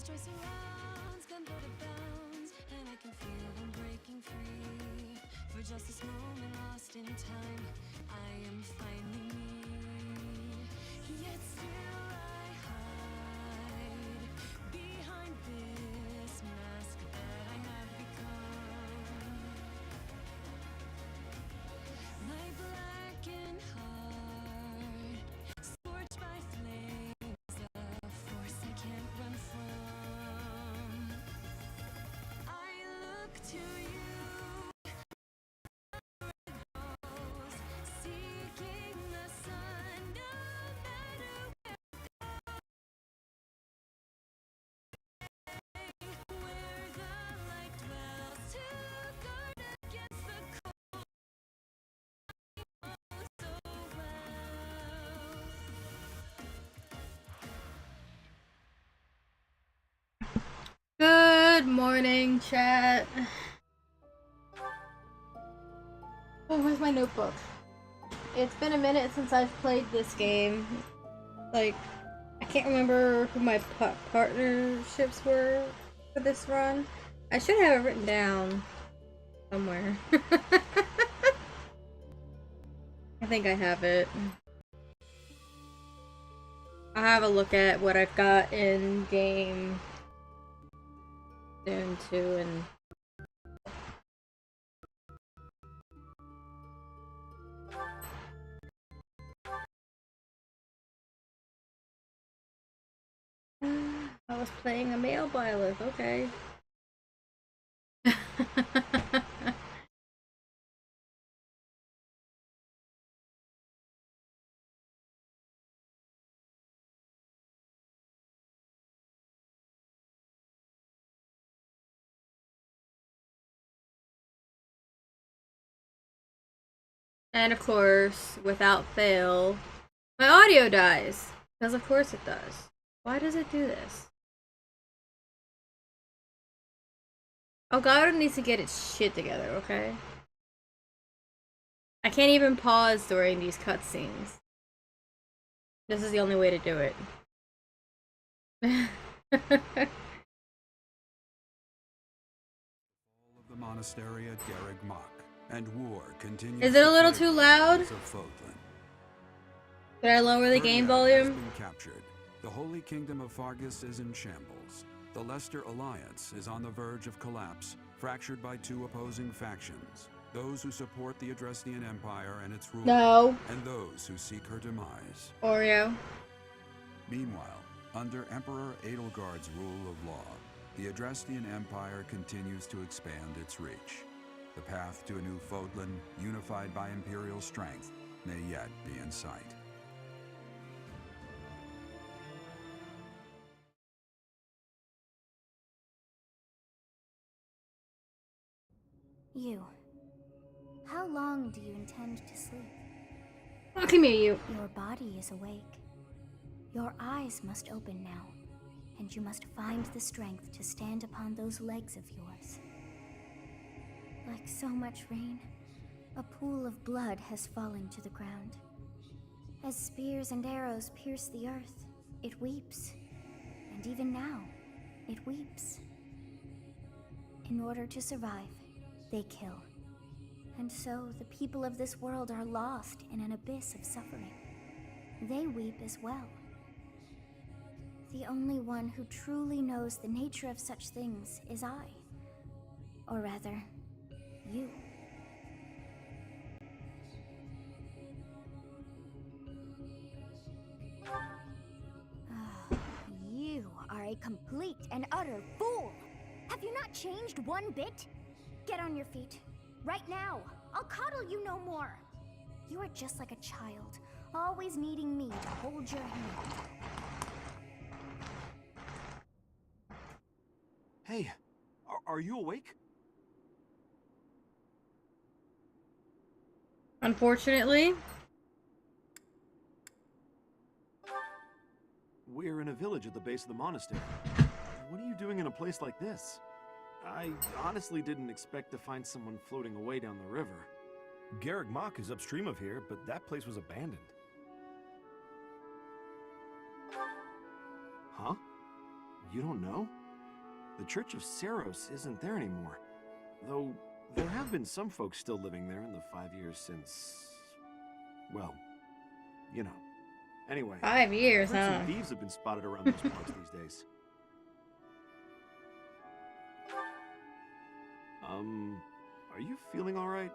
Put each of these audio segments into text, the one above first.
joy surrounds, gun blow to bounds, and I can feel them breaking free. For just this moment lost in time, I am finally me. Yet still I hide behind this mask that I have become. My blackened heart, scorched by flames, a force I can't run from. I look to you, seeking the sun, no matter where the light dwells, to guard against the cold so well. Good morning, chat. Oh, where's my notebook? It's been a minute since I've played this game. Like, I can't remember who my partnerships were for this run. I should have it written down somewhere. I think I have it. I'll have a look at what I've got in game soon too, and I was playing a male Byleth, okay. And of course, without fail, my audio dies. Because of course it does. Why does it do this? Oh, God needs to get its shit together, okay? I can't even pause during these cutscenes. This is the only way to do it. Of the monastery at Garreg-Mach, and war continues. Is it a little too loud? Of Fodlan. Did I lower the game volume? Has been captured. The Holy Kingdom of Fargus is in shambles. The Leicester Alliance is on the verge of collapse, fractured by two opposing factions. Those who support the Adrestian Empire and its rule, No. and those who seek her demise. Oreo. Meanwhile, under Emperor Edelgard's rule of law, the Adrestian Empire continues to expand its reach. The path to a new Fodlan, unified by Imperial strength, may yet be in sight. You. How long do you intend to sleep? Oh, come here, you. Your body is awake. Your eyes must open now, and you must find the strength to stand upon those legs of yours. Like so much rain, a pool of blood has fallen to the ground. As spears and arrows pierce the earth, it weeps. And even now, it weeps. In order to survive, they kill. And so the people of this world are lost in an abyss of suffering. They weep as well. The only one who truly knows the nature of such things is I. Or rather, you. You are a complete and utter fool! Have you not changed one bit? Get on your feet. Right now. I'll coddle you no more. You are just like a child, always needing me to hold your hand. Hey, are you awake? Unfortunately. We're in a village at the base of the monastery. What are you doing in a place like this? I honestly didn't expect to find someone floating away down the river. Garreg-Mach is upstream of here, but that place was abandoned. Huh? You don't know? The Church of Saros isn't there anymore. Though, there have been some folks still living there in the 5 years since... well, you know. Anyway, 5 years, I've heard huh? some thieves have been spotted around those parts these days. Are you feeling alright?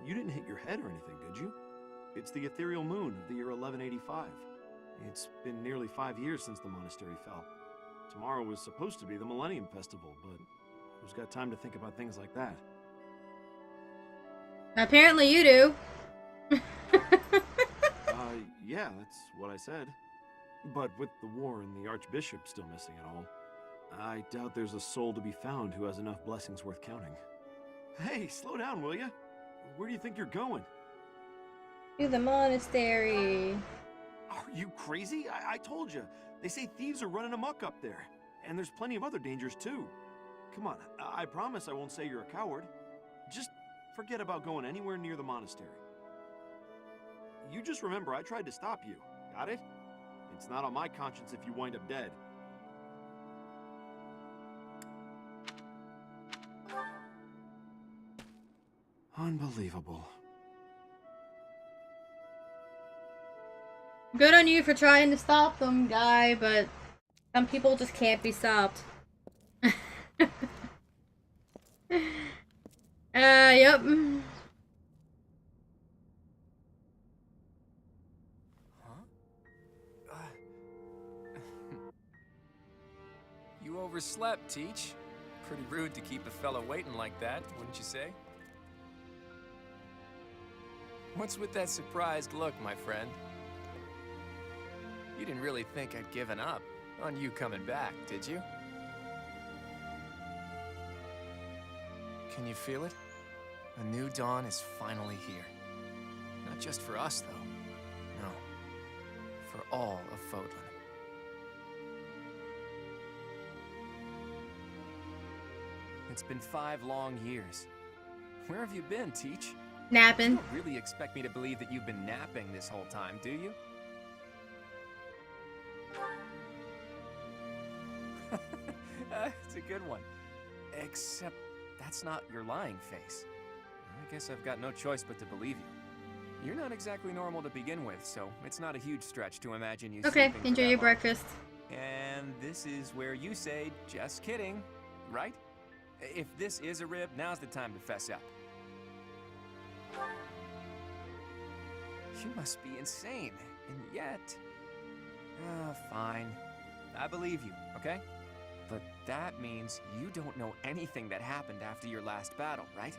You didn't hit your head or anything, did you? It's the ethereal moon of the year 1185. It's been nearly 5 years since the monastery fell. Tomorrow was supposed to be the Millennium Festival, but who's got time to think about things like that? Apparently you do. Yeah, that's what I said. But with the war and the Archbishop still missing it all, I doubt there's a soul to be found who has enough blessings worth counting. Hey, slow down, will ya? Where do you think you're going? To the monastery. Are you crazy? I told you. They say thieves are running amok up there. And there's plenty of other dangers, too. Come on, I promise I won't say you're a coward. Just forget about going anywhere near the monastery. You just remember I tried to stop you. Got it? It's not on my conscience if you wind up dead. Unbelievable. Good on you for trying to stop them, guy, but some people just can't be stopped. Yep. You overslept, Teach. Pretty rude to keep a fella waiting like that, wouldn't you say? What's with that surprised look, my friend? You didn't really think I'd given up on you coming back, did you? Can you feel it? A new dawn is finally here. Not just for us, though. No. For all of Fodlan. It's been 5 long years. Where have you been, Teach? Napping. You don't really expect me to believe that you've been napping this whole time, do you? It's a good one. Except that's not your lying face. I guess I've got no choice but to believe you. You're not exactly normal to begin with, so it's not a huge stretch to imagine you Okay, sleeping for enjoy that your long. breakfast. And this is where you say, just kidding, right? If this is a rib, now's the time to fess up. You must be insane, and yet... fine. I believe you, okay? But that means you don't know anything that happened after your last battle, right?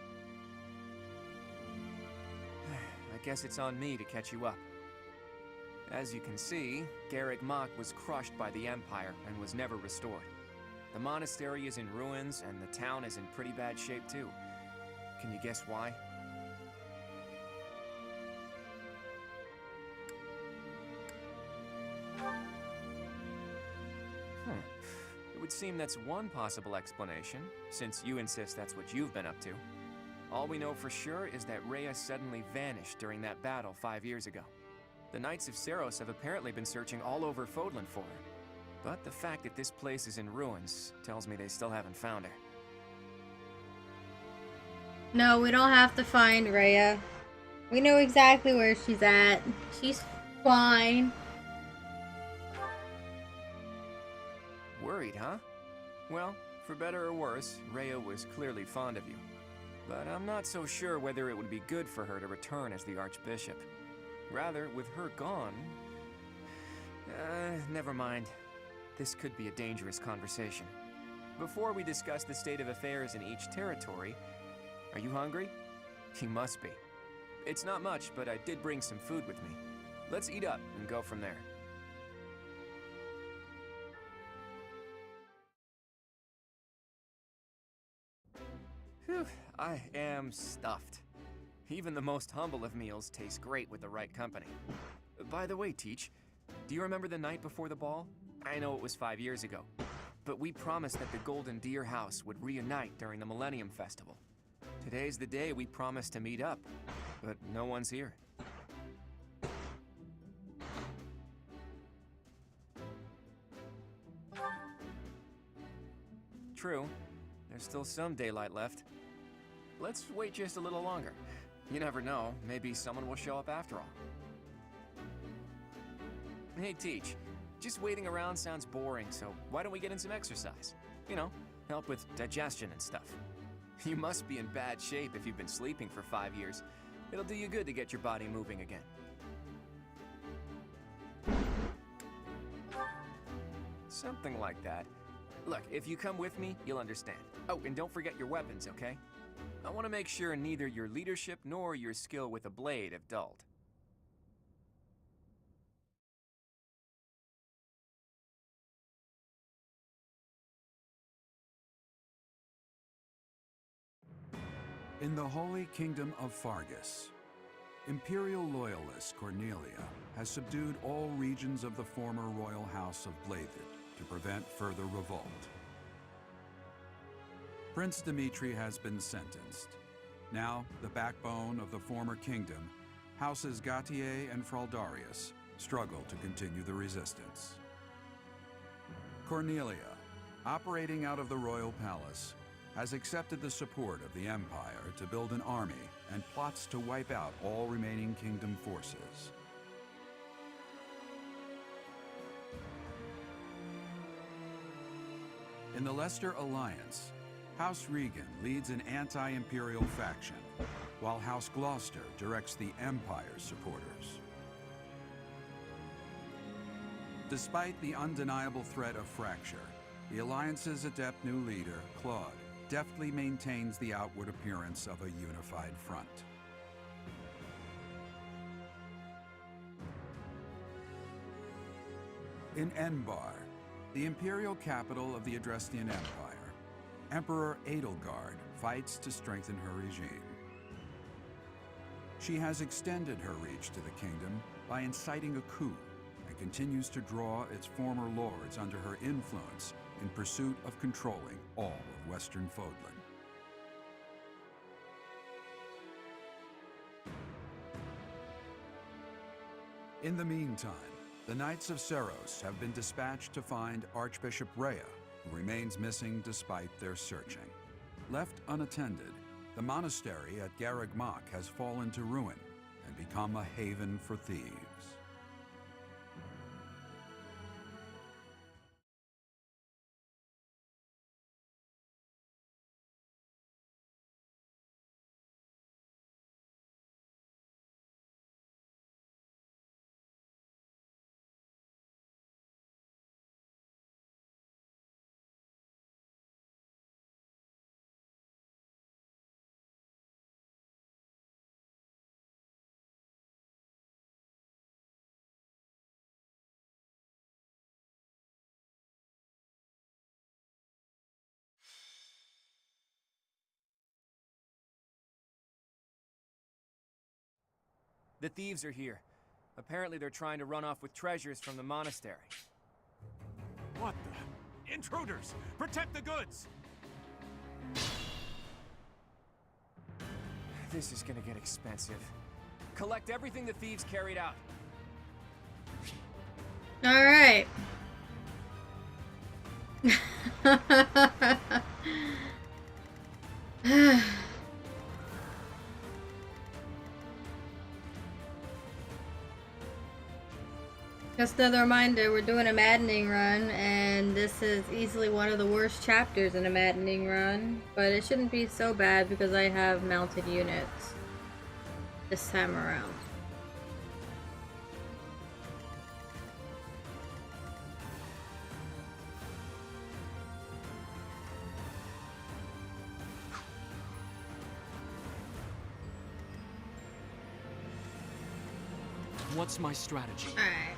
I guess it's on me to catch you up. As you can see, Garrick Mach was crushed by the Empire and was never restored. The monastery is in ruins, and the town is in pretty bad shape too. Can you guess why? It would seem that's one possible explanation, since you insist that's what you've been up to. All we know for sure is that Rhea suddenly vanished during that battle 5 years ago. The Knights of Saros have apparently been searching all over Fodlan for her. But the fact that this place is in ruins tells me they still haven't found her. No, we don't have to find Rhea. We know exactly where she's at. She's fine. Worried, huh? Well, for better or worse, Rhea was clearly fond of you. But I'm not so sure whether it would be good for her to return as the Archbishop. Rather, with her gone... never mind. This could be a dangerous conversation. Before we discuss the state of affairs in each territory, are you hungry? You must be. It's not much, but I did bring some food with me. Let's eat up and go from there. Whew, I am stuffed. Even the most humble of meals taste great with the right company. By the way, Teach, do you remember the night before the ball? I know it was 5 years ago, but we promised that the Golden Deer House would reunite during the Millennium Festival. Today's the day we promised to meet up, but no one's here. True, there's still some daylight left. Let's wait just a little longer. You never know, maybe someone will show up after all. Hey, Teach. Just waiting around sounds boring, so why don't we get in some exercise? You know, help with digestion and stuff. You must be in bad shape if you've been sleeping for 5 years. It'll do you good to get your body moving again. Something like that. Look, if you come with me, you'll understand. Oh, and don't forget your weapons, okay? I want to make sure neither your leadership nor your skill with a blade have dulled. In the Holy Kingdom of Fargus, Imperial loyalist Cornelia has subdued all regions of the former royal house of Blathed to prevent further revolt. Prince Dimitri has been sentenced. Now, the backbone of the former kingdom, Houses Gautier and Fraldarius, struggle to continue the resistance. Cornelia, operating out of the royal palace, has accepted the support of the Empire to build an army and plots to wipe out all remaining kingdom forces. In the Leicester Alliance, House Regan leads an anti-imperial faction, while House Gloucester directs the Empire's supporters. Despite the undeniable threat of fracture, the Alliance's adept new leader, Claude, deftly maintains the outward appearance of a unified front. In Enbar, the imperial capital of the Adrestian Empire, Emperor Edelgard fights to strengthen her regime. She has extended her reach to the kingdom by inciting a coup and continues to draw its former lords under her influence in pursuit of controlling all of Western Fodlan. In the meantime, the Knights of Seros have been dispatched to find Archbishop Rhea, who remains missing despite their searching. Left unattended, the monastery at Garreg Mach has fallen to ruin and become a haven for thieves. The thieves are here. Apparently they're trying to run off with treasures from the monastery. What the? Intruders! Protect the goods! This is gonna get expensive. Collect everything the thieves carried out. All right. Just another reminder, we're doing a maddening run, and this is easily one of the worst chapters in a maddening run, but it shouldn't be so bad because I have mounted units this time around. What's my strategy? All right.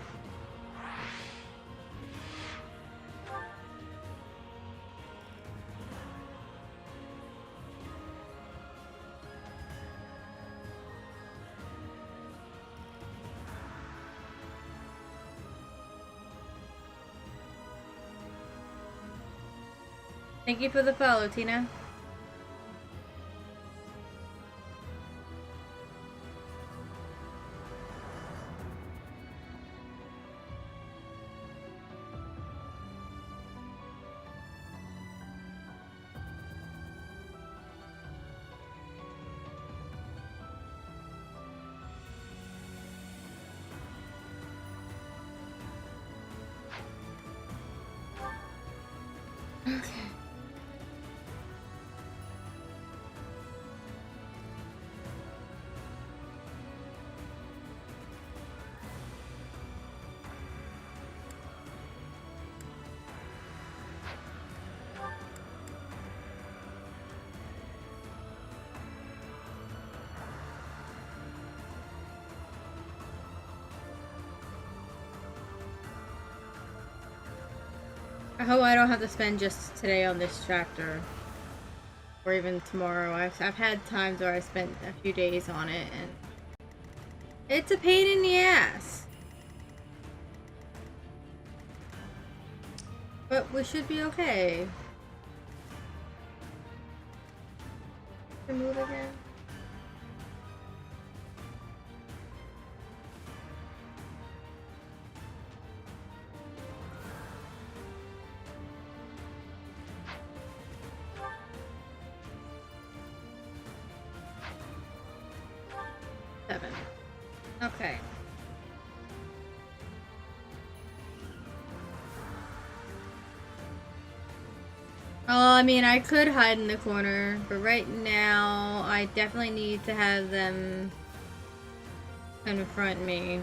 Thank you for the follow, Tina. Okay. I hope I don't have to spend just today on this chapter. Or even tomorrow. I've had times where I spent a few days on it and it's a pain in the ass. But we should be okay. To move again. Okay. Oh, I mean, I could hide in the corner, but right now, I definitely need to have them confront me.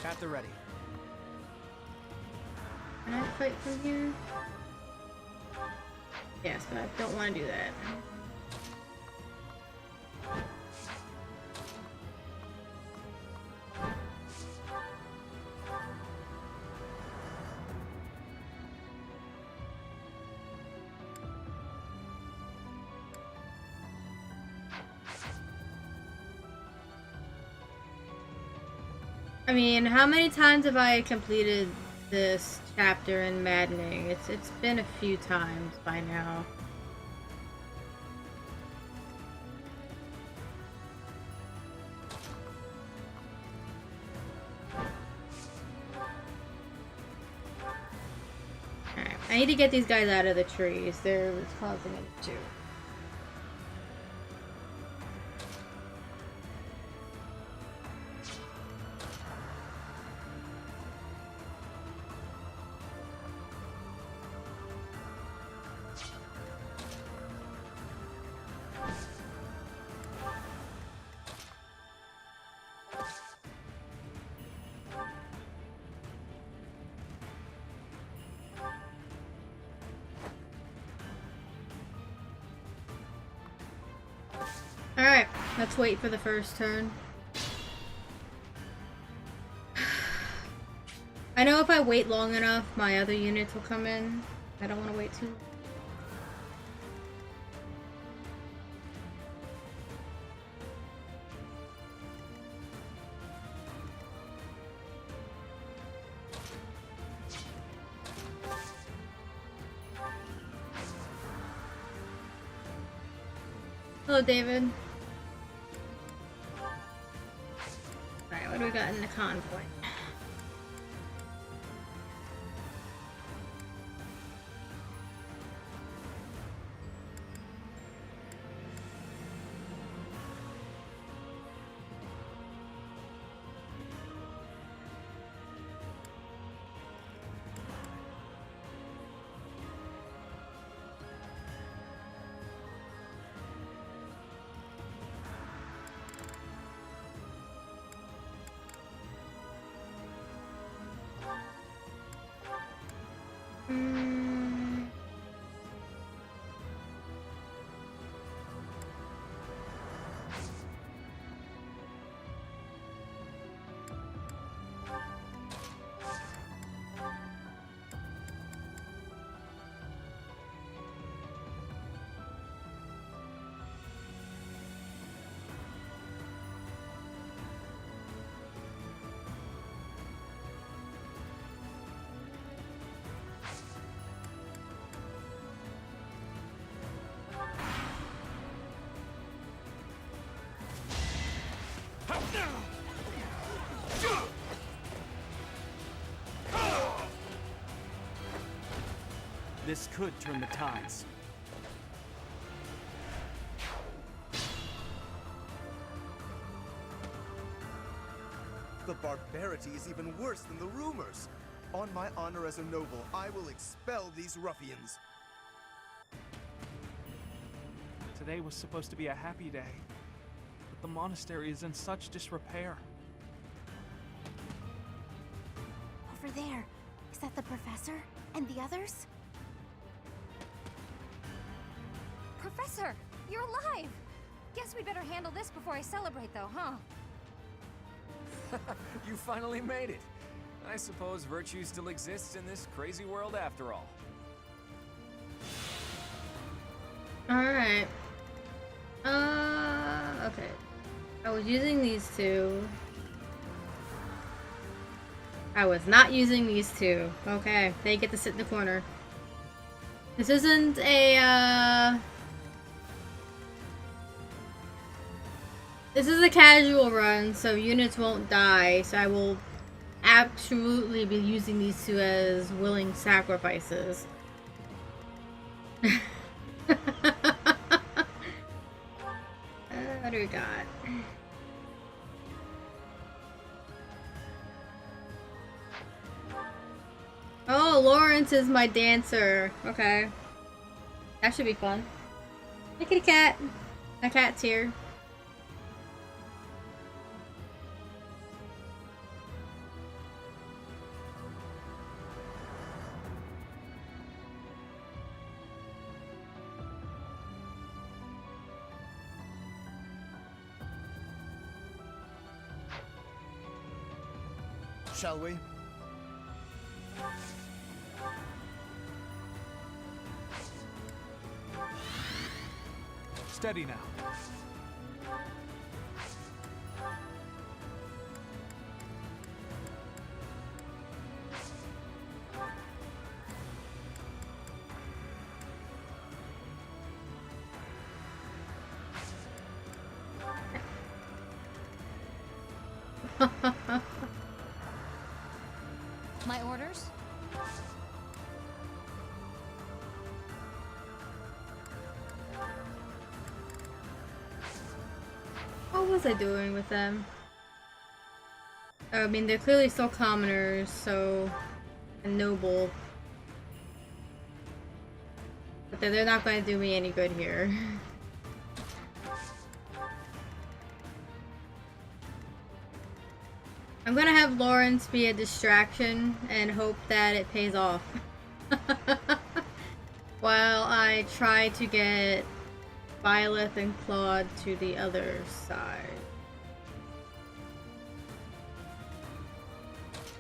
Chapter ready. Can I fight from here? Yes, but I don't want to do that. I mean, how many times have I completed this chapter in Maddening? It's been a few times by now. Alright, I need to get these guys out of the trees. They're causing them to. Alright, let's wait for the first turn. I know if I wait long enough, my other units will come in. I don't want to wait too long. Hello, David. Alright, what do we got in the convoy? This could turn the tides. The barbarity is even worse than the rumors. On my honor as a noble, I will expel these ruffians. Today was supposed to be a happy day, but the monastery is in such disrepair. Over there. Is that the professor? And the others? Professor! You're alive! Guess we'd better handle this before I celebrate, though, huh? You finally made it. I suppose virtue still exists in this crazy world after all. Alright. Okay. I was using these two. I was not using these two. Okay, they get to sit in the corner. This isn't a, This is a casual run, so units won't die, so I will absolutely be using these two as willing sacrifices. What do we got? Oh, Lawrence is my dancer. Okay. That should be fun. Hey, kitty cat. My cat's here. Shall we? Steady now. My orders? What was I doing with them? I mean, they're clearly still commoners, so... and noble. But they're not going to do me any good here. I'm gonna have Lawrence be a distraction and hope that it pays off. While I try to get Violet and Claude to the other side.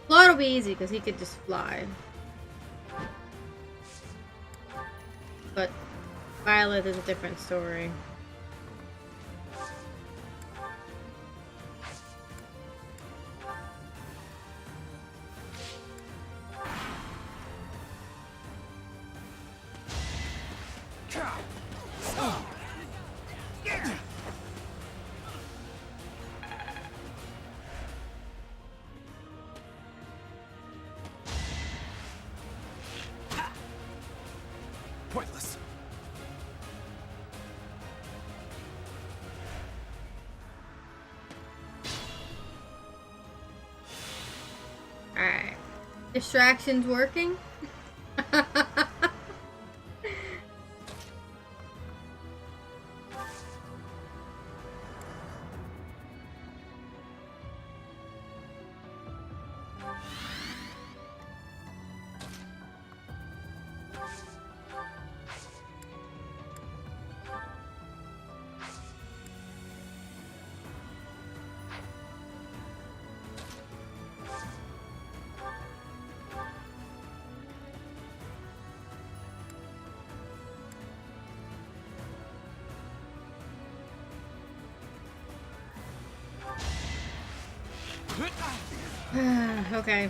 Claude will be easy because he could just fly. But Violet is a different story. Pointless. Alright. Distractions working? Okay.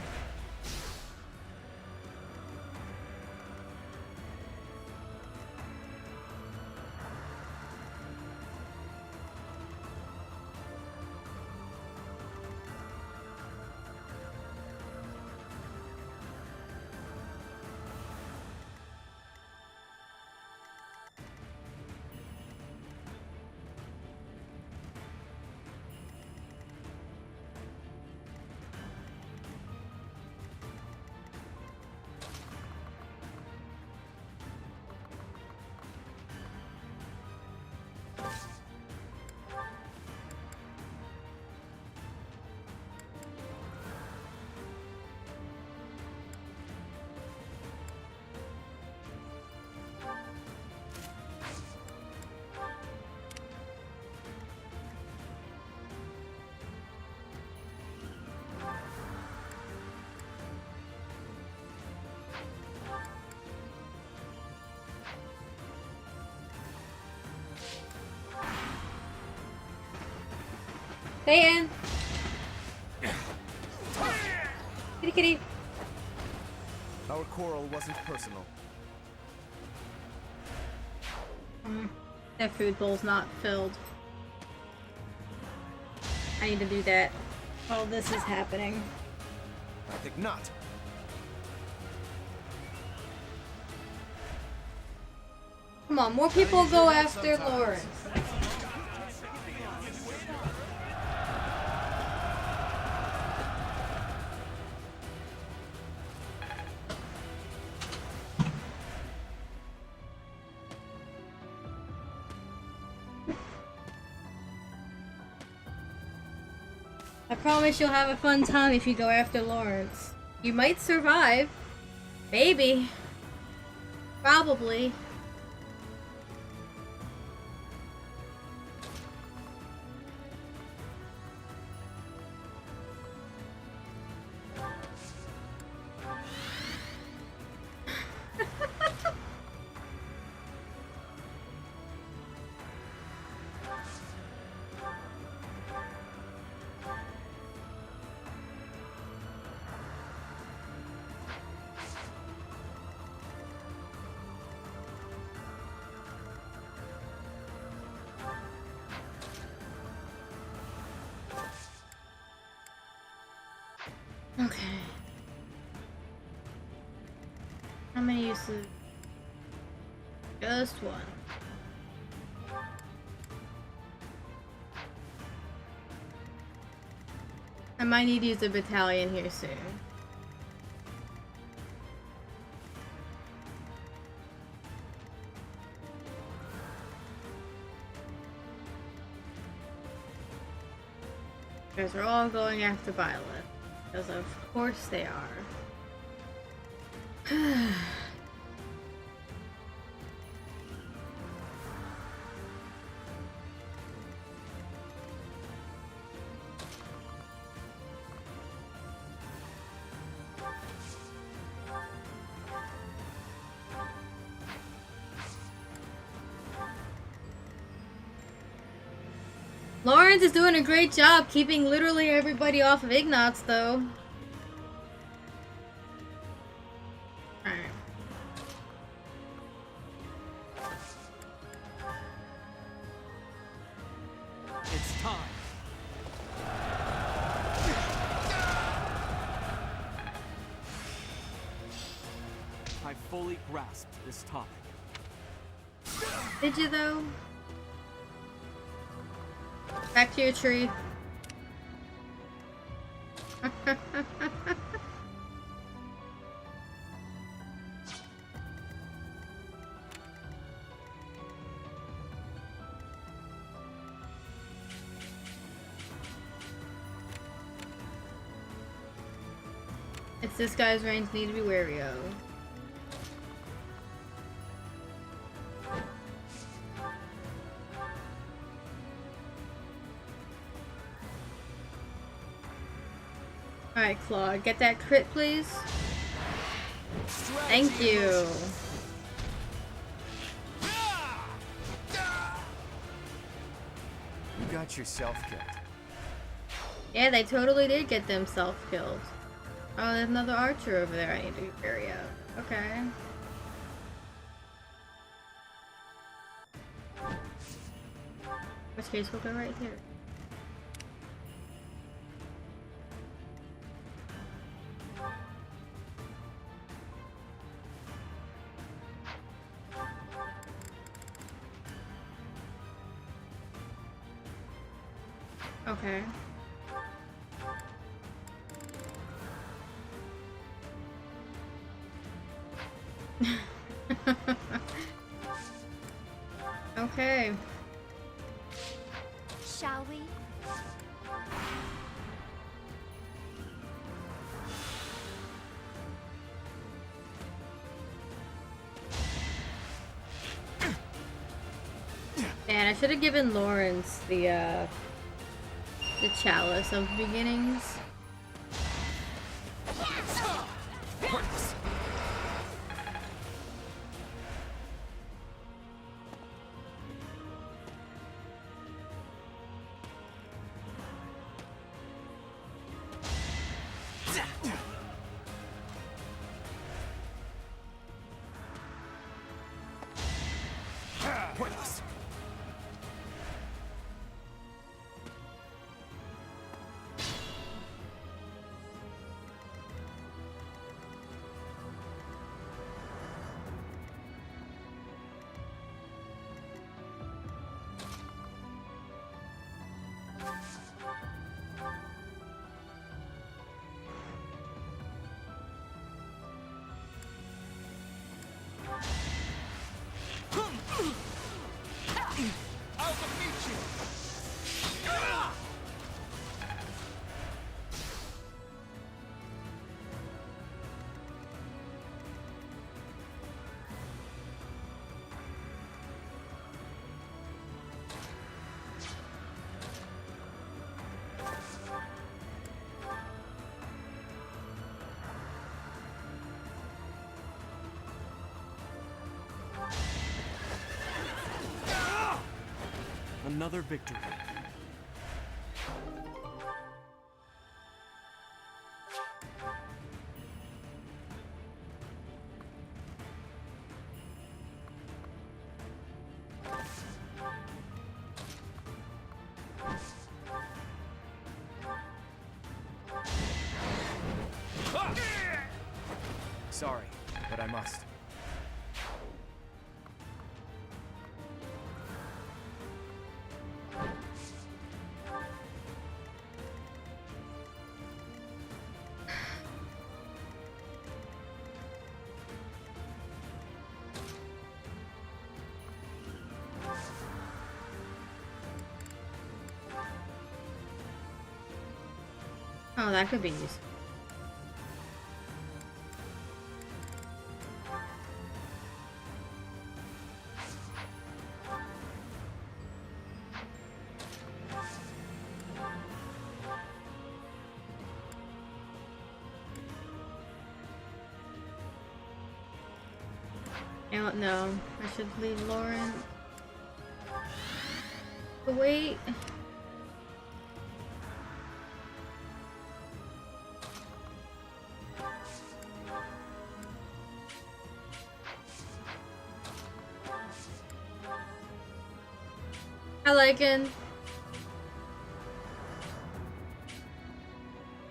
Satyn! Kitty kitty! Our quarrel wasn't personal. That food bowl's not filled. I need to do that while this is happening. I think not. Come on, more people go after Lawrence. I promise you'll have a fun time if you go after Lawrence. You might survive. Maybe. Probably. Okay. How many uses? Just one. I might need to use a battalion here soon. Because they're all going after Violet. Because of course they are. Lawrence is doing a great job keeping literally everybody off of Ignatz, though. Alright. It's time. I fully grasped this topic. Did you, though? Back to your tree. It's this guy's range need to be wary of. Alright, Claude, get that crit, please. Thank you. You got yourself killed. Yeah, they totally did get themselves killed. Oh, there's another archer over there I need to be wary of. Okay. In which case, we'll go right here. Okay. Okay. Shall we? Man, I should have given Lawrence the chalice of beginnings. Pointless. I'll defeat you! Another victory. Sorry, but I must. Oh, that could be useful. I don't know. I should leave Lauren. But wait. I like it.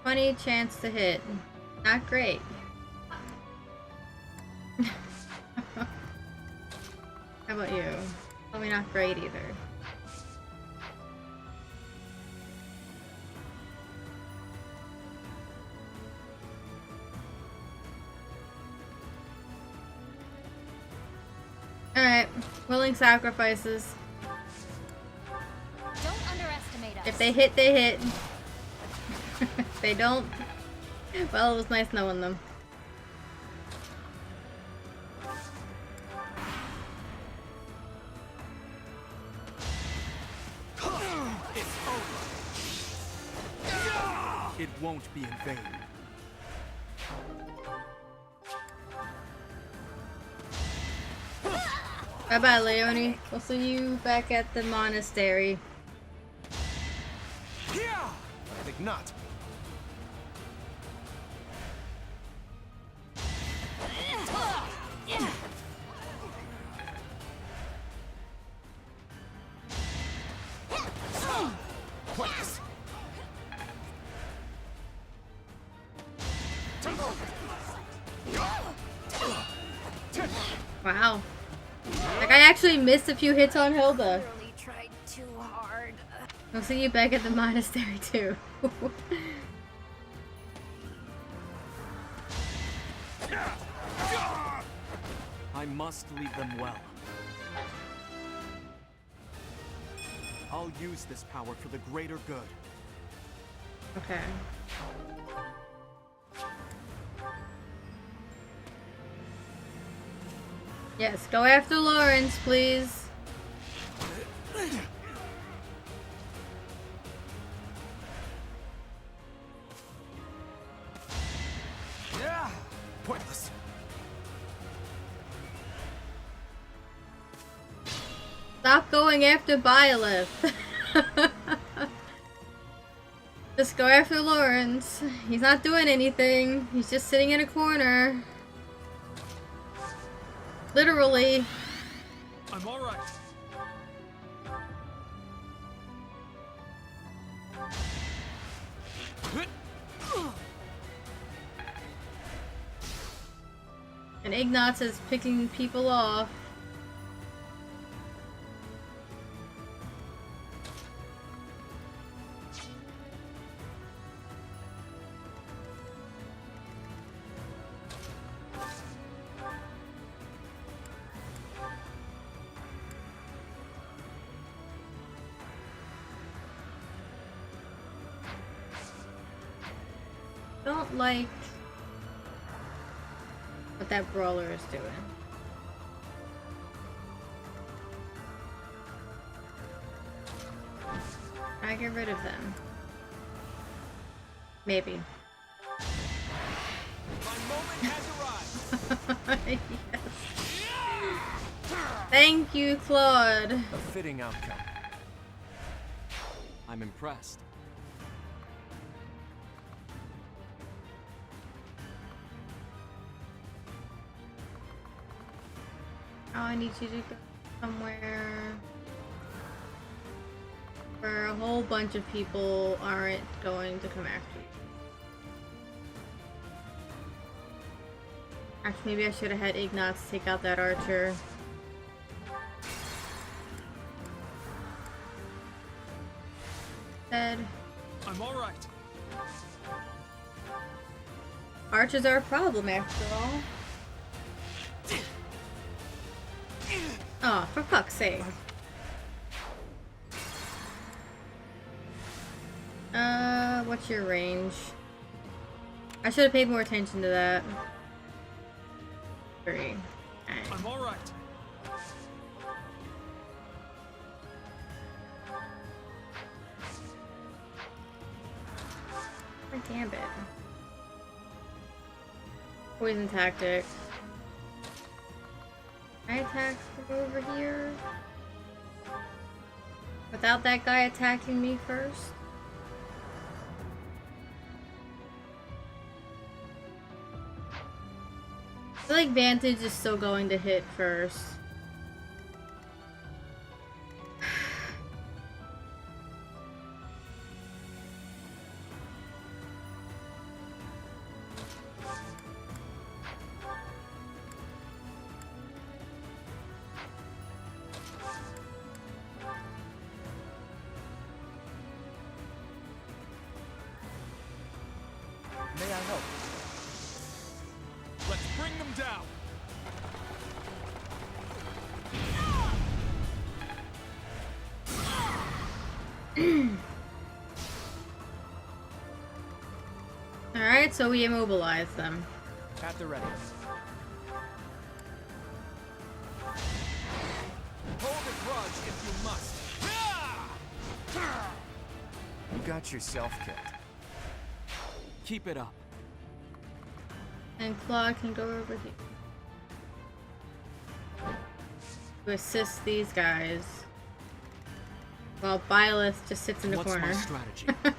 Funny chance to hit. Not great. How about you? Probably not great either. Alright, willing sacrifices. Don't underestimate us. If they hit, they hit. If they don't, well, it was nice knowing them. It's over. It won't be in vain. Bye bye, Leonie. We'll see you back at the monastery. I think not. Pointless. Wow. Like, I actually missed a few hits on Hilda. Really tried too hard. We'll see you back at the monastery, too. I must lead them well. I'll use this power for the greater good. Okay. Yes, go after Lawrence, please. Pointless. Stop going after Byleth. Just go after Lawrence. He's not doing anything. He's just sitting in a corner. Literally. I'm all right. And Ignatz is picking people off. Don't like what that brawler is doing. I get rid of them. Maybe. My moment has arrived. Yes. Thank you, Claude. A fitting outcome. I'm impressed. Oh, I need you to go somewhere where a whole bunch of people aren't going to come after you. Actually, maybe I should have had Ignatz take out that archer. Dead. I'm all right. Archers are a problem after all. Oh, for fuck's sake. What's your range? I should have paid more attention to that. 3. Okay. I'm all right. My gambit. Poison tactic. I attack from over here without that guy attacking me first. I feel like Vantage is still going to hit first. May I help? Let's bring them down. Alright, so we immobilize them. At the ready. Hold a grudge if you must. You got yourself killed. Keep it up. And Claude can go over here to assist these guys. While Byleth just sits in the What's corner. my strategy? I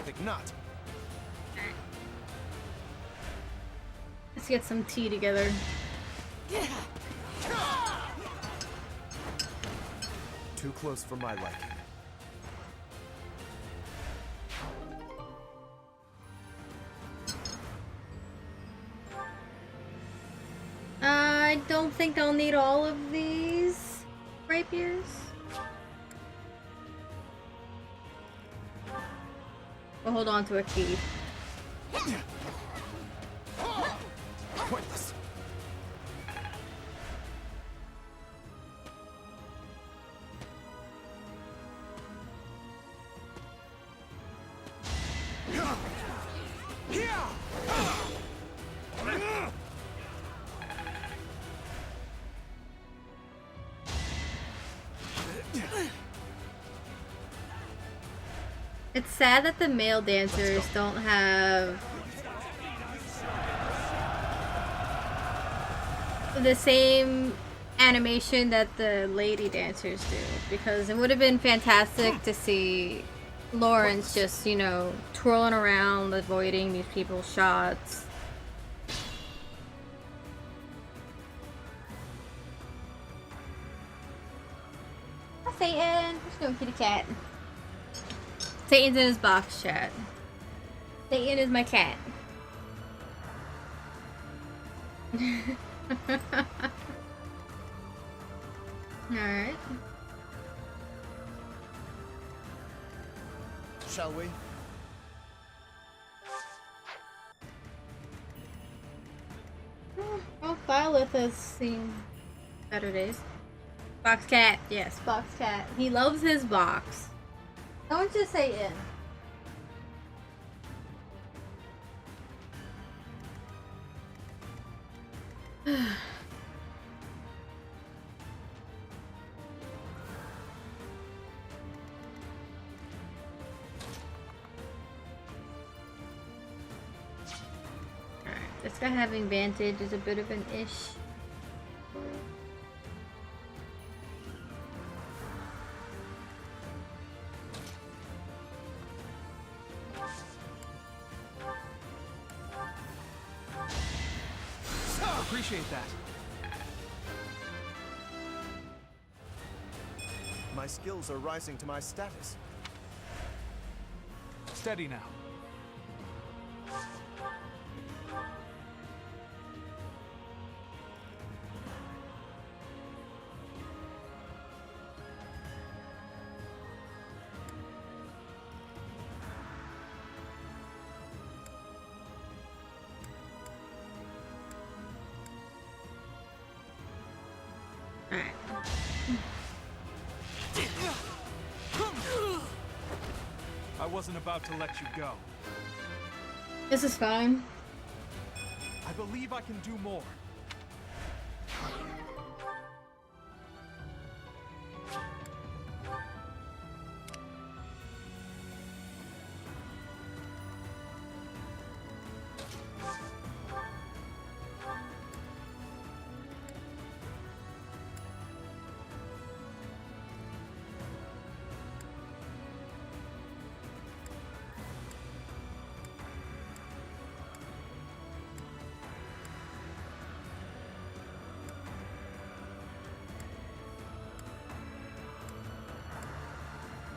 think not. Let's get some tea together. Too close for my liking. I don't think I'll need all of these rapiers. We'll hold on to a key. Pointless. It's sad that the male dancers don't have the same animation that the lady dancers do, because it would have been fantastic to see Lawrence just, you know, twirling around, avoiding these people's shots. Hi, Satan. What you doing, kitty cat? Satan's in his box chat. Satan is my cat. Alright. Shall we? Oh, Violet has seen better days. Box cat. Yes, box cat. He loves his box. Don't just say in. Alright, this guy having Vantage is a bit of an ish. Appreciate that. My skills are rising to my status. Steady now. I wasn't about to let you go. This is fine. I believe I can do more.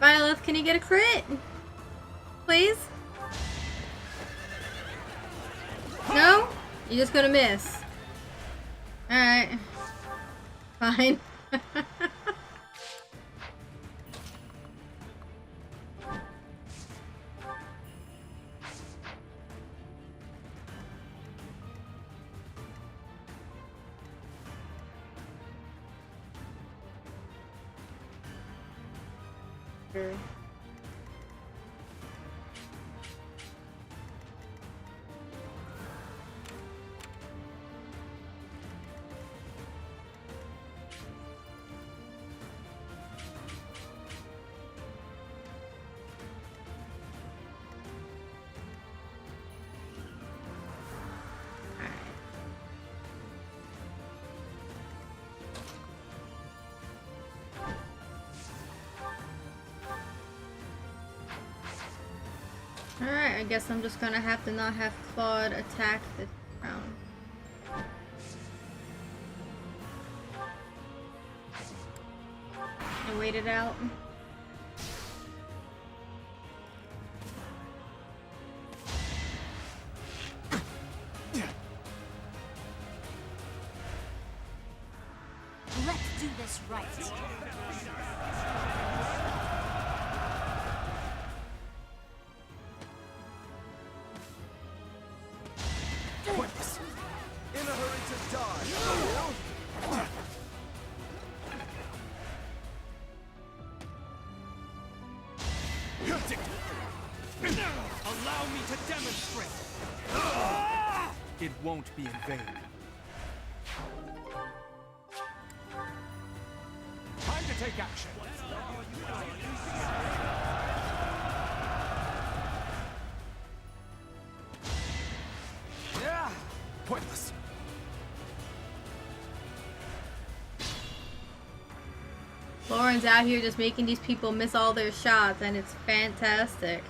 Violet, can you get a crit? Please? No? You're just gonna miss. Alright. Fine. Alright, I guess I'm just gonna have to not have Claude attack this round. And wait it out. Let's do this right. In a hurry to die. Allow me to demonstrate. It won't be in vain. Time to take action. Lauren's out here just making these people miss all their shots, and it's fantastic.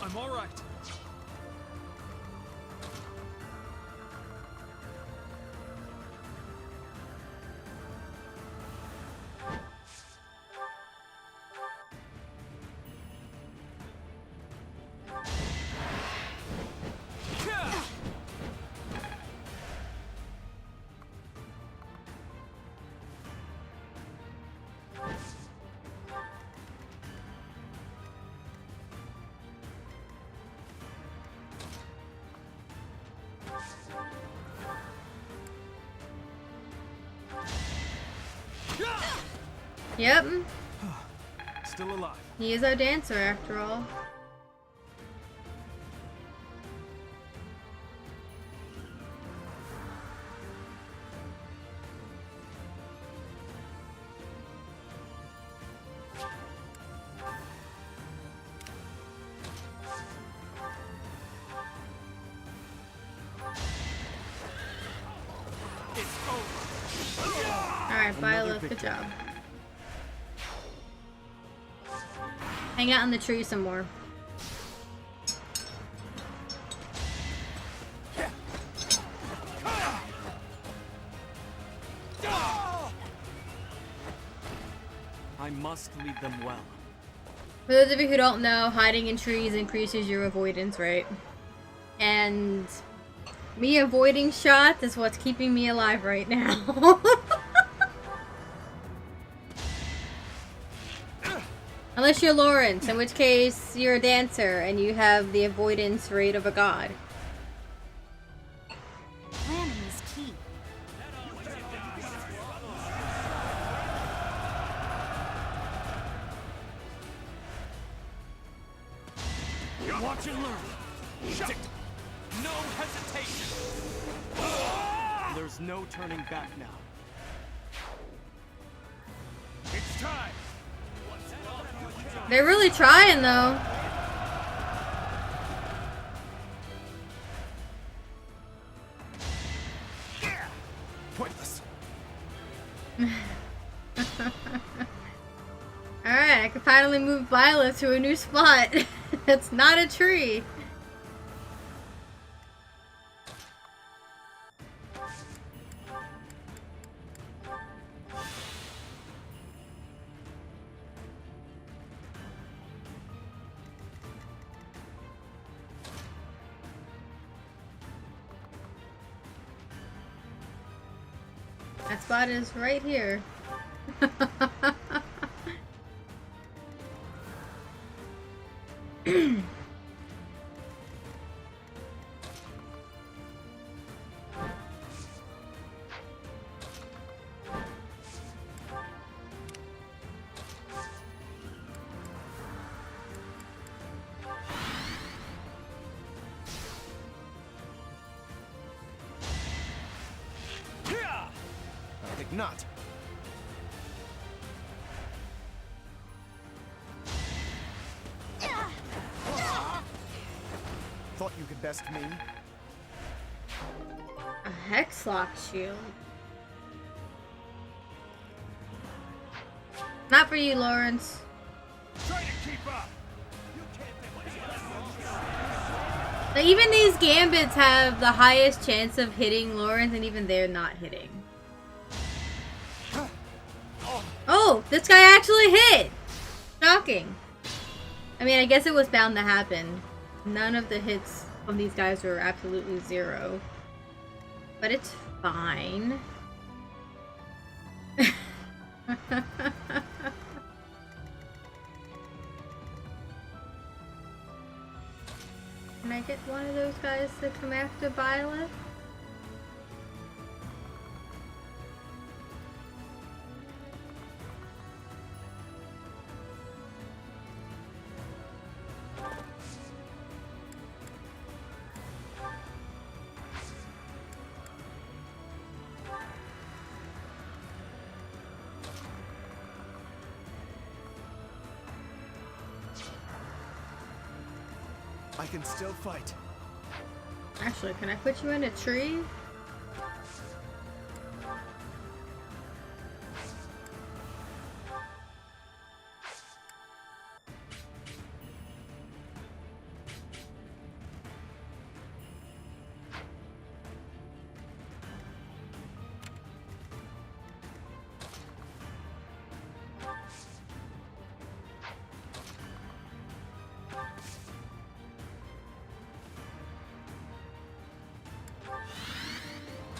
I'm all right. Yep, Still alive. he is our dancer after all. It's over. Alright, Violet, good job. Hang out in the tree some more. I must lead them well. For those of you who don't know, hiding in trees increases your avoidance rate. And me avoiding shots is what's keeping me alive right now. Unless you're Lawrence, in which case you're a dancer and you have the avoidance rate of a god. Planning is key. Watch and learn. Shit. No hesitation. There's no turning back now. It's time. They're really trying though. Pointless. Alright, I can finally move Violet to a new spot. It's not a tree. That spot is right here. I think not. Thought you could best me? A Hexlock shield. Not for you, Lawrence. Try to keep up. Like, even these gambits have the highest chance of hitting Lawrence, and even they're not hitting. Oh, this guy actually hit! Shocking. I mean, I guess it was bound to happen. None of the hits from these guys were absolutely zero. But it's fine. Can I get one of those guys to come after Violet? I can still fight. Actually, can I put you in a tree?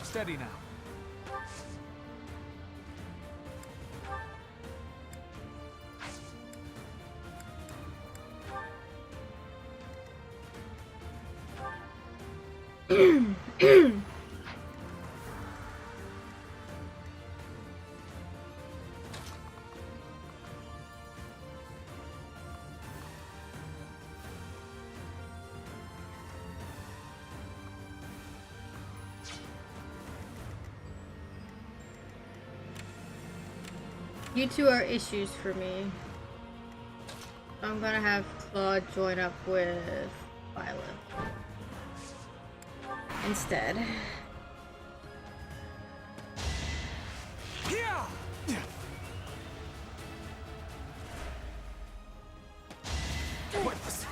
Steady now. You two are issues for me. I'm gonna have Claude join up with Violet instead. Pointless.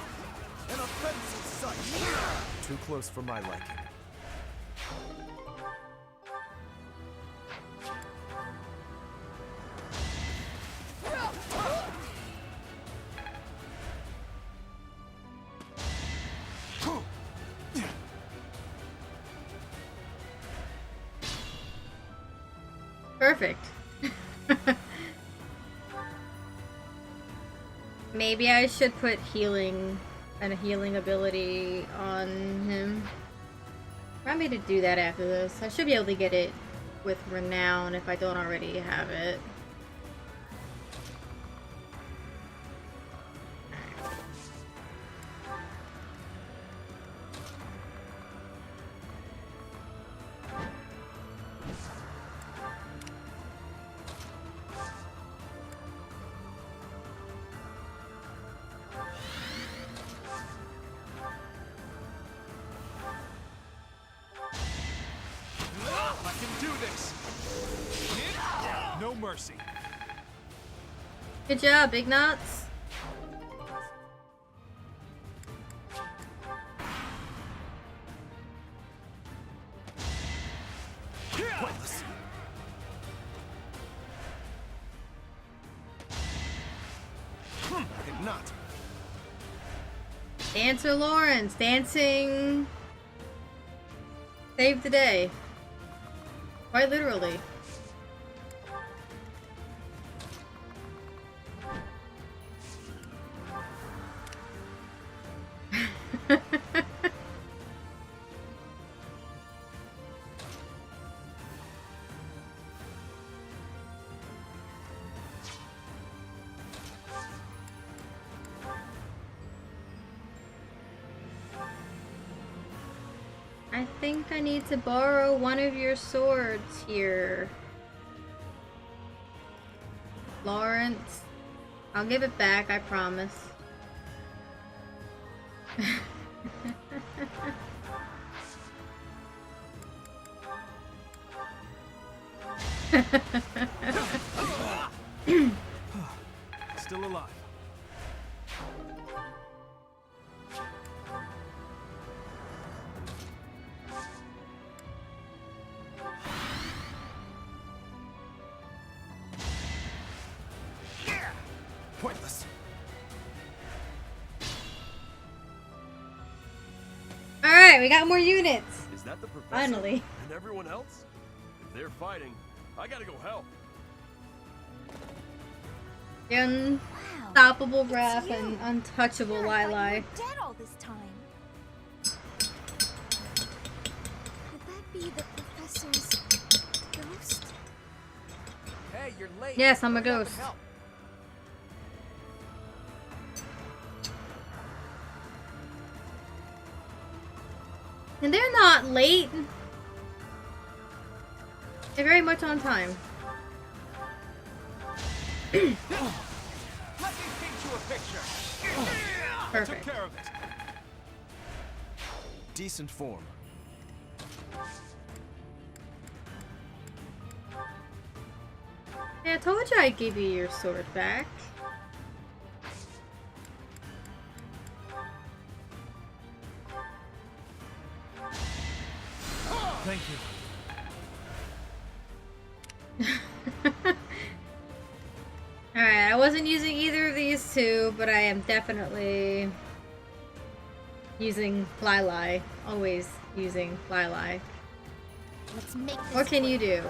An offensive sight. Too close for my liking. Perfect. Maybe I should put healing and a healing ability on him. Remind me to do that after this. I should be able to get it with Renown if I don't already have it. Mercy. Good job, Big Knots. Pointless. And not. Dancer Lawrence, dancing. Save the day. Quite literally. I think I need to borrow one of your swords here. Lawrence. I'll give it back, I promise. Still alive. Pointless. Alright, we got more units. Is that the professor? Finally. And everyone else? If they're fighting, I gotta go help. The unstoppable Raph and untouchable Lili. Dead all this time. Could that be the professor's ghost? Hey, you're late. Yes, I'm a Hurry up and ghost. help. And they're not late. They're very much on time. Let me paint you a picture. Perfect. Took care of it. Decent form. Yeah, I told you I'd give you your sword back. Thank you. Alright, I wasn't using either of these two, but I am definitely using Lili. Always using Lili. Let's make this What can work. you do?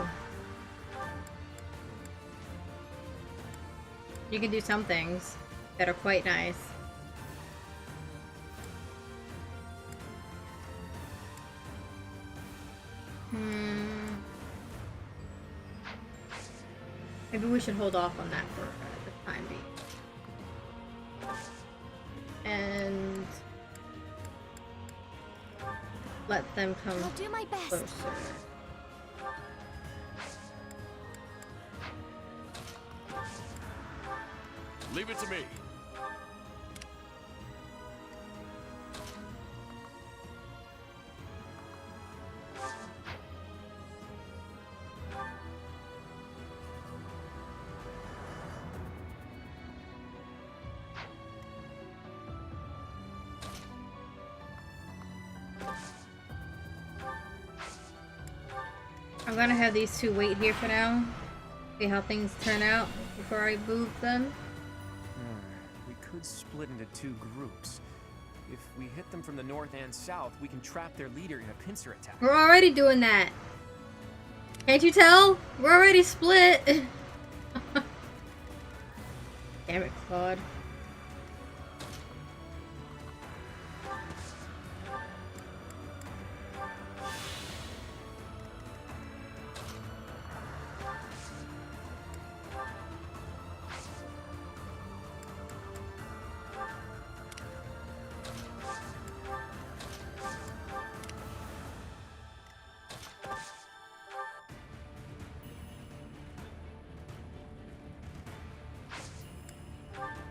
You can do some things that are quite nice. Maybe we should hold off on that for the time being. And let them come I'll do my best. closer. Leave it to me. I'm gonna have these two wait here for now. See how things turn out before I move them. We could split into two groups. If we hit them from the north and south, we can trap their leader in a pincer attack. We're already doing that. Can't you tell? We're already split. Damn it, Claude.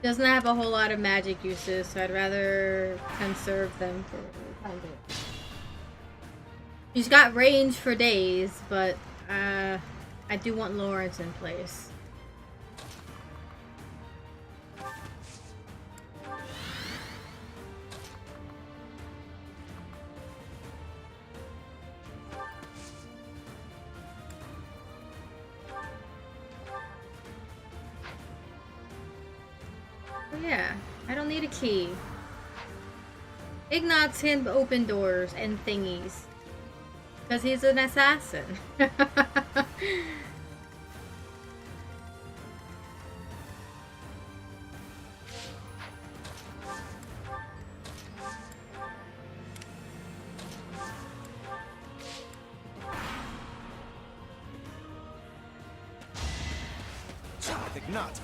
Doesn't have a whole lot of magic uses, so I'd rather conserve them for the time being. He's got range for days, but I do want Lawrence in place. Yeah, I don't need a key. Ignatz can open doors and thingies. Because he's an assassin. I think not.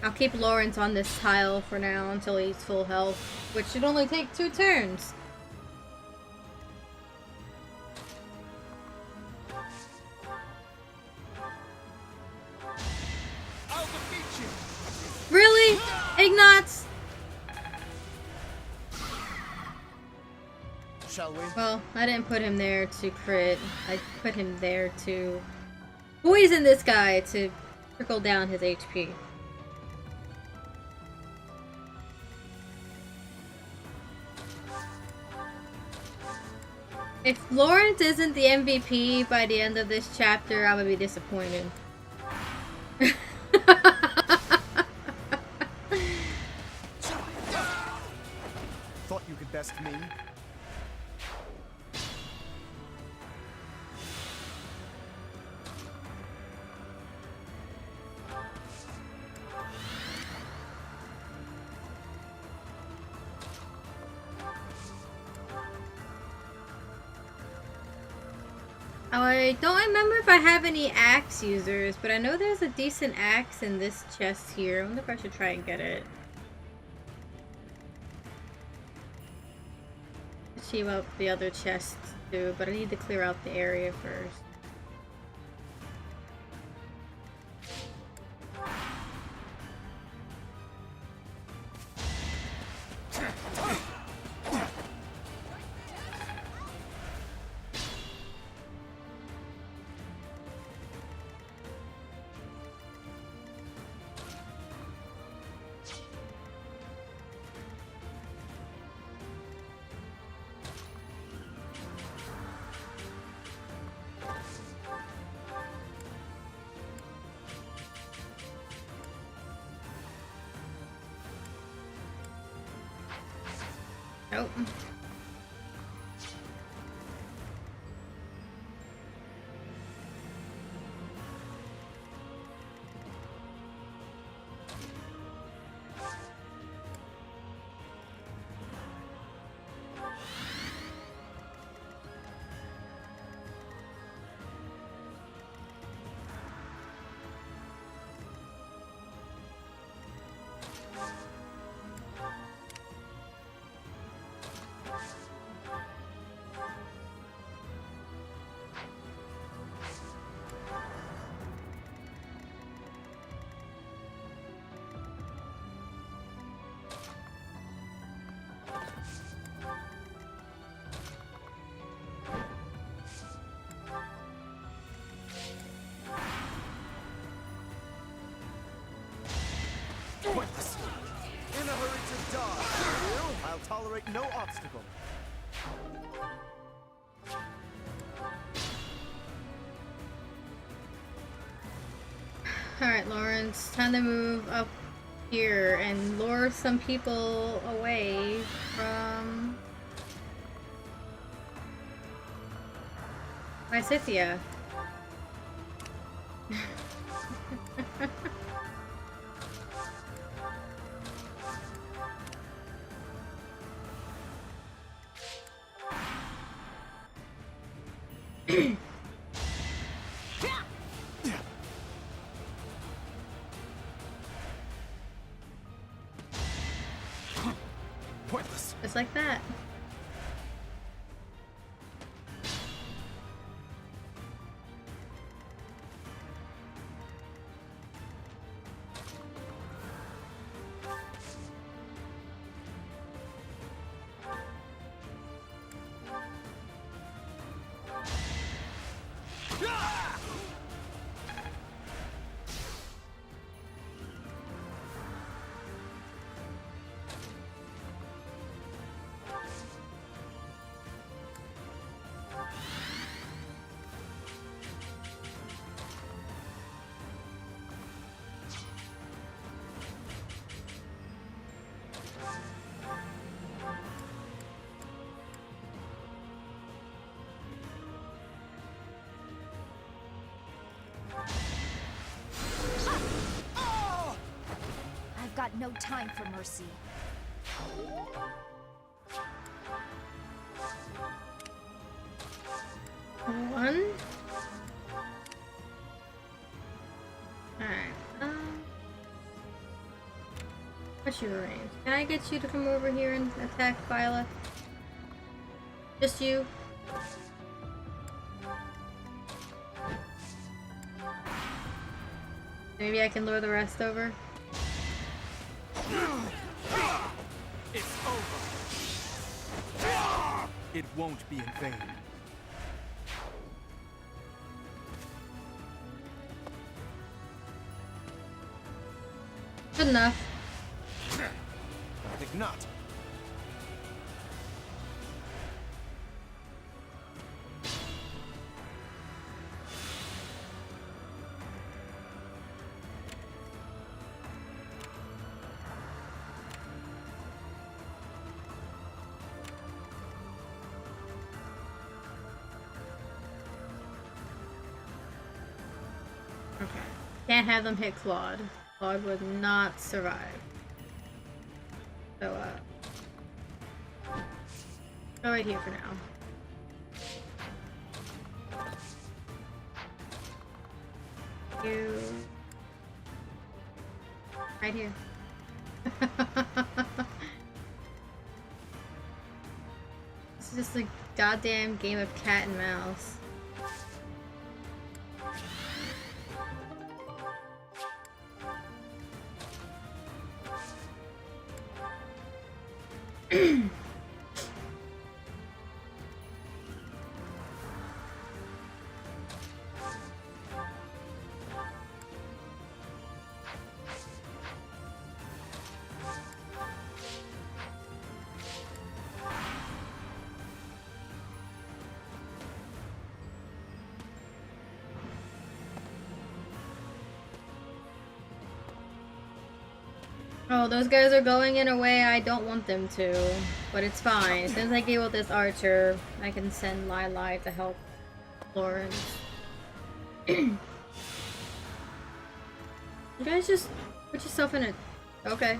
I'll keep Lawrence on this tile for now until he's full health, which should only take 2 turns. I'll defeat you. Really? Ignatz? Shall we? Well, I didn't put him there to crit. I put him there to poison this guy to trickle down his HP. If Lawrence isn't the MVP by the end of this chapter, I'm gonna be disappointed. Thought you could best me? I don't remember if I have any axe users, but I know there's a decent axe in this chest here. I wonder if I should try and get it. Achieve up the other chests too, but I need to clear out the area first. go. Pointless. In a hurry to dodge. Still, I'll tolerate no obstacle. Alright, Lawrence, time to move up here and lure some people away from Mysithia. Pointless. Just like that. I've got no time for mercy. One. Alright, what's your range? Can I get you to come over here and attack Viola? Just you? Maybe I can lure the rest over? It's over. It won't be in vain. Good enough. I think not. Okay. Can't have them hit Claude. Claude would not survive. So, go right here for now. You... Right here. This is just a goddamn game of cat and mouse. Oh, those guys are going in a way I don't want them to. But it's fine. As soon as I get with this archer, I can send Lili to help Lawrence. You guys just put yourself in it. Okay.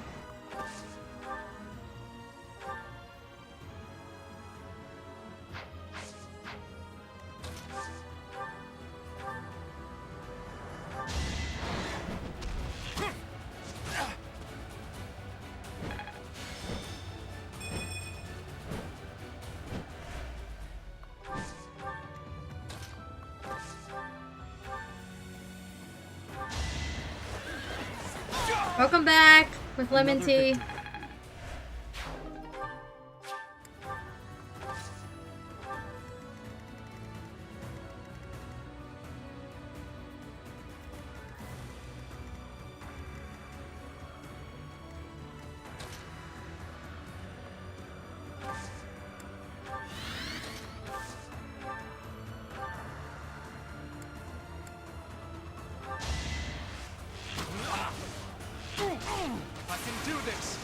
Welcome back with lemon tea. I can do this.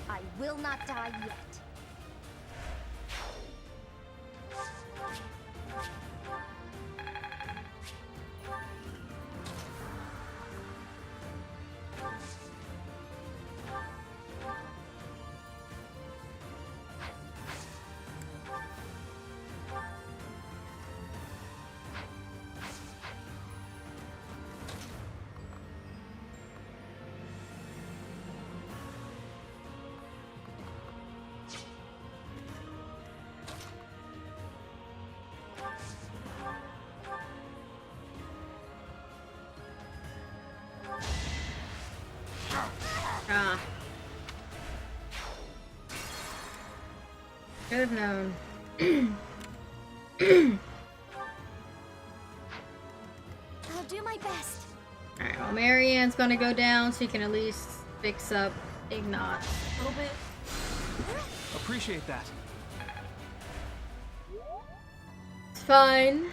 I will not die yet. Ah. Should have known. I'll do my best. Alright, well, Marianne's gonna go down so you can at least fix up Ignat a little bit. Appreciate that. It's fine.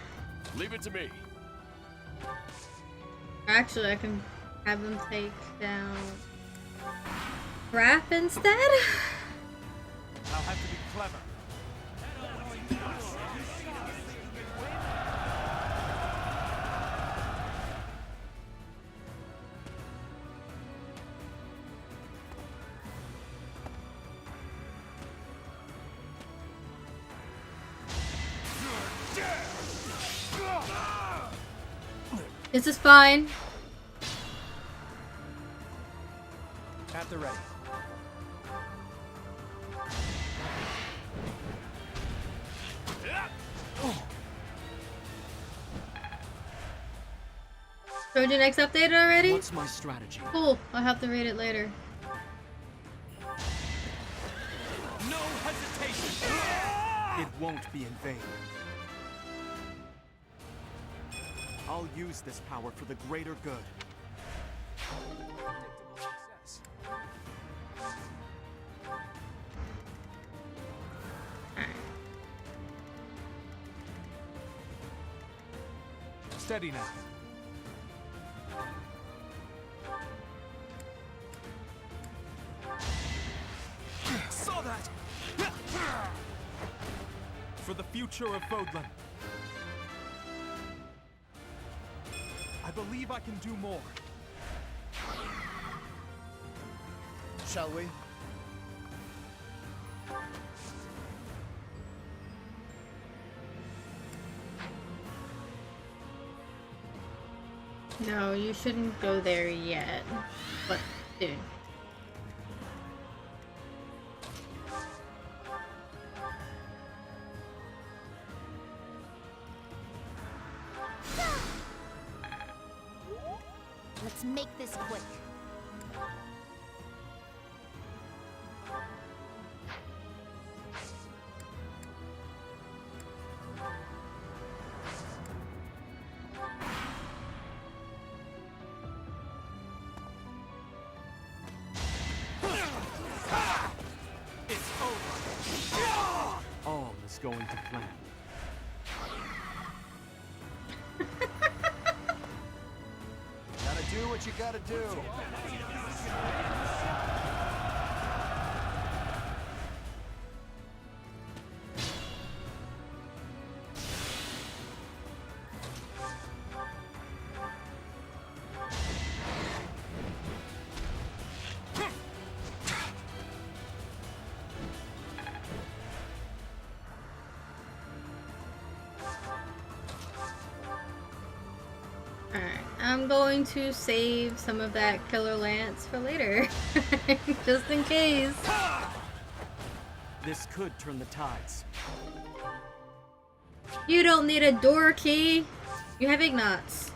Leave it to me. Actually, I can have them take down Raph instead. I'll have to be clever. This is fine. At the ready. Showed you next update already? What's my strategy? Cool. I'll have to read it later. No hesitation. It won't be in vain. I'll use this power for the greater good. Steady now. Saw that. For the future of Fodlan. I believe I can do more. Shall we? No, you shouldn't go there yet. But, dude. Let's make this quick. It's over. All is going to plan. Gotta do what you gotta do. Alright, I'm going to save some of that killer lance for later. Just in case. This could turn the tides. You don't need a door key. You have Ignots.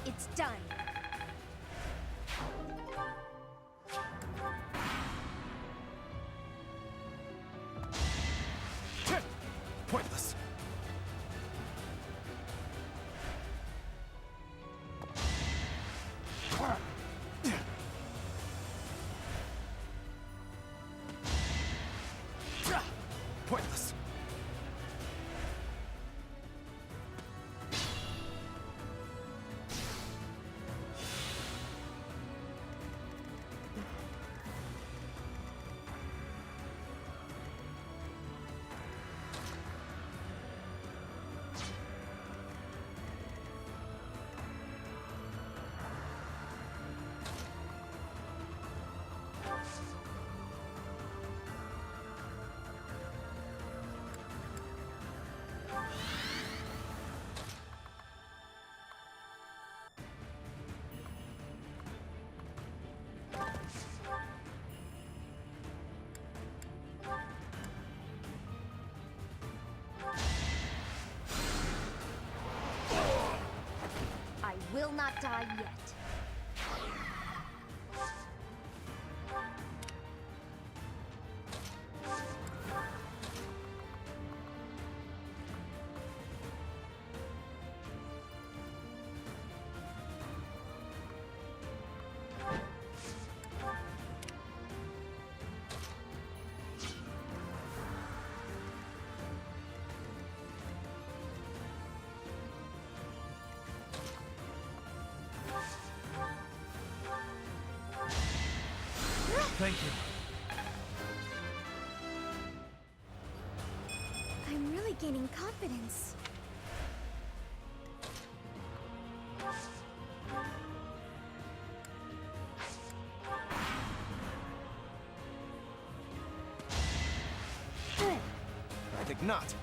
It's done. Pointless. Pointless. I will not die yet. Thank you. I'm really gaining confidence. I think not.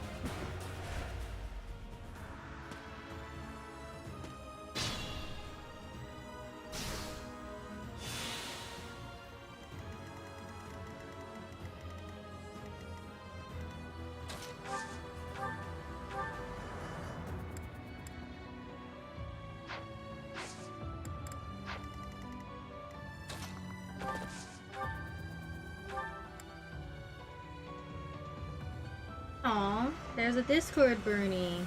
There's a Discord, Bernie.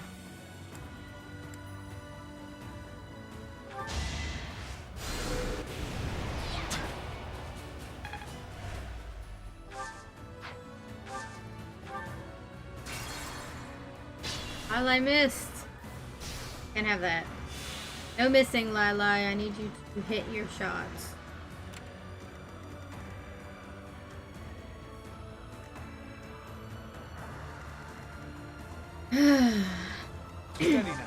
I missed. Can't have that. No missing, Lili. I need you to hit your shots. Steady now.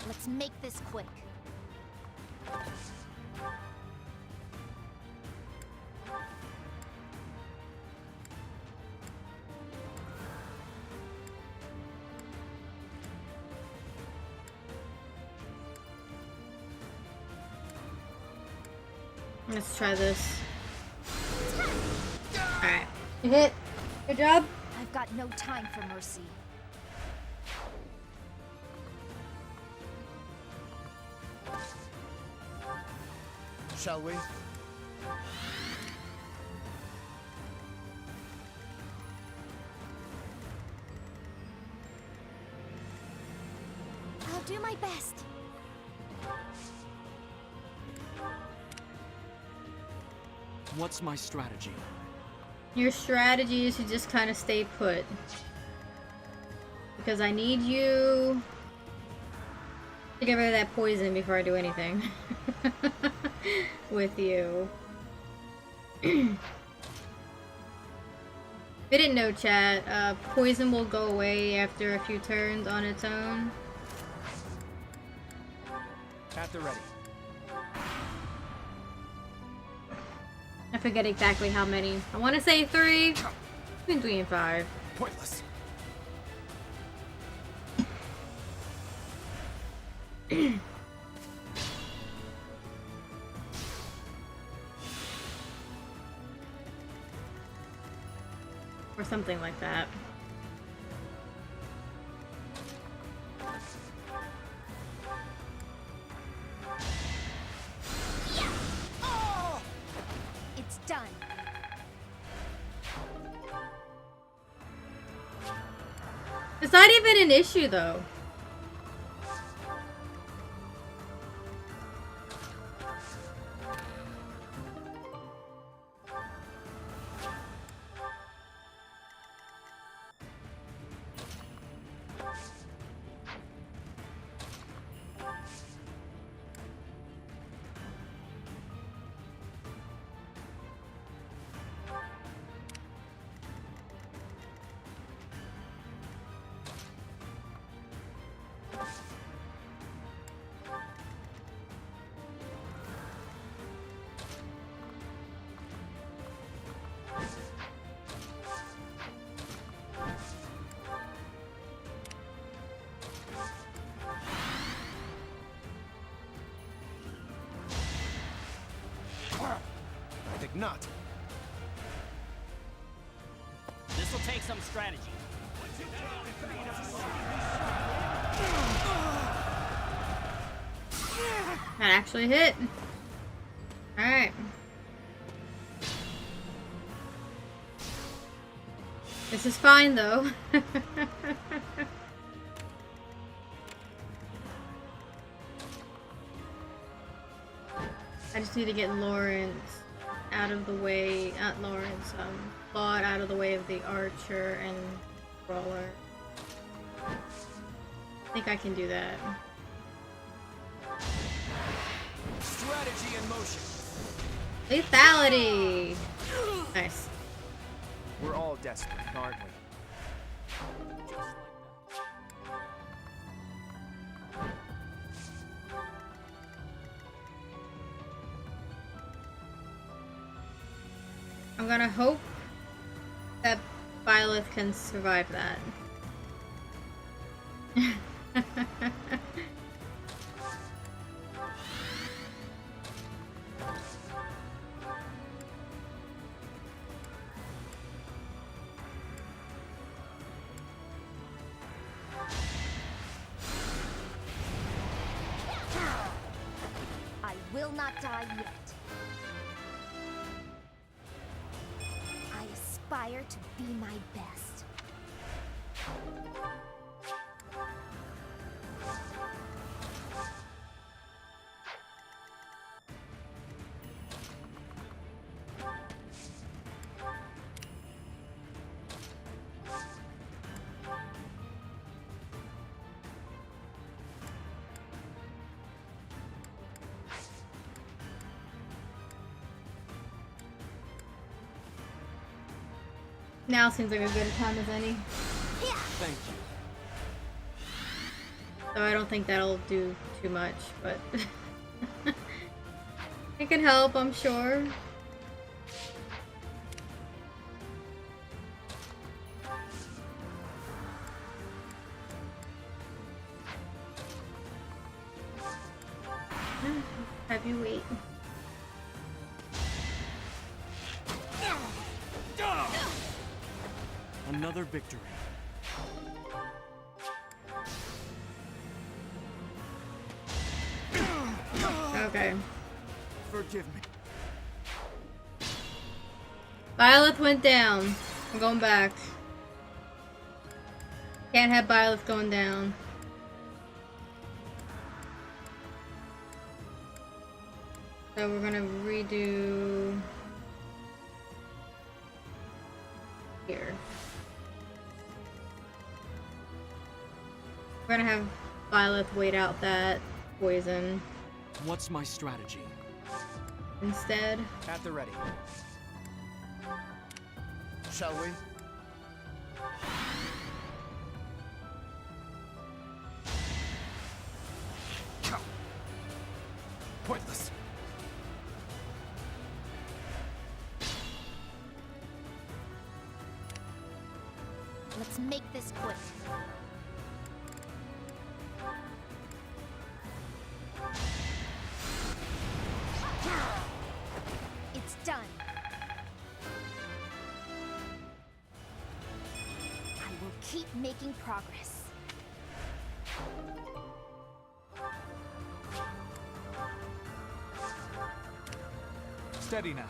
Let's make this quick. Let's try this. Alright. You hit. Good job. I've got no time for mercy. Shall we? I'll do my best. What's my strategy? Your strategy is to just kind of stay put. Because I need you to get rid of that poison before I do anything. With you. If you didn't know, chat, poison will go away after a few turns on its own. At the ready. I forget exactly how many. I want to say 3. Between 3 and 5. Pointless. Or something like that. It's done. It's not even an issue though. I think not. This'll take some strategy. That actually hit. Alright. This is fine though. I just need to get Lawrence out of the way, not Lawrence, Claude out of the way of the archer and brawler. I think I can do that. Strategy in motion. Lethality! Nice. We're all desperate, aren't we? I'm gonna hope that Violet can survive that. will not die yet. I aspire to be my best. Now seems like a good time as any. Thank you. So I don't think that'll do too much, but it can help, I'm sure. Have you wait. Another victory. Okay. Forgive me. Byleth went down. I'm going back. Can't have Byleth going down. So we're gonna redo here. We're gonna have Byleth wait out that poison What's my strategy? instead. At the ready. Shall we? Pointless. Let's make this quick. It's done. I will keep making progress. Steady now.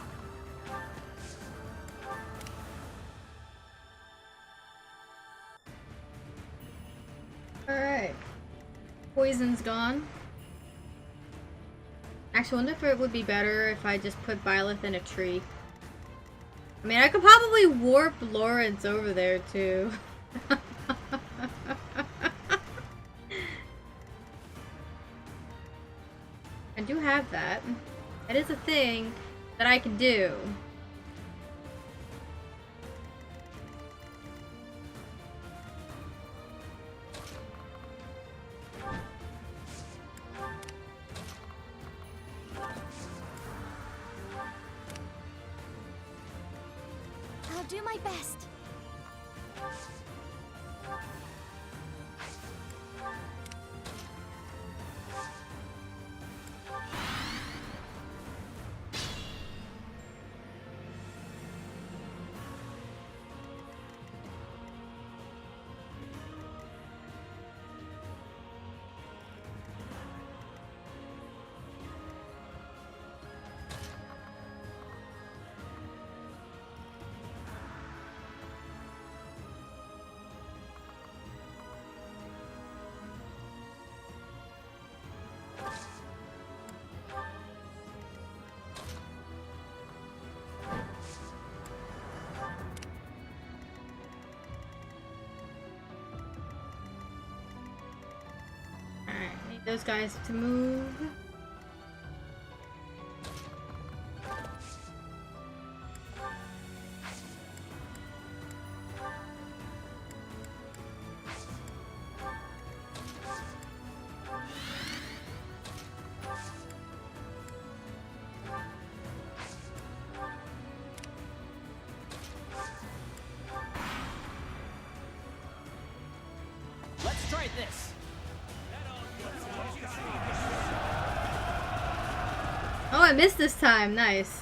Alright. Poison's gone. Actually, I wonder if it would be better if I just put Byleth in a tree. I mean, I could probably warp Lawrence over there, too. I do have that. It is a thing that I can do. I'll do my best. Alright, need those guys to move. Let's try this. Oh, I missed this time. Nice.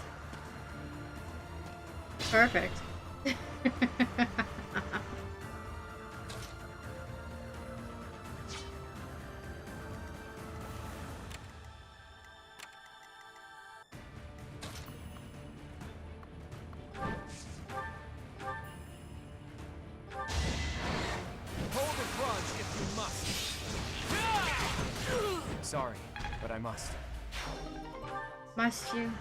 Perfect. Sorry, but I must. Must you?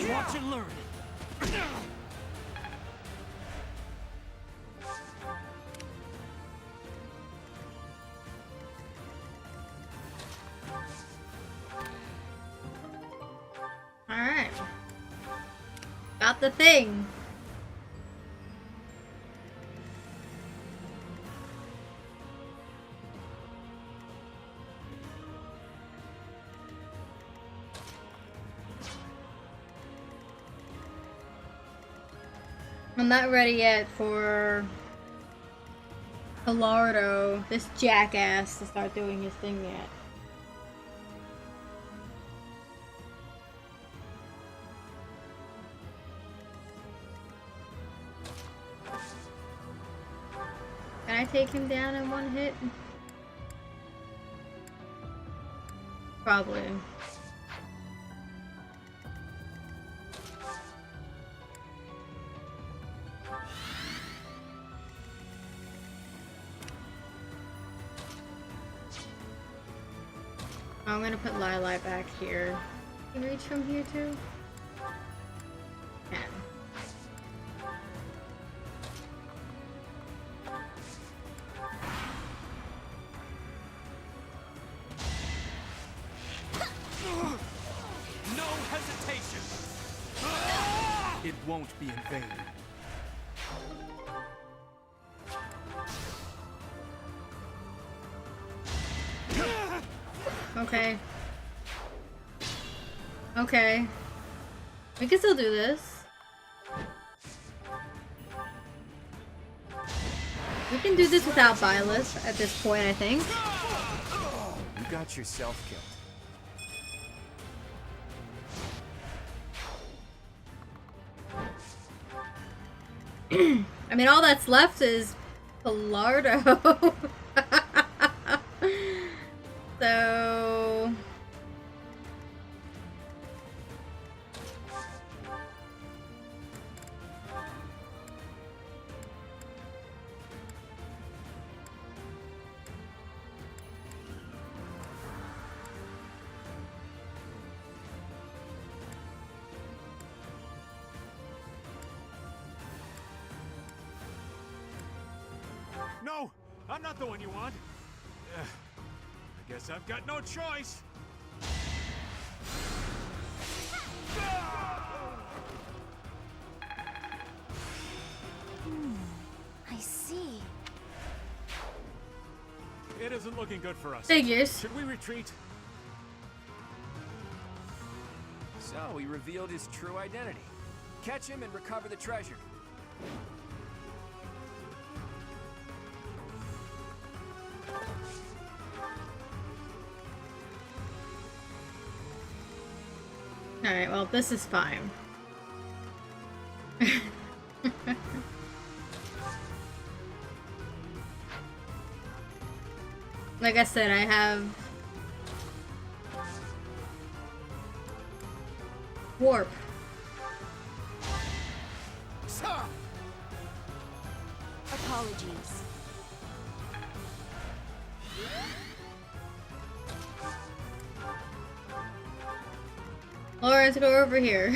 Watch and learn. Alright. Got the thing. I'm not ready yet for Pilardo, this jackass, to start doing his thing yet. Can I take him down in one hit? Probably. I'm gonna put Lili back here. Can you reach from here too? Can. No hesitation. It won't be in vain. Okay. Okay. We can still do this. We can do this without Byleth at this point, I think. You got yourself killed. I mean, all that's left is Pilardo. So... No, I'm not the one you want. I guess I've got no choice. I see. It isn't looking good for us. Figures. Should we retreat? So he revealed his true identity. Catch him and recover the treasure. Alright, well, this is fine. Like I said, I have warp. Apologies. Laura, let's go over here.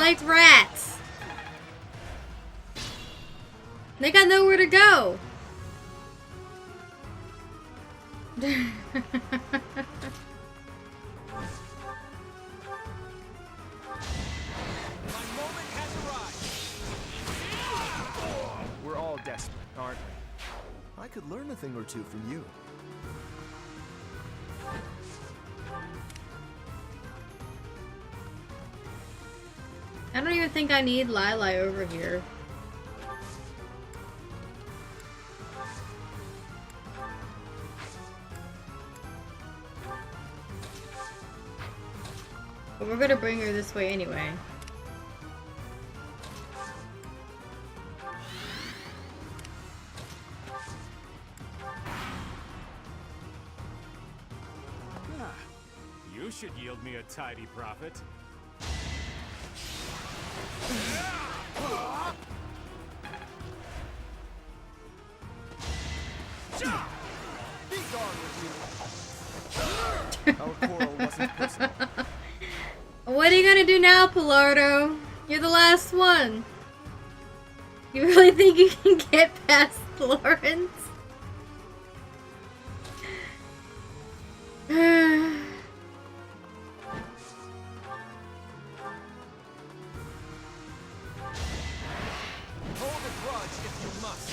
like rats. They got nowhere to go. We're all desperate, aren't we? I could learn a thing or two from you. I don't even think I need Lili over here. But we're gonna bring her this way anyway. You should yield me a tidy profit. Be gone with you. Our quarrel wasn't personal. What are you gonna do now, Pilardo? You're the last one. You really think you can get past Lawrence? Hold a grudge if you must.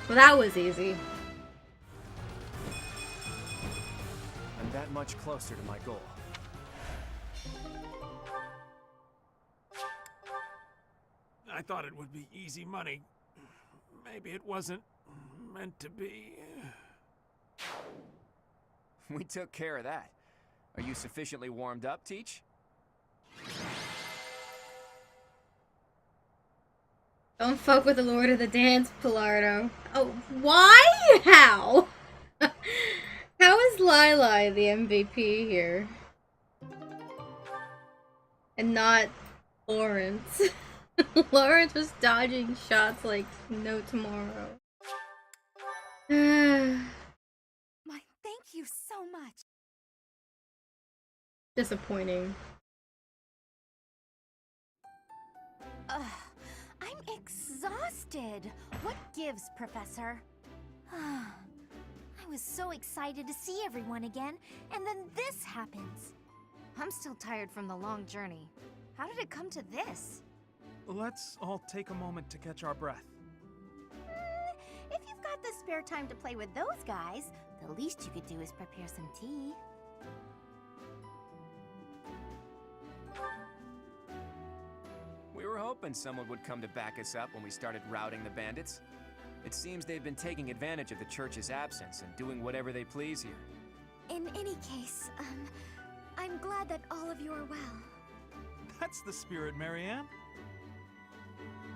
Well, that was easy. I'm that much closer to my goal. I thought it would be easy money. Maybe it wasn't meant to be. We took care of that. Are you sufficiently warmed up, Teach? Don't fuck with the Lord of the Dance, Pilardo. Oh, why? How? How is Lili the MVP here? And not Lawrence. Lawrence was dodging shots like no tomorrow. My, thank you so much. Disappointing. Ugh, I'm exhausted. What gives, Professor? I was so excited to see everyone again, and then this happens. I'm still tired from the long journey. How did it come to this? Let's all take a moment to catch our breath. If you've got the spare time to play with those guys, the least you could do is prepare some tea. We were hoping someone would come to back us up when we started routing the bandits. It seems they've been taking advantage of the church's absence and doing whatever they please here. In any case, I'm glad that all of you are well. That's the spirit, Marianne.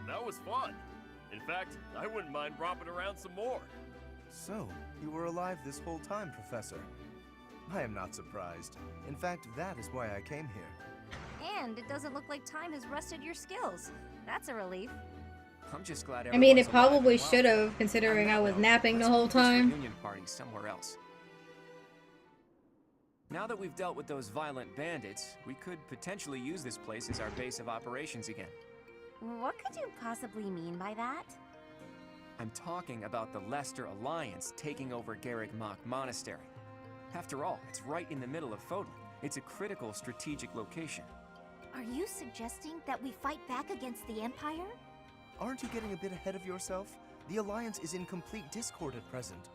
That was fun. In fact, I wouldn't mind romping around some more. So, you were alive this whole time, Professor. I am not surprised. In fact, that is why I came here. And it doesn't look like time has rusted your skills. That's a relief. I'm just glad I mean, it everyone's alive probably and well. should have, considering On I that was note, napping the let's whole keep this time. reunion party somewhere else. Now that we've dealt with those violent bandits, we could potentially use this place as our base of operations again. What could you possibly mean by that? I'm talking about the Leicester Alliance taking over Garreg Mach Monastery. After all, it's right in the middle of Fodlan. It's a critical strategic location. Are you suggesting that we fight back against the Empire? Aren't you getting a bit ahead of yourself? The Alliance is in complete discord at present.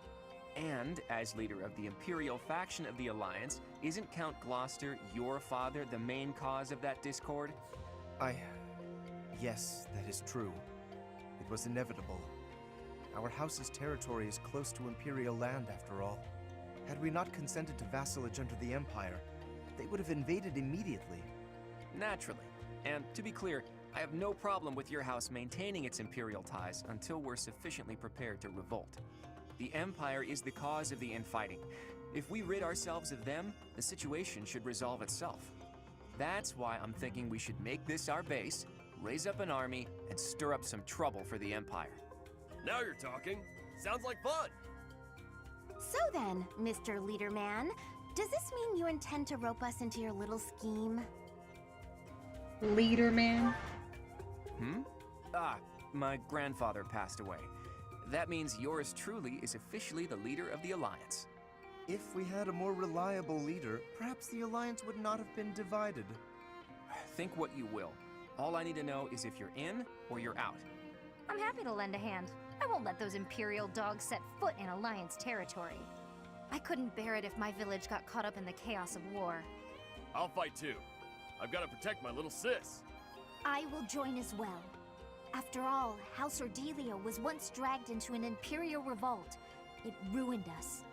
And, as leader of the Imperial faction of the Alliance, isn't Count Gloucester, your father, the main cause of that discord? Yes, that is true. It was inevitable. Our house's territory is close to Imperial land, after all. Had we not consented to vassalage under the Empire, they would have invaded immediately. Naturally. And, to be clear, I have no problem with your house maintaining its Imperial ties until we're sufficiently prepared to revolt. The Empire is the cause of the infighting. If we rid ourselves of them, the situation should resolve itself. That's why I'm thinking we should make this our base, raise up an army, and stir up some trouble for the Empire. Now you're talking. Sounds like fun. So then, Mr. Leader Man, Does this mean you intend to rope us into your little scheme? Leader man. My grandfather passed away. That means yours truly is officially the leader of the Alliance. If we had a more reliable leader, perhaps the Alliance would not have been divided. Think what you will. All I need to know is if you're in or you're out. I'm happy to lend a hand. I won't let those Imperial dogs set foot in Alliance territory. I couldn't bear it if my village got caught up in the chaos of war. I'll fight too. I've got to protect my little sis. I will join as well. After all, House Ordelia was once dragged into an Imperial revolt. It ruined us.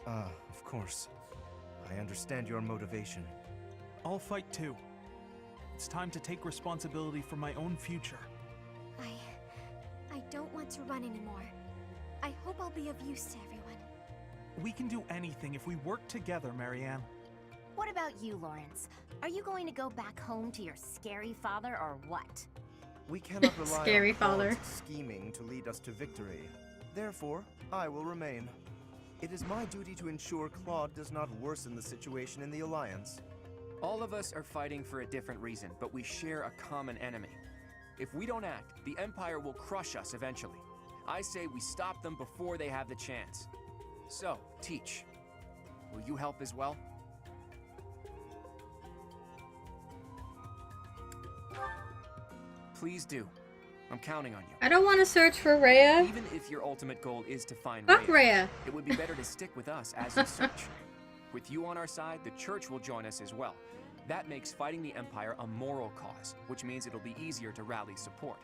Of course. I understand your motivation. I'll fight too. It's time to take responsibility for my own future. I don't want to run anymore. I hope I'll be of use to everyone. We can do anything if we work together, Marianne. What about you, Lawrence? Are you going to go back home to your scary father or what? We cannot rely Scary on father. Claude's scheming to lead us to victory. Therefore, I will remain. It is my duty to ensure Claude does not worsen the situation in the Alliance. All of us are fighting for a different reason, but we share a common enemy. If we don't act, the Empire will crush us eventually. I say we stop them before they have the chance. So, Teach, will you help as well? Please do. I'm counting on you. I don't want to search for Rhea. Even if your ultimate goal is to find Fuck Rhea, Rhea. it would be better to stick with us as you search. With you on our side, the Church will join us as well. That makes fighting the Empire a moral cause, which means it'll be easier to rally support.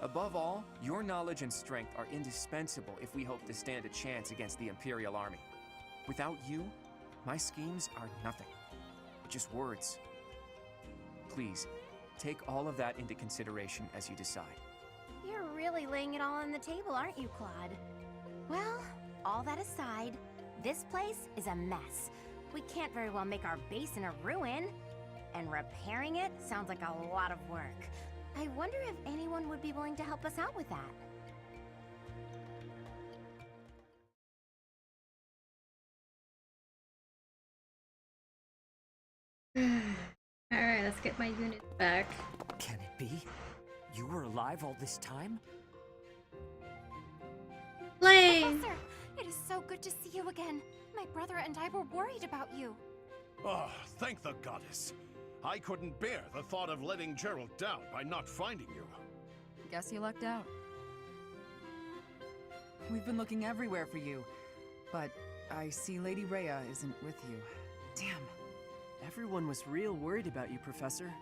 Above all, your knowledge and strength are indispensable if we hope to stand a chance against the Imperial Army. Without you, my schemes are nothing. Just words. Please, take all of that into consideration as you decide. You're really laying it all on the table, aren't you, Claude? Well, all that aside, this place is a mess. We can't very well make our base in a ruin. And repairing it sounds like a lot of work. I wonder if anyone would be willing to help us out with that. Alright, let's get my units back. Can it be? You were alive all this time? Flame! Professor, it is so good to see you again. My brother and I were worried about you. Oh, thank the goddess. I couldn't bear the thought of letting Gerald down by not finding you. Guess you lucked out. We've been looking everywhere for you, but I see Lady Rhea isn't with you. Damn. Everyone was real worried about you, Professor.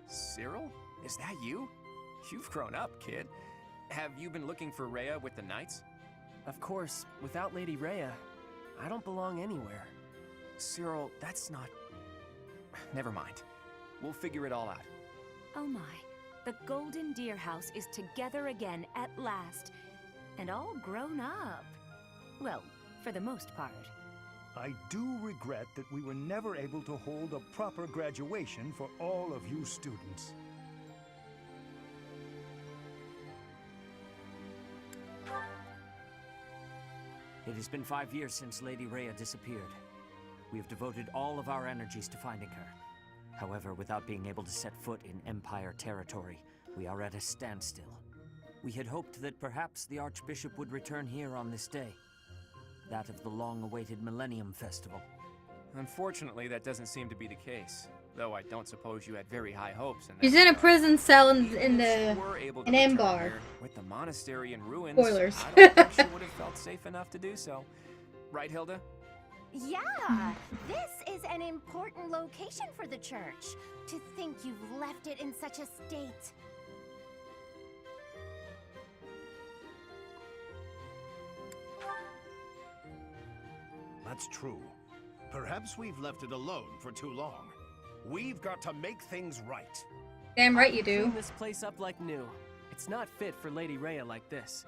Cyril? Is that you? You've grown up, kid. Have you been looking for Rhea with the Knights? Of course, without Lady Rhea, I don't belong anywhere. Cyril, that's not... Never mind. We'll figure it all out. Oh my. The Golden Deer House is together again at last. And all grown up. Well, for the most part. I do regret that we were never able to hold a proper graduation for all of you students. It has been 5 years since Lady Rhea disappeared. We have devoted all of our energies to finding her. However, without being able to set foot in Empire territory, we are at a standstill. We had hoped that perhaps the Archbishop would return here on this day. That of the long-awaited Millennium Festival. Unfortunately, that doesn't seem to be the case. Though I don't suppose you had very high hopes. He's in a prison cell in an M bar. Here, with the monastery in ruins, Spoilers. I don't think she would have felt safe enough to do so. Right, Hilda? Yeah, this is an important location for the church. To think you've left it in such a state. That's true. Perhaps we've left it alone for too long. We've got to make things right. Damn right you do. Clean this place up like new. It's not fit for Lady Rhea like this.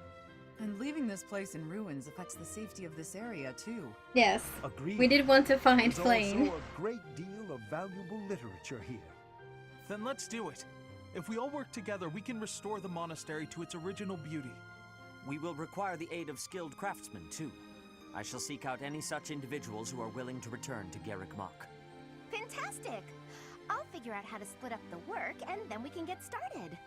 And leaving this place in ruins affects the safety of this area, too. Yes. Agreed. We did want to find There's Flame. also a great deal of valuable literature here. Then let's do it. If we all work together, we can restore the monastery to its original beauty. We will require the aid of skilled craftsmen, too. I shall seek out any such individuals who are willing to return to Garrick Mach. Fantastic! I'll figure out how to split up the work, and then we can get started.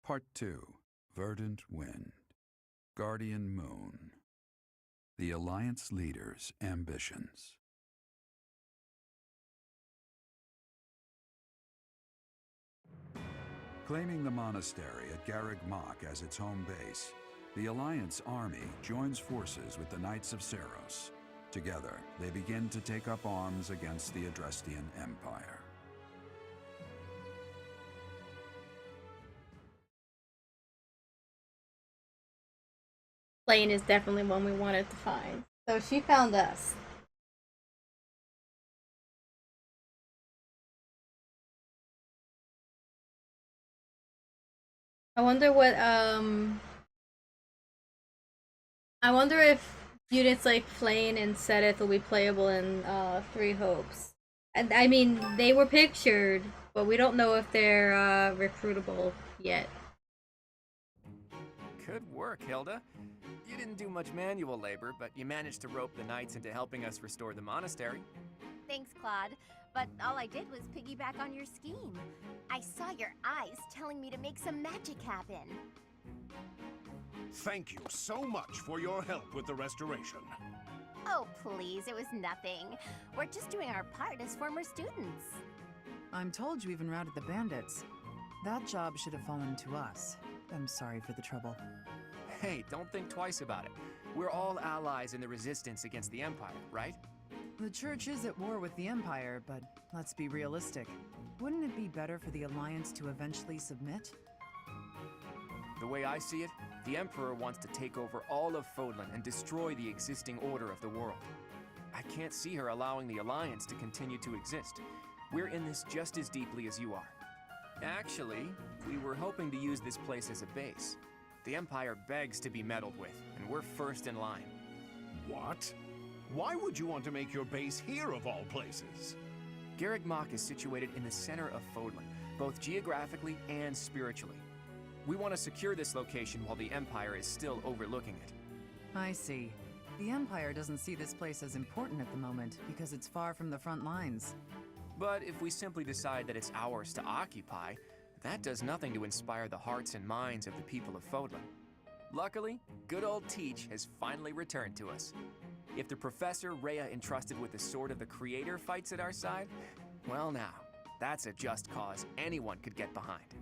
Part 2. Verdant Wind. Guardian Moon. The Alliance Leader's Ambitions. Claiming the monastery at Garrick Mach as its home base, the Alliance army joins forces with the Knights of Seros. Together, they begin to take up arms against the Adrestian Empire. Plane is definitely one we wanted to find. So she found us. I wonder what, I wonder if units like Flane and Setith will be playable in, Three Hopes. And, I mean, they were pictured, but we don't know if they're, recruitable yet. Good work, Hilda. You didn't do much manual labor, but you managed to rope the knights into helping us restore the monastery. Thanks, Claude. But all I did was piggyback on your scheme. I saw your eyes telling me to make some magic happen. Thank you so much for your help with the restoration. Oh, please, it was nothing. We're just doing our part as former students. I'm told you even routed the bandits. That job should have fallen to us. I'm sorry for the trouble. Hey, don't think twice about it. We're all allies in the resistance against the Empire, right? The Church is at war with the Empire, but let's be realistic. Wouldn't it be better for the Alliance to eventually submit? The way I see it, the Emperor wants to take over all of Fodlan and destroy the existing order of the world. I can't see her allowing the Alliance to continue to exist. We're in this just as deeply as you are. Actually, we were hoping to use this place as a base. The Empire begs to be meddled with, and we're first in line. What? Why would you want to make your base here of all places? Garrick Mach is situated in the center of Fodlan, both geographically and spiritually. We want to secure this location while the Empire is still overlooking it. I see. The Empire doesn't see this place as important at the moment because it's far from the front lines. But if we simply decide that it's ours to occupy, that does nothing to inspire the hearts and minds of the people of Fodlan. Luckily, good old Teach has finally returned to us. If the Professor Rhea entrusted with the Sword of the Creator fights at our side, well now, that's a just cause anyone could get behind.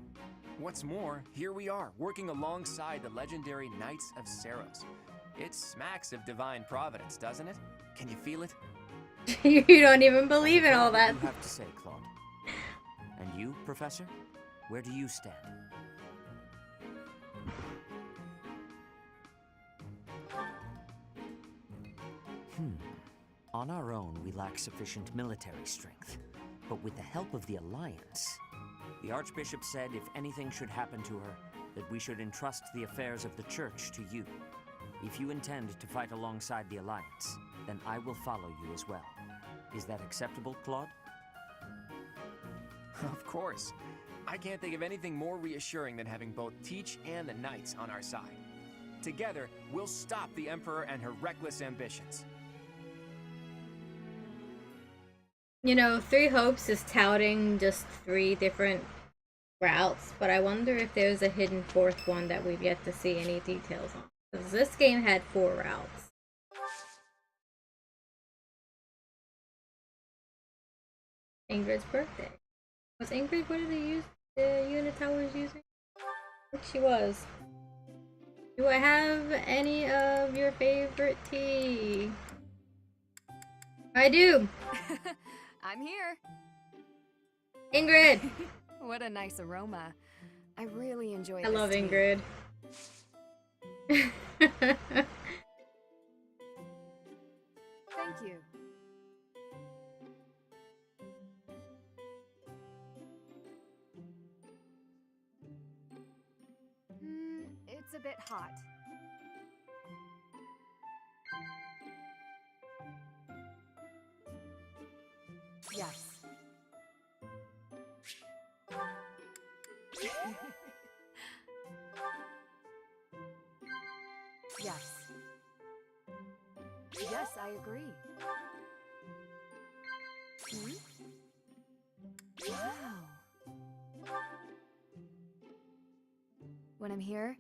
What's more, here we are, working alongside the legendary Knights of Seros. It smacks of divine providence, doesn't it? Can you feel it? You don't even believe in all that. What do you have to say, Claude? And you, Professor? Where do you stand? On our own, we lack sufficient military strength. But with the help of the Alliance, the Archbishop said if anything should happen to her, that we should entrust the affairs of the Church to you. If you intend to fight alongside the Alliance, then I will follow you as well. Is that acceptable, Claude? Of course. I can't think of anything more reassuring than having both Teach and the Knights on our side. Together, we'll stop the Emperor and her reckless ambitions. You know, Three Hopes is touting just 3 different routes, but I wonder if there's a hidden 4th one that we've yet to see any details on. Because this game had 4 routes. Ingrid's birthday. Was Ingrid one of the units I was using? I think she was. Do I have any of your favorite tea? I do! I'm here. Ingrid! What a nice aroma. I really enjoy I this love tea. Ingrid. Thank you. It's a bit hot. Yes. Yes. Yes, I agree. Hmm? Wow. When I'm here,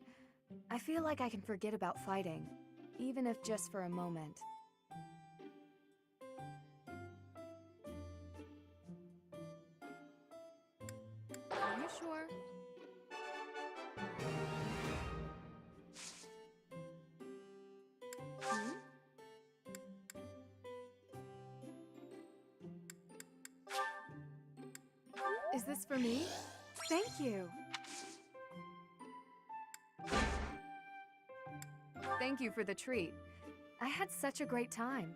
I feel like I can forget about fighting, even if just for a moment. Are you sure? Hmm? Is this for me? Thank you. Thank you for the treat. I had such a great time.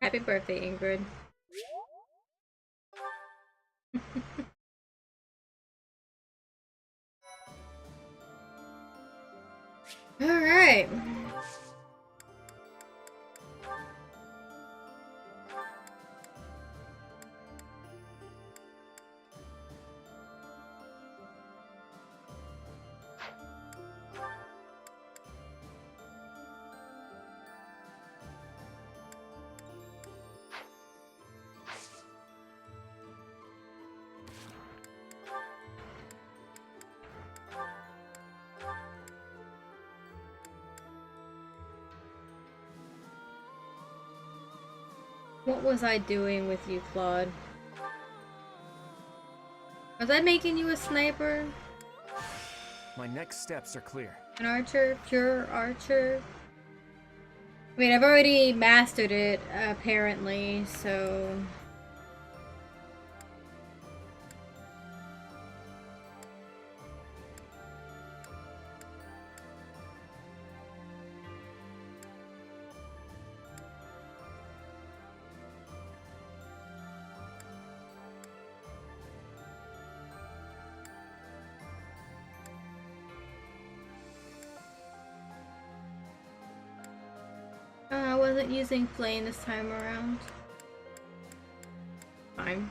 Happy birthday, Ingrid. All right. What was I doing with you, Claude? Was I making you a sniper? My next steps are clear. An archer? Pure archer? I mean, I've already mastered it, apparently, so... I wasn't using flame this time around. Fine.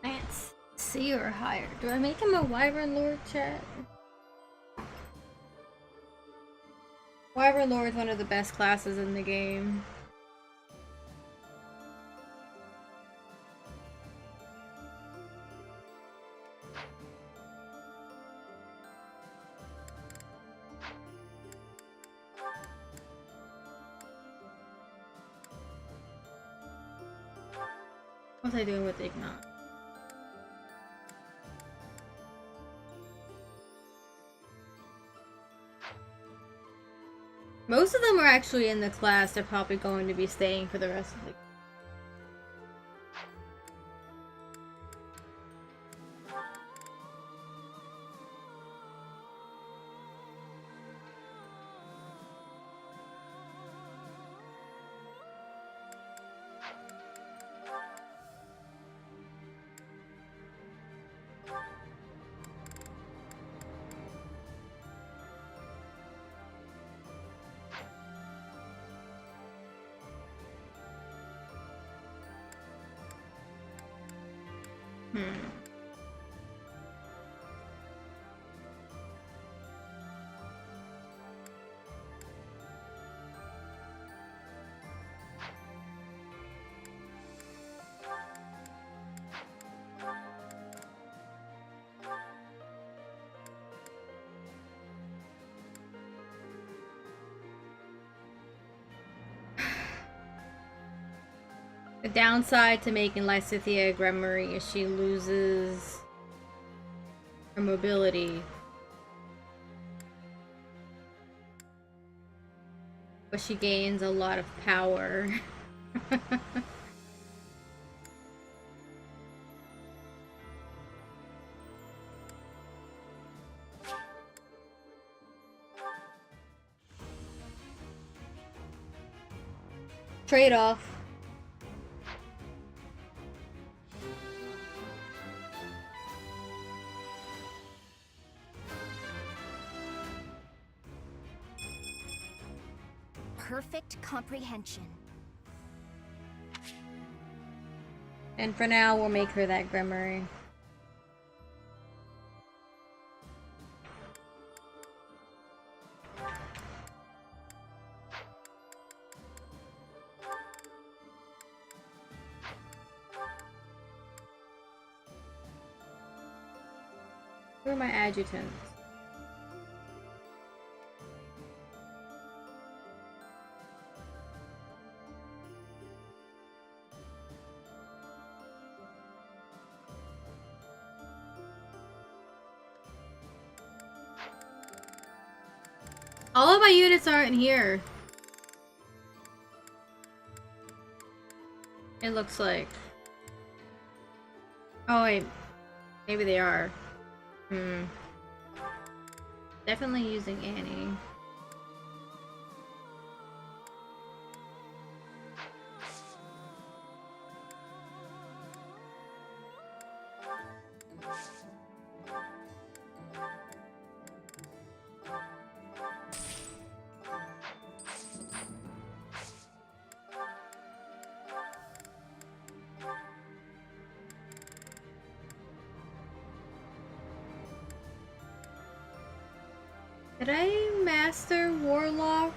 Lance, see or higher. Do I make him a Wyvern Lord, chat? Wyvern Lord is one of the best classes in the game. What was I doing with Ignat? Most of them are actually in the class. They're probably going to be staying for the rest of the The downside to making Lysithea a Gremory is she loses her mobility. but she gains a lot of power. Trade-off. Perfect comprehension. And for now, we'll make her that Grimoire. Who are my adjutants? All of my units aren't here. It looks like. Oh wait, maybe they are. Definitely using Annie. Did I master Warlock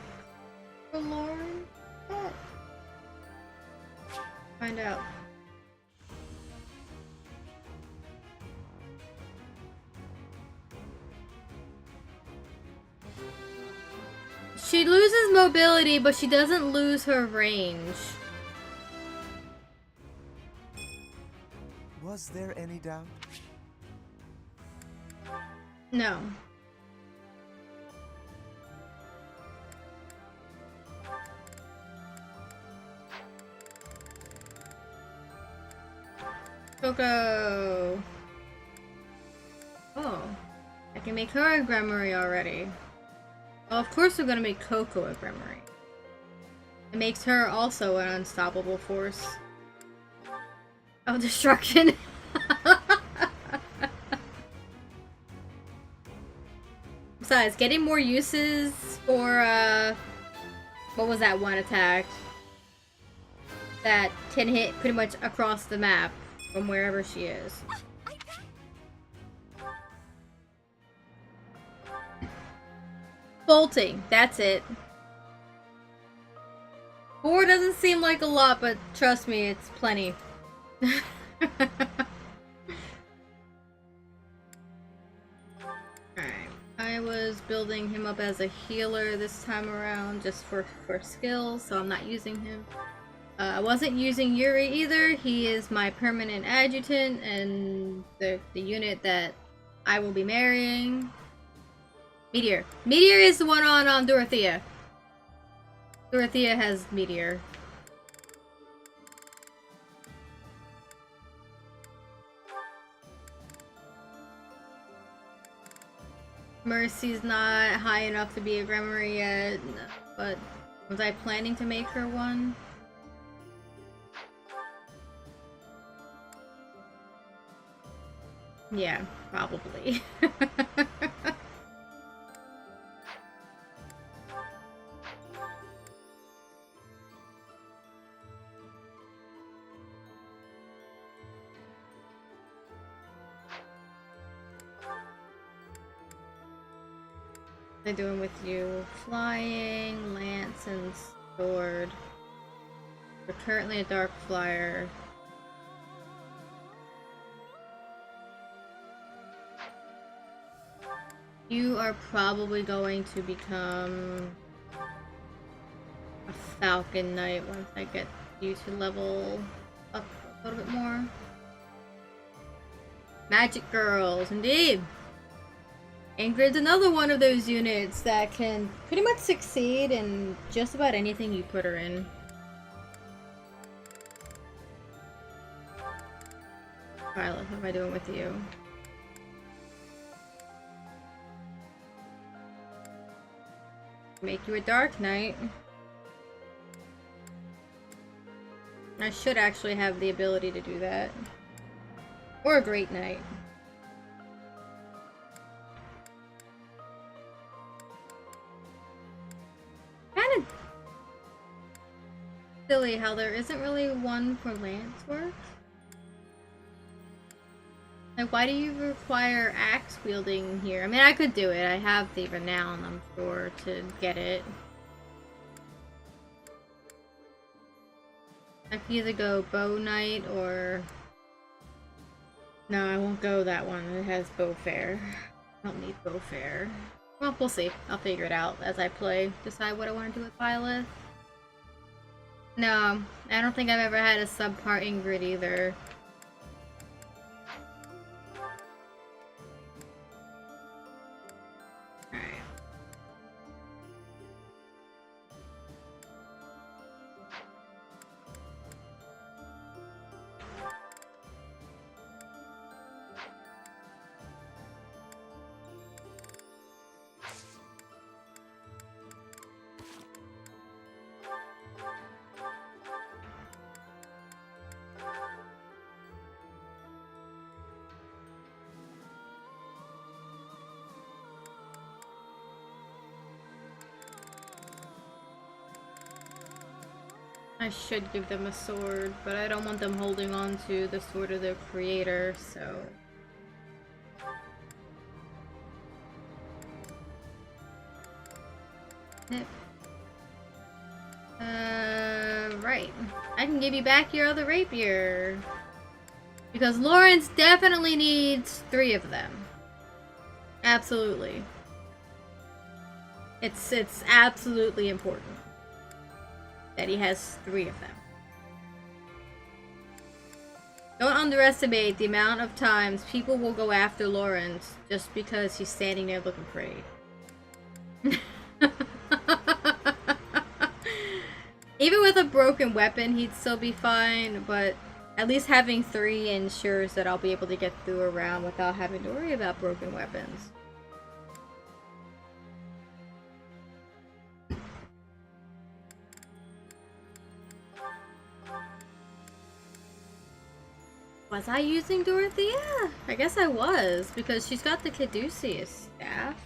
for Lauren? Oh. Find out. She loses mobility, but she doesn't lose her range. Was there any doubt? No. Coco. Oh, I can make her a Grimoire already. Well, of course we're gonna make Coco a Grimoire. It makes her also an unstoppable force of destruction. Besides, getting more uses for, what was that one attack? That can hit pretty much across the map from wherever she is. Bolting, that's it. 4 doesn't seem like a lot, but trust me, it's plenty. Alright, I was building him up as a healer this time around just for skills, so I'm not using him. I wasn't using Yuri either. He is my permanent adjutant and the unit that I will be marrying. Meteor. Meteor is the one on Dorothea. Dorothea has Meteor. Mercy's not high enough to be a Grimoire yet, but was I planning to make her one? Yeah, probably. They're doing with you flying, lance, and sword. We're currently a dark flyer. You are probably going to become a Falcon Knight once I get you to level up a little bit more. Magic girls, indeed! Ingrid's another one of those units that can pretty much succeed in just about anything you put her in. Violet, how am I doing with you? Make you a Dark Knight. I should actually have the ability to do that. Or a Great Knight. Kind of silly how there isn't really one for lance work. Like, why do you require axe wielding here? I mean, I could do it. I have the renown, I'm sure, to get it. I can either go bow knight or... No, I won't go that one. It has bow fair. I don't need bow fair. Well, we'll see. I'll figure it out as I play. Decide what I want to do with Violet. No, I don't think I've ever had a subpar Ingrid either. I should give them a sword, but I don't want them holding on to the sword of their creator, so... Yep. Right. I can give you back your other rapier. Because Lawrence definitely needs 3 of them. Absolutely. It's absolutely important that he has 3 of them. Don't underestimate the amount of times people will go after Lawrence just because he's standing there looking pretty. Even with a broken weapon, he'd still be fine, but at least having 3 ensures that I'll be able to get through a round without having to worry about broken weapons. Was I using Dorothea? I guess I was, because she's got the Caduceus staff.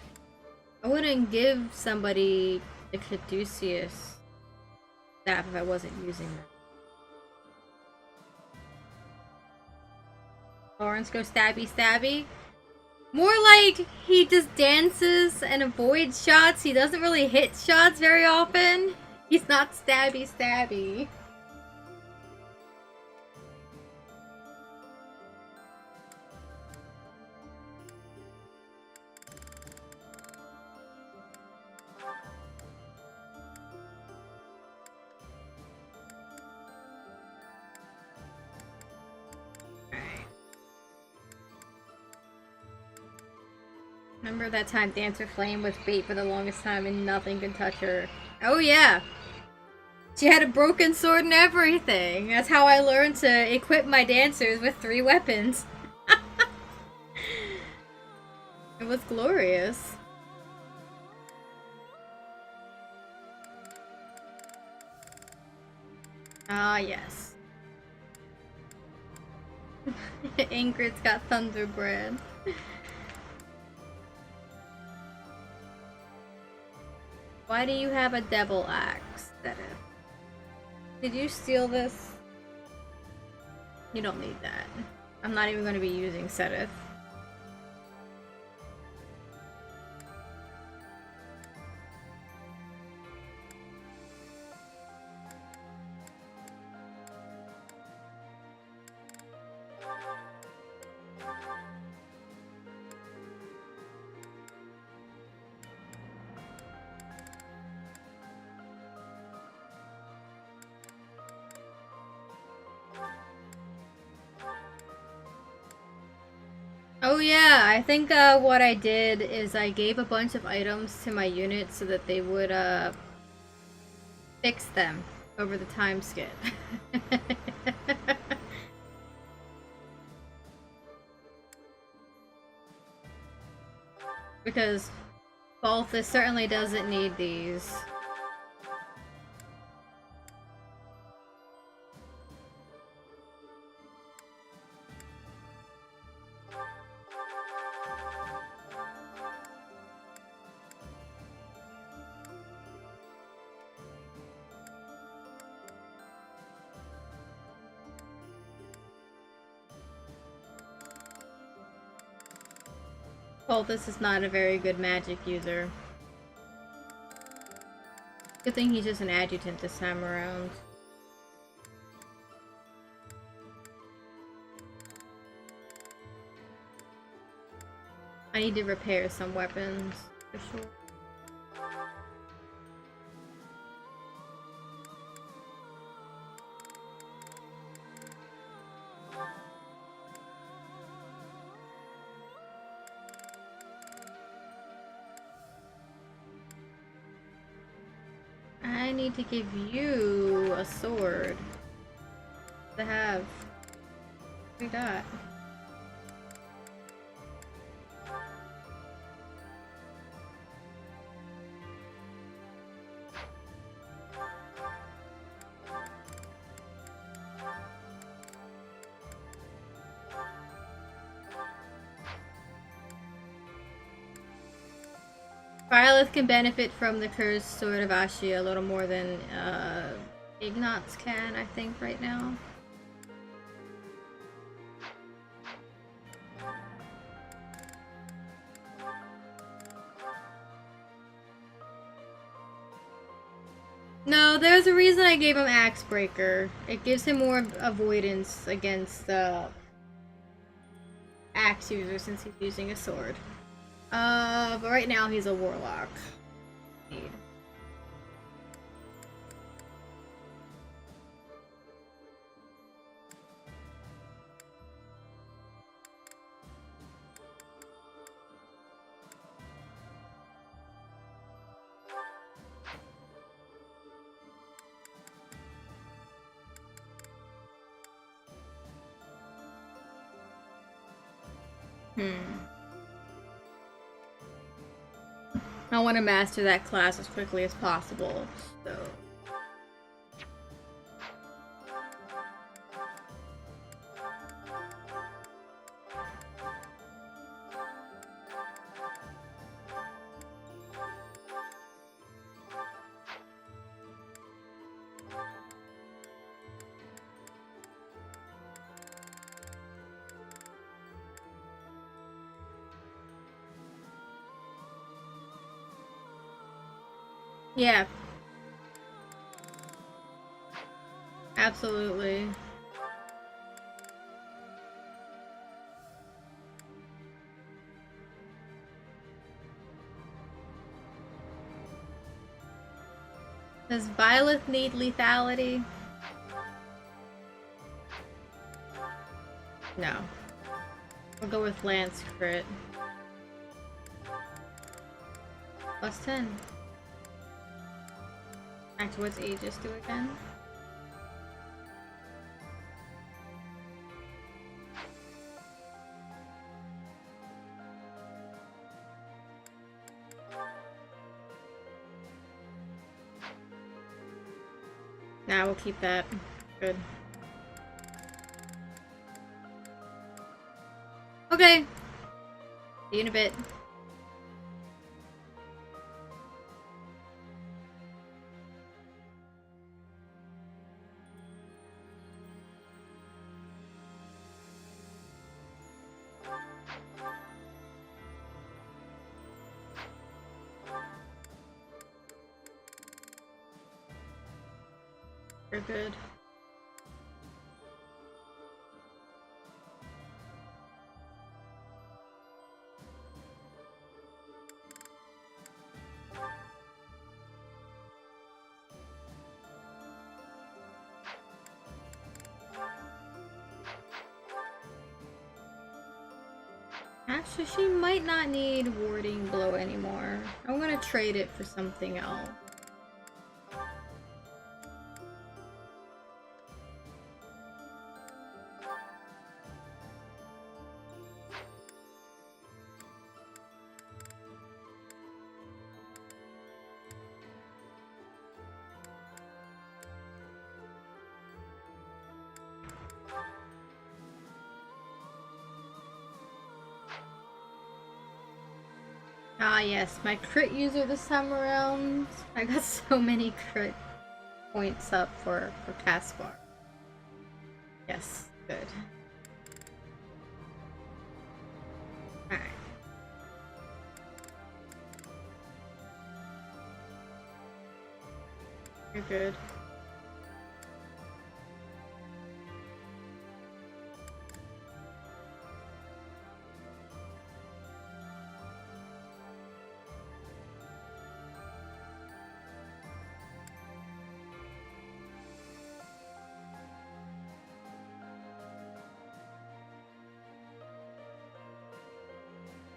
I wouldn't give somebody the Caduceus staff if I wasn't using them. Lawrence go stabby stabby. More like he just dances and avoids shots. He doesn't really hit shots very often. He's not stabby stabby. Remember that time Dancer Flame was bait for the longest time and nothing could touch her? Oh yeah! She had a broken sword and everything! That's how I learned to equip my dancers with 3 weapons. It was glorious. Ah, yes. Ingrid's got Thunderbread. Why do you have a devil axe, Setyn? Did you steal this? You don't need that. I'm not even going to be using Setyn. Oh yeah, I think what I did is I gave a bunch of items to my unit so that they would fix them over the time skip. Because Balthus certainly doesn't need these. Balthus is not a very good magic user. Good thing he's just an adjutant this time around. I need to repair some weapons, for sure. I need to give you a sword to have. What we got? Violet can benefit from the cursed sword of Ashia a little more than Ignatz can, I think, right now. No, there's a reason I gave him Axebreaker. It gives him more avoidance against axe users since he's using a sword. But right now he's a warlock. I want to master that class as quickly as possible, so... Yeah. Absolutely. Does Violet need lethality? No. We'll go with Lance crit. Plus 10. Back to what's Aegis do again? Nah, we'll keep that. Good. Okay. See you in a bit. You're good. Actually, she might not need warding blow anymore. I'm gonna trade it for something else. Ah yes, my crit user this time around. I got so many crit points up for Caspar. Yes, good. Alright. You're good.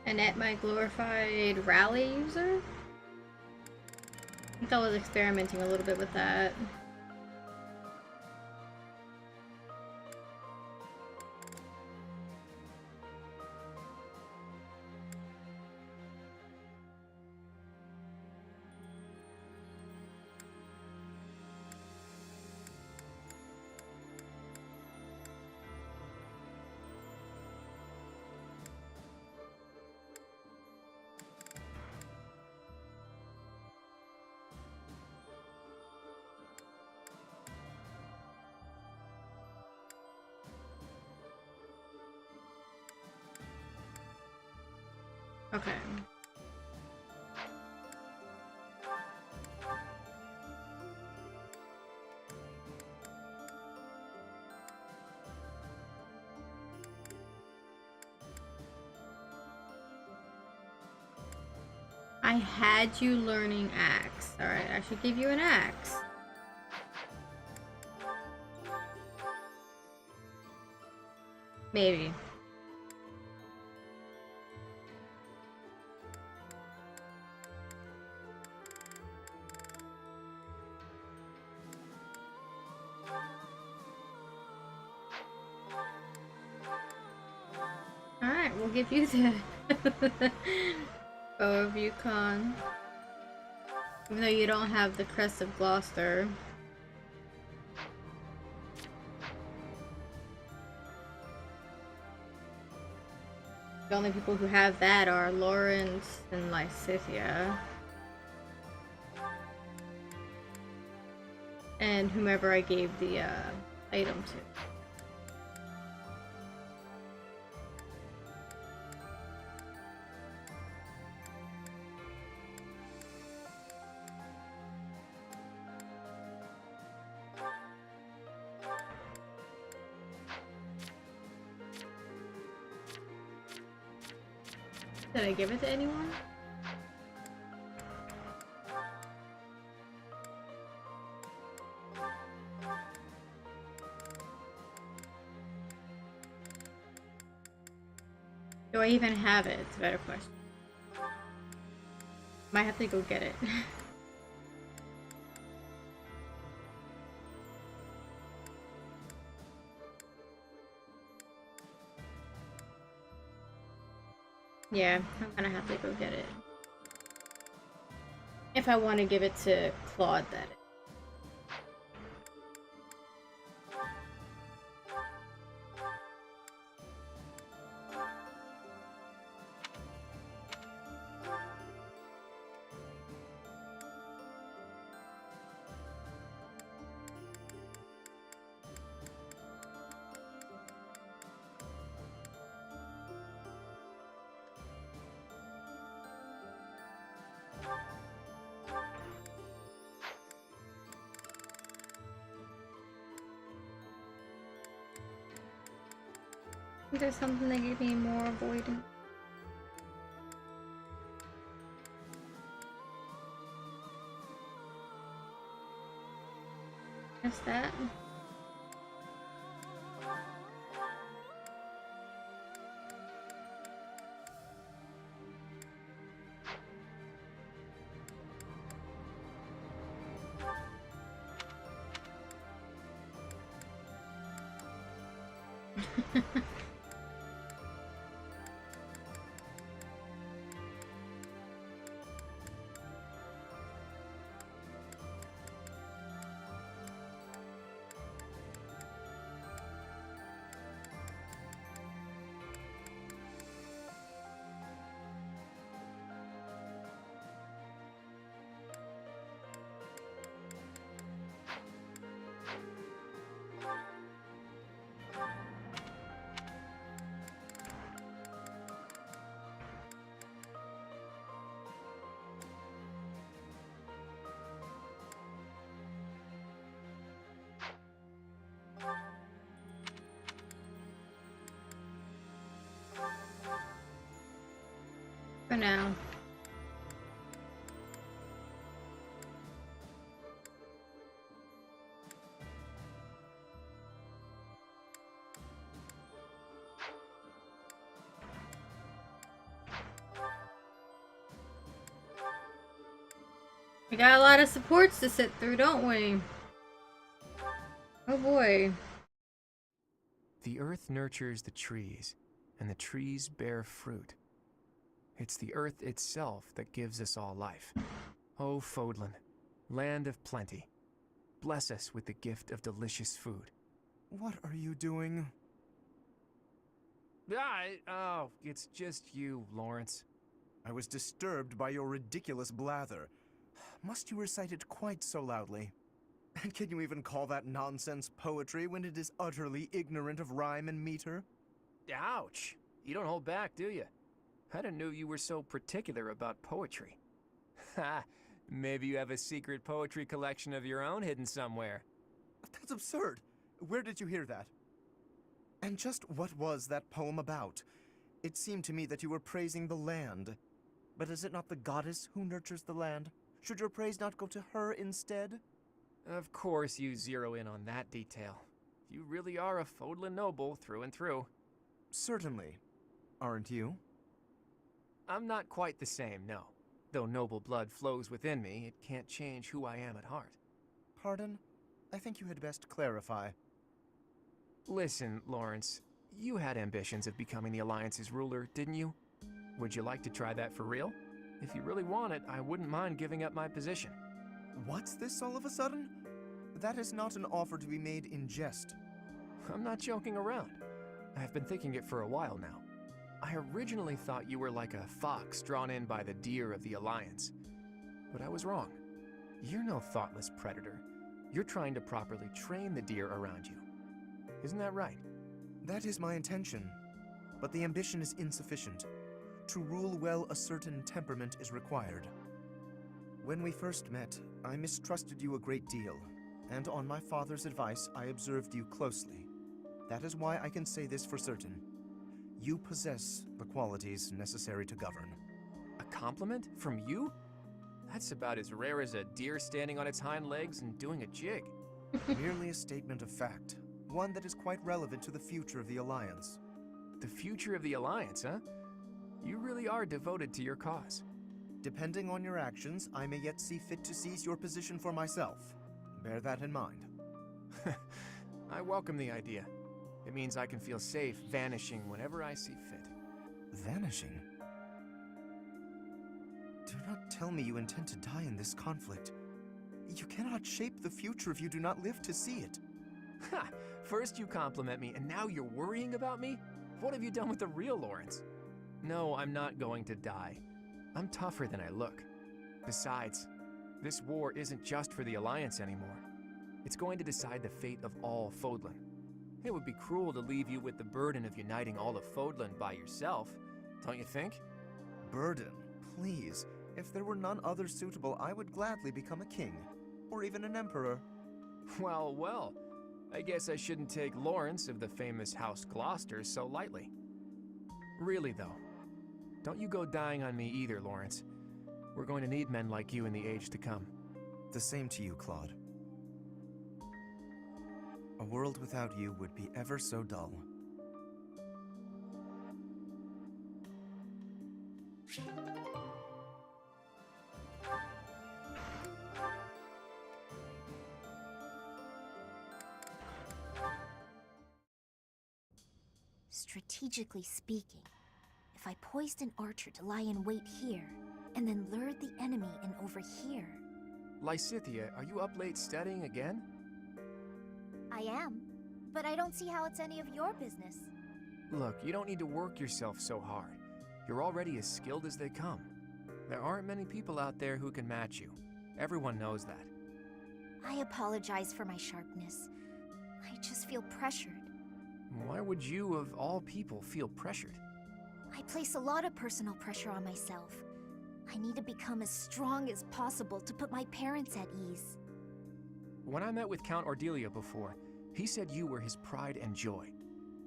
Annette, my glorified rally user? I think I was experimenting a little bit with that. Okay. I had you learning axe. Alright, I should give you an axe. Maybe. Alright, we'll give you the Bow of Yukon. Even though you don't have the Crest of Gloucester. The only people who have that are Lawrence and Lysithia. And whomever I gave the item to. Did I give it to anyone? Do I even have it? It's a better question. Might have to go get it. Yeah, I'm gonna have to go get it. If I want to give it to Claude, that is. There's something that gave me more avoidance. What's that? For now. We got a lot of supports to sit through, don't we? Oh boy. The earth nurtures the trees, and the trees bear fruit. It's the earth itself that gives us all life. Oh, Fodlan, land of plenty, bless us with the gift of delicious food. What are you doing? Oh, it's just you, Lawrence. I was disturbed by your ridiculous blather. Must you recite it quite so loudly? And can you even call that nonsense poetry when it is utterly ignorant of rhyme and meter? Ouch! You don't hold back, do you? I didn't know you were so particular about poetry. Ha! Maybe you have a secret poetry collection of your own hidden somewhere. That's absurd. Where did you hear that? And just what was that poem about? It seemed to me that you were praising the land. But is it not the goddess who nurtures the land? Should your praise not go to her instead? Of course you zero in on that detail. You really are a Fodlan noble through and through. Certainly. Aren't you? I'm not quite the same, no. Though noble blood flows within me, it can't change who I am at heart. Pardon? I think you had best clarify. Listen, Lawrence, you had ambitions of becoming the Alliance's ruler, didn't you? Would you like to try that for real? If you really want it, I wouldn't mind giving up my position. What's this all of a sudden? That is not an offer to be made in jest. I'm not joking around. I've been thinking it for a while now. I originally thought you were like a fox drawn in by the deer of the Alliance. But I was wrong. You're no thoughtless predator. You're trying to properly train the deer around you. Isn't that right? That is my intention. But the ambition is insufficient. To rule well, a certain temperament is required. When we first met, I mistrusted you a great deal, and on my father's advice, I observed you closely. That is why I can say this for certain. You possess the qualities necessary to govern. A compliment? From you? That's about as rare as a deer standing on its hind legs and doing a jig. Merely a statement of fact, one that is quite relevant to the future of the Alliance. The future of the Alliance, huh? You really are devoted to your cause. Depending on your actions, I may yet see fit to seize your position for myself. Bear that in mind. I welcome the idea. It means I can feel safe vanishing whenever I see fit. Vanishing? Do not tell me you intend to die in this conflict. You cannot shape the future if you do not live to see it. Ha! First you compliment me, and now you're worrying about me? What have you done with the real Lawrence? No, I'm not going to die. I'm tougher than I look. Besides, this war isn't just for the Alliance anymore. It's going to decide the fate of all Fodlan. It would be cruel to leave you with the burden of uniting all of Fodlan by yourself, don't you think? Burden? Please. If there were none other suitable, I would gladly become a king. Or even an emperor. Well, well. I guess I shouldn't take Lawrence of the famous House Gloucester so lightly. Really, though. Don't you go dying on me either, Lawrence. We're going to need men like you in the age to come. The same to you, Claude. A world without you would be ever so dull. strategically speaking, if I poised an archer to lie in wait here, and then lured the enemy in over here... Lysithea, are you up late studying again? I am, but I don't see how it's any of your business. Look, you don't need to work yourself so hard. You're already as skilled as they come. There aren't many people out there who can match you. Everyone knows that. I apologize for my sharpness. I just feel pressured. Why would you, of all people, feel pressured? I place a lot of personal pressure on myself. I need to become as strong as possible to put my parents at ease. When I met with Count Ordelia before, he said you were his pride and joy.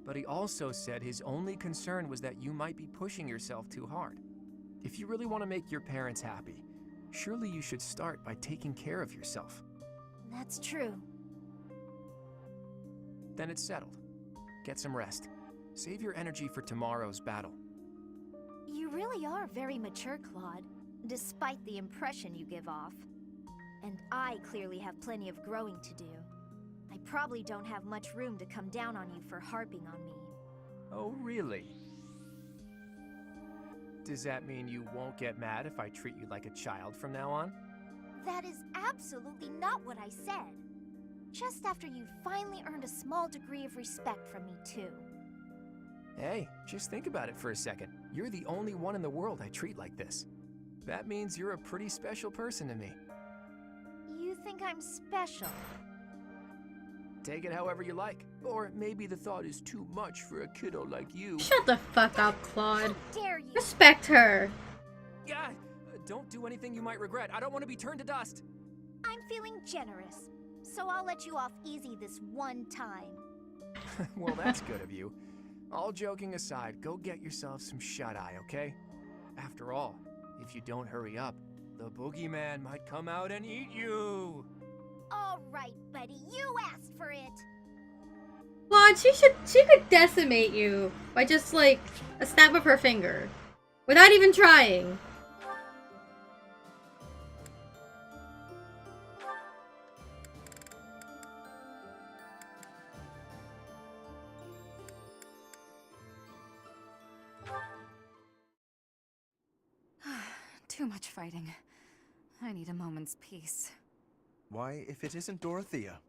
But he also said his only concern was that you might be pushing yourself too hard. If you really want to make your parents happy, surely you should start by taking care of yourself. That's true. Then it's settled. Get some rest. Save your energy for tomorrow's battle. You really are very mature, Claude, despite the impression you give off. And I clearly have plenty of growing to do. I probably don't have much room to come down on you for harping on me. Oh, really? Does that mean you won't get mad if I treat you like a child from now on? That is absolutely not what I said. Just after you'd finally earned a small degree of respect from me, too. Hey, just think about it for a second. You're the only one in the world I treat like this. That means you're a pretty special person to me. You think I'm special? Take it however you like. Or maybe the thought is too much for a kiddo like you. Shut the fuck up, Claude. How dare you? Respect her. Yeah, don't do anything you might regret. I don't want to be turned to dust. I'm feeling generous, so I'll let you off easy this one time. Well, that's good of you. All joking aside, go get yourself some shut-eye, okay? After all, if you don't hurry up, the boogeyman might come out and eat you. All right, buddy, you asked for it. Claude, she could decimate you by just like a snap of her finger, without even trying. Too much fighting. I need a moment's peace. Why, if it isn't Dorothea?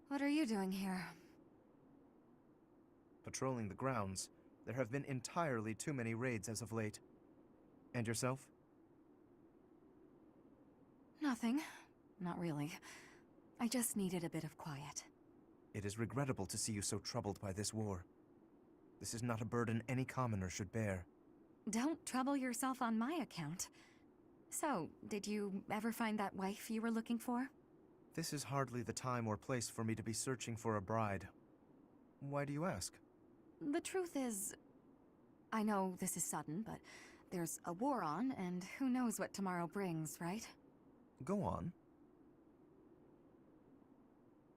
What are you doing here? Patrolling the grounds. There have been entirely too many raids as of late. And yourself? Nothing. Not really. I just needed a bit of quiet. It is regrettable to see you so troubled by this war. This is not a burden any commoner should bear. Don't trouble yourself on my account. So, did you ever find that wife you were looking for? This is hardly the time or place for me to be searching for a bride. Why do you ask? The truth is, I know this is sudden, but there's a war on, and who knows what tomorrow brings, right? Go on.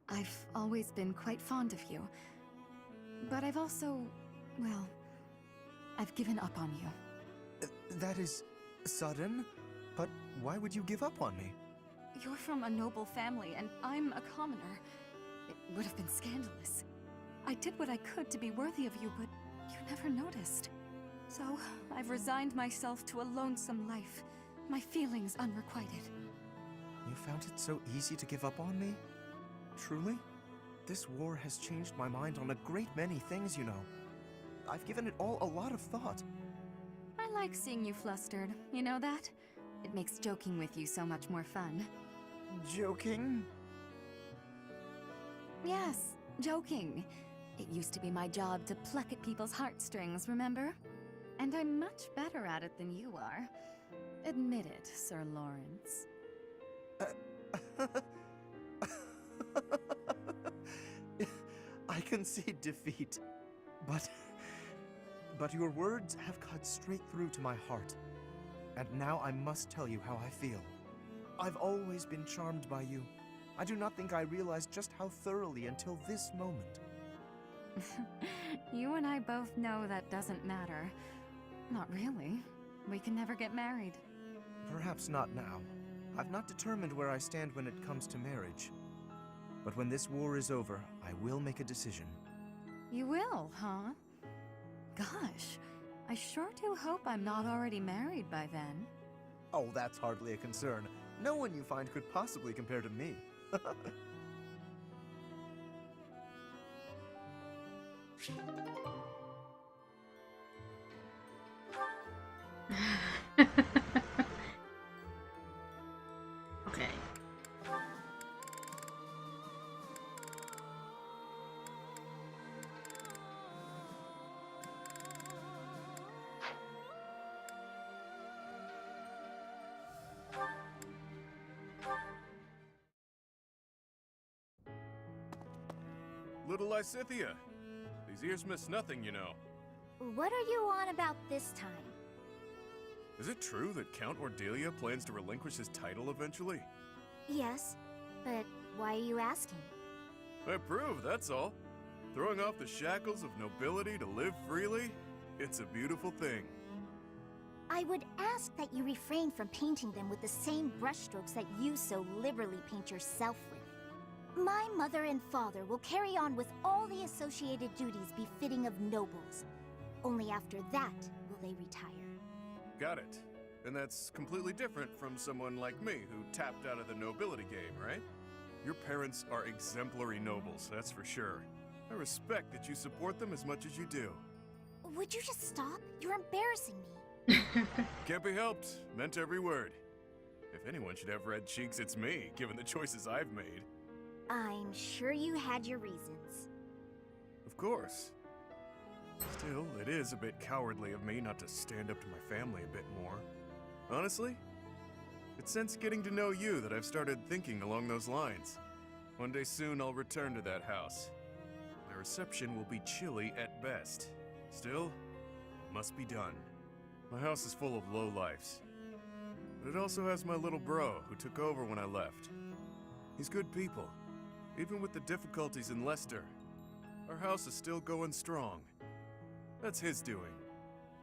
I've always been quite fond of you. But I've also, well, I've given up on you. That is sudden, but why would you give up on me? You're from a noble family, and I'm a commoner. It would have been scandalous. I did what I could to be worthy of you, but you never noticed. So, I've resigned myself to a lonesome life, my feelings unrequited. You found it so easy to give up on me? Truly? This war has changed my mind on a great many things, you know. I've given it all a lot of thought. I like seeing you flustered, you know that? It makes joking with you so much more fun. Joking? Yes, joking. It used to be my job to pluck at people's heartstrings, remember? And I'm much better at it than you are. Admit it, Sir Lawrence. I concede defeat, but your words have cut straight through to my heart. And now I must tell you how I feel. I've always been charmed by you. I do not think I realized just how thoroughly until this moment. You and I both know that doesn't matter. Not really. We can never get married. Perhaps not now. I've not determined where I stand when it comes to marriage. But when this war is over, I will make a decision. You will, huh? Gosh, I sure do hope I'm not already married by then. Oh, that's hardly a concern. No one you find could possibly compare to me. Okay. Little Lysithia. These ears miss nothing, you know. What are you on about this time? Is it true that Count Ordelia plans to relinquish his title eventually? Yes, but why are you asking? I approve, that's all. Throwing off the shackles of nobility to live freely, it's a beautiful thing. I would ask that you refrain from painting them with the same brushstrokes that you so liberally paint yourself with. My mother and father will carry on with all the associated duties befitting of nobles. Only after that will they retire. Got it. And that's completely different from someone like me who tapped out of the nobility game, right? Your parents are exemplary nobles, that's for sure. I respect that you support them as much as you do. Would you just stop? You're embarrassing me. Can't be helped. Meant every word. If anyone should have red cheeks, it's me, given the choices I've made. I'm sure you had your reasons. Of course. Still, it is a bit cowardly of me not to stand up to my family a bit more. Honestly, it's since getting to know you that I've started thinking along those lines. One day soon I'll return to that house. My reception will be chilly at best. Still, it must be done. My house is full of lowlifes. But it also has my little bro who took over when I left. He's good people. Even with the difficulties in Leicester, our house is still going strong. That's his doing.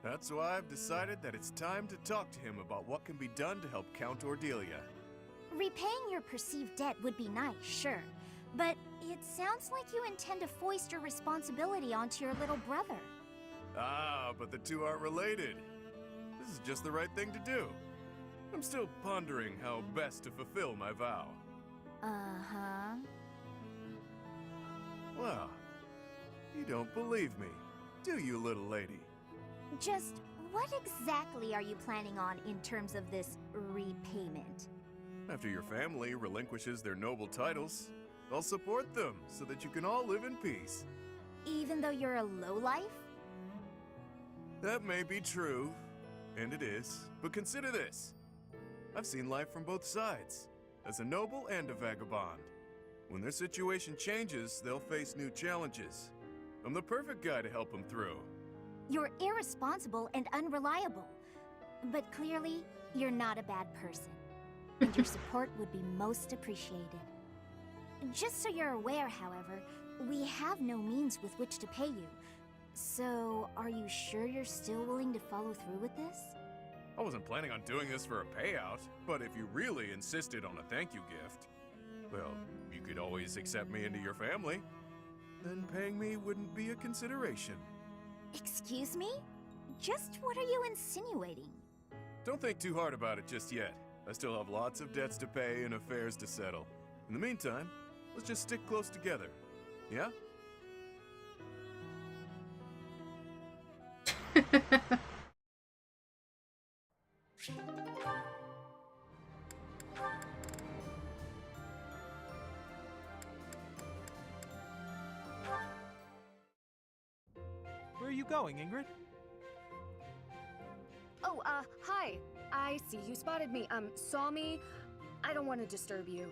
That's why I've decided that it's time to talk to him about what can be done to help Count Ordelia. Repaying your perceived debt would be nice, sure. But it sounds like you intend to foist your responsibility onto your little brother. Ah, but the two aren't related. This is just the right thing to do. I'm still pondering how best to fulfill my vow. Uh-huh. Well, you don't believe me, do you, little lady? Just what exactly are you planning on in terms of this repayment? After your family relinquishes their noble titles, I'll support them so that you can all live in peace. Even though you're a lowlife? That may be true, and it is, but consider this. I've seen life from both sides, as a noble and a vagabond. When their situation changes, they'll face new challenges. I'm the perfect guy to help them through. You're irresponsible and unreliable. But clearly, you're not a bad person. And your support would be most appreciated. Just so you're aware, however, we have no means with which to pay you. So, are you sure you're still willing to follow through with this? I wasn't planning on doing this for a payout, but if you really insisted on a thank you gift, well, you could always accept me into your family. Then paying me wouldn't be a consideration. Excuse me? Just what are you insinuating? Don't think too hard about it just yet. I still have lots of debts to pay and affairs to settle. In the meantime, let's just stick close together. Yeah? Where are you going, Ingrid? Oh, hi. I see you spotted me. Saw me. I don't want to disturb you.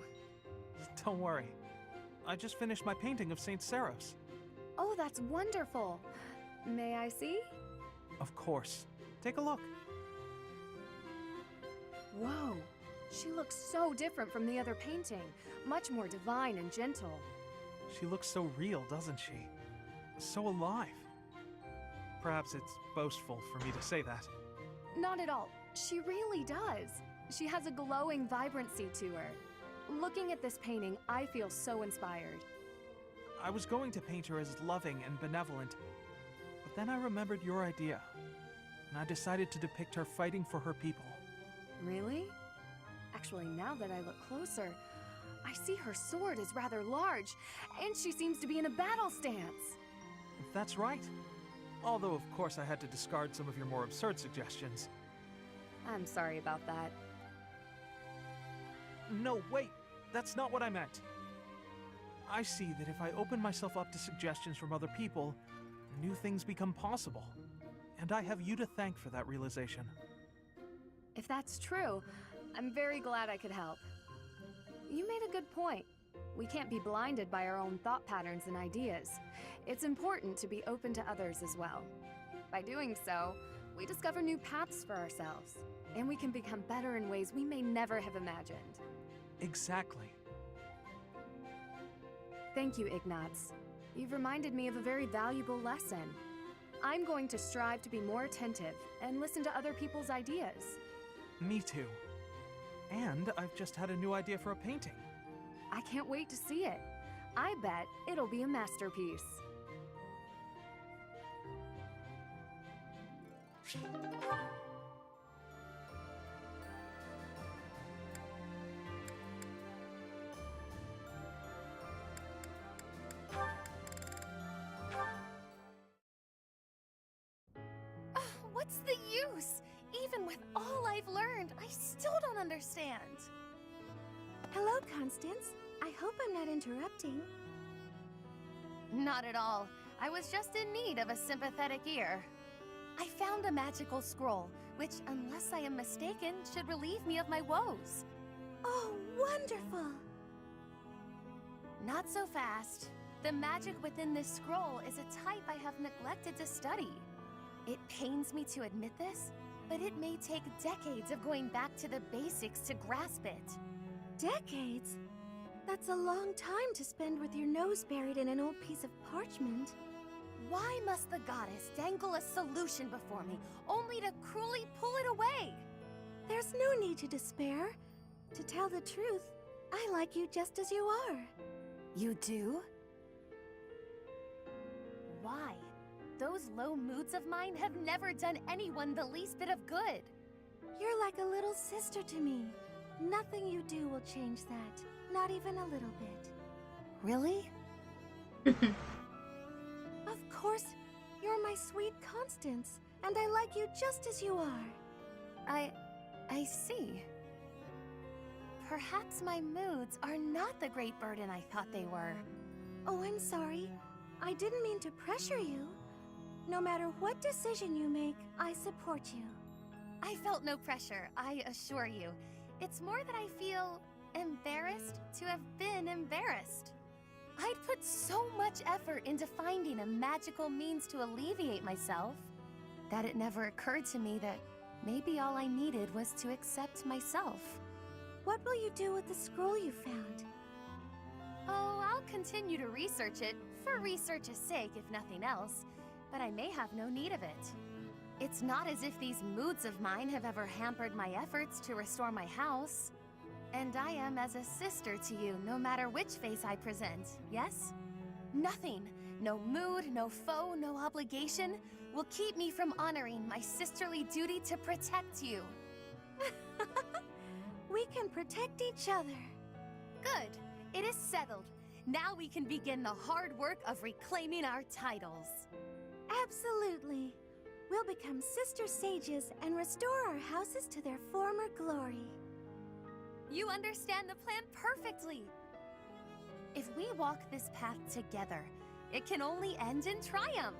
Don't worry. I just finished my painting of St. Saros. Oh, that's wonderful. May I see? Of course. Take a look. Whoa. She looks so different from the other painting. Much more divine and gentle. She looks so real, doesn't she? So alive. Perhaps it's boastful for me to say that. Not at all. She really does. She has a glowing vibrancy to her. Looking at this painting, I feel so inspired. I was going to paint her as loving and benevolent, but then I remembered your idea, and I decided to depict her fighting for her people. Really? Actually, now that I look closer, I see her sword is rather large, and she seems to be in a battle stance. That's right. Although, of course, I had to discard some of your more absurd suggestions. I'm sorry about that. No, wait! That's not what I meant! I see that if I open myself up to suggestions from other people, new things become possible. And I have you to thank for that realization. If that's true, I'm very glad I could help. You made a good point. We can't be blinded by our own thought patterns and ideas. It's important to be open to others as well. By doing so, we discover new paths for ourselves, and we can become better in ways we may never have imagined. Exactly. Thank you, Ignatz. You've reminded me of a very valuable lesson. I'm going to strive to be more attentive and listen to other people's ideas. Me too. And I've just had a new idea for a painting. I can't wait to see it. I bet it'll be a masterpiece. What's the use? Even with all I've learned, I still don't understand. Hello, Constance. I hope I'm not interrupting. Not at all. I was just in need of a sympathetic ear. I found a magical scroll, which, unless I am mistaken, should relieve me of my woes. Oh, wonderful! Not so fast. The magic within this scroll is a type I have neglected to study. It pains me to admit this, but it may take decades of going back to the basics to grasp it. Decades? That's a long time to spend with your nose buried in an old piece of parchment. Why must the goddess dangle a solution before me, only to cruelly pull it away? There's no need to despair. To tell the truth, I like you just as you are. You do? Why? Those low moods of mine have never done anyone the least bit of good. You're like a little sister to me. Nothing you do will change that. Not even a little bit. Really? Of course, you're my sweet Constance, and I like you just as you are. I see. Perhaps my moods are not the great burden I thought they were. Oh, I'm sorry. I didn't mean to pressure you. No matter what decision you make, I support you. I felt no pressure, I assure you. It's more that I feel embarrassed to have been embarrassed. I'd put so much effort into finding a magical means to alleviate myself that it never occurred to me that maybe all I needed was to accept myself. What will you do with the scroll you found? Oh, I'll continue to research it, for research's sake if nothing else, but I may have no need of it. It's not as if these moods of mine have ever hampered my efforts to restore my house. And I am as a sister to you, no matter which face I present, yes? Nothing, no mood, no foe, no obligation, will keep me from honoring my sisterly duty to protect you. We can protect each other. Good, it is settled. Now we can begin the hard work of reclaiming our titles. Absolutely. We'll become sister sages and restore our houses to their former glory. You understand the plan perfectly. If we walk this path together, it can only end in triumph.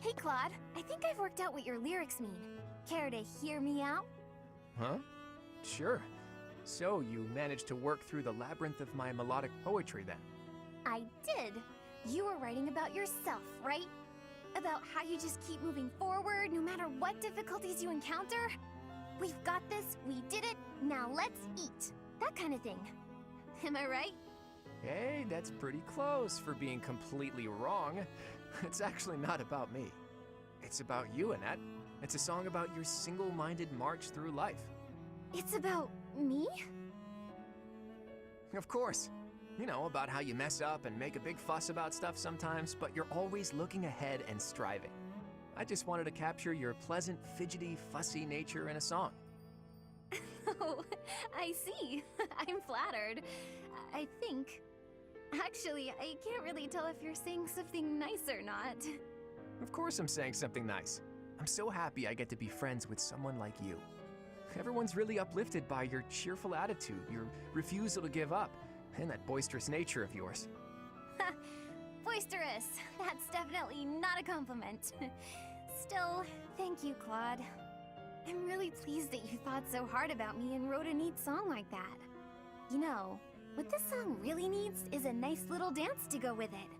Hey, Claude, I think I've worked out what your lyrics mean. Care to hear me out? Huh? Sure. So you managed to work through the labyrinth of my melodic poetry then? I did. You were writing about yourself, right? About how you just keep moving forward no matter what difficulties you encounter. We've got this, we did it, now let's eat. That kind of thing. Am I right? Hey, that's pretty close for being completely wrong. It's actually not about me. It's about you, Annette. It's a song about your single-minded march through life. It's about me? Of course. You know, about how you mess up and make a big fuss about stuff sometimes, but you're always looking ahead and striving. I just wanted to capture your pleasant, fidgety, fussy nature in a song. Oh, I see. I'm flattered. I think. Actually, I can't really tell if you're saying something nice or not. Of course I'm saying something nice. I'm so happy I get to be friends with someone like you. Everyone's really uplifted by your cheerful attitude, your refusal to give up, and that boisterous nature of yours. Boisterous. That's definitely not a compliment. Still, thank you, Claude. I'm really pleased that you thought so hard about me and wrote a neat song like that. You know, what this song really needs is a nice little dance to go with it.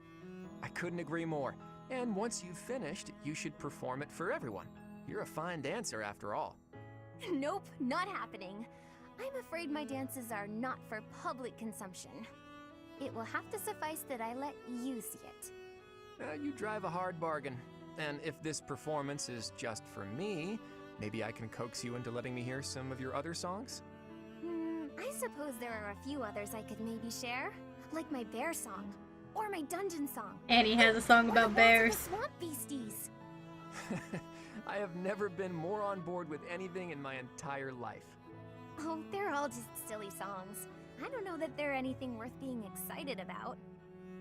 I couldn't agree more. And once you've finished, you should perform it for everyone. You're a fine dancer after all. Nope, not happening. I'm afraid my dances are not for public consumption. It will have to suffice that I let you see it. You drive a hard bargain. And if this performance is just for me, maybe I can coax you into letting me hear some of your other songs? I suppose there are a few others I could maybe share. Like my bear song, or my dungeon song. Annie has a song about bears. Swamp beasties. I have never been more on board with anything in my entire life. Oh, they're all just silly songs. I don't know that they're anything worth being excited about.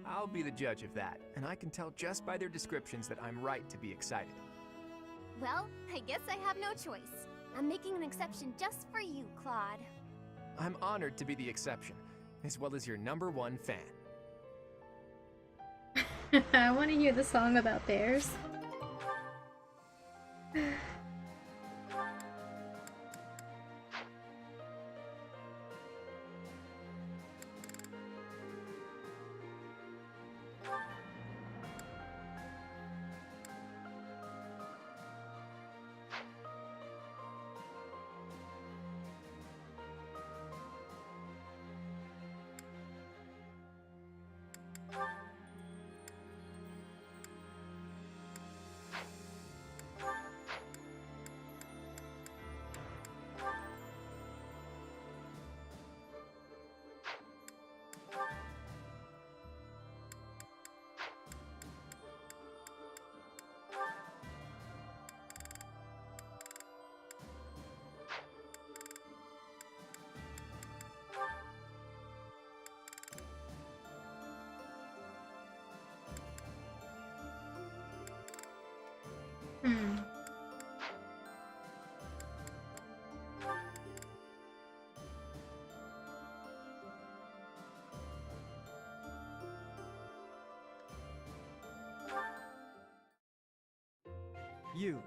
I'll be the judge of that, and I can tell just by their descriptions that I'm right to be excited. Well, I guess I have no choice. I'm making an exception just for you, Claude. I'm honored to be the exception, as well as your #1 fan. I want to hear the song about bears. You,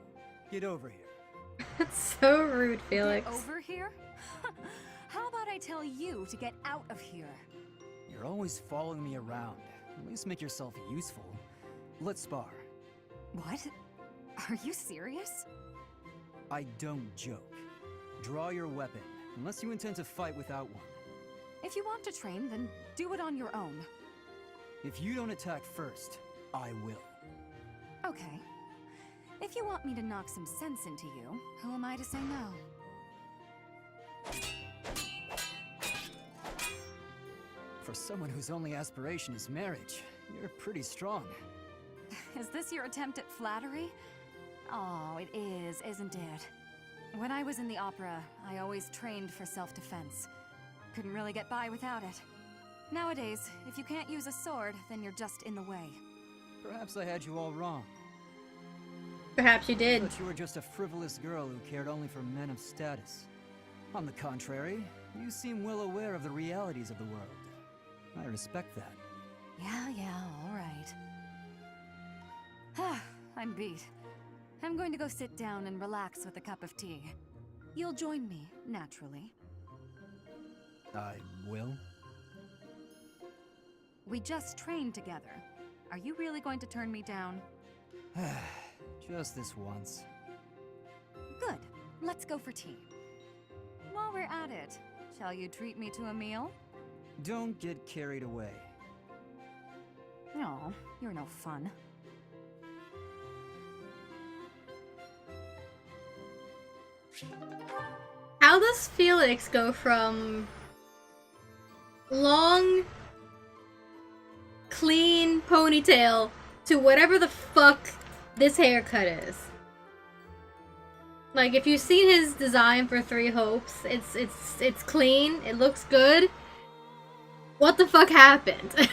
get over here. That's so rude, Felix. Get over here? How about I tell you to get out of here? You're always following me around. At least make yourself useful. Let's spar. What? Are you serious? I don't joke. Draw your weapon, unless you intend to fight without one. If you want to train, then do it on your own. If you don't attack first, I will. Okay. If you want me to knock some sense into you, who am I to say no? For someone whose only aspiration is marriage, you're pretty strong. Is this your attempt at flattery? Oh, it is, isn't it? When I was in the opera, I always trained for self-defense. Couldn't really get by without it. Nowadays, if you can't use a sword, then you're just in the way. Perhaps I had you all wrong. Perhaps you did. But you were just a frivolous girl who cared only for men of status. On the contrary, you seem well aware of the realities of the world. I respect that. Yeah, all right. I'm beat. I'm going to go sit down and relax with a cup of tea. You'll join me, naturally. I will? We just trained together. Are you really going to turn me down? Just this once. Good. Let's go for tea. While we're at it, shall you treat me to a meal? Don't get carried away. Oh, you're no fun. How does Felix go from long, clean ponytail to whatever the fuck this haircut is? Like, if you've seen his design for Three Hopes, it's clean, it looks good. What the fuck happened?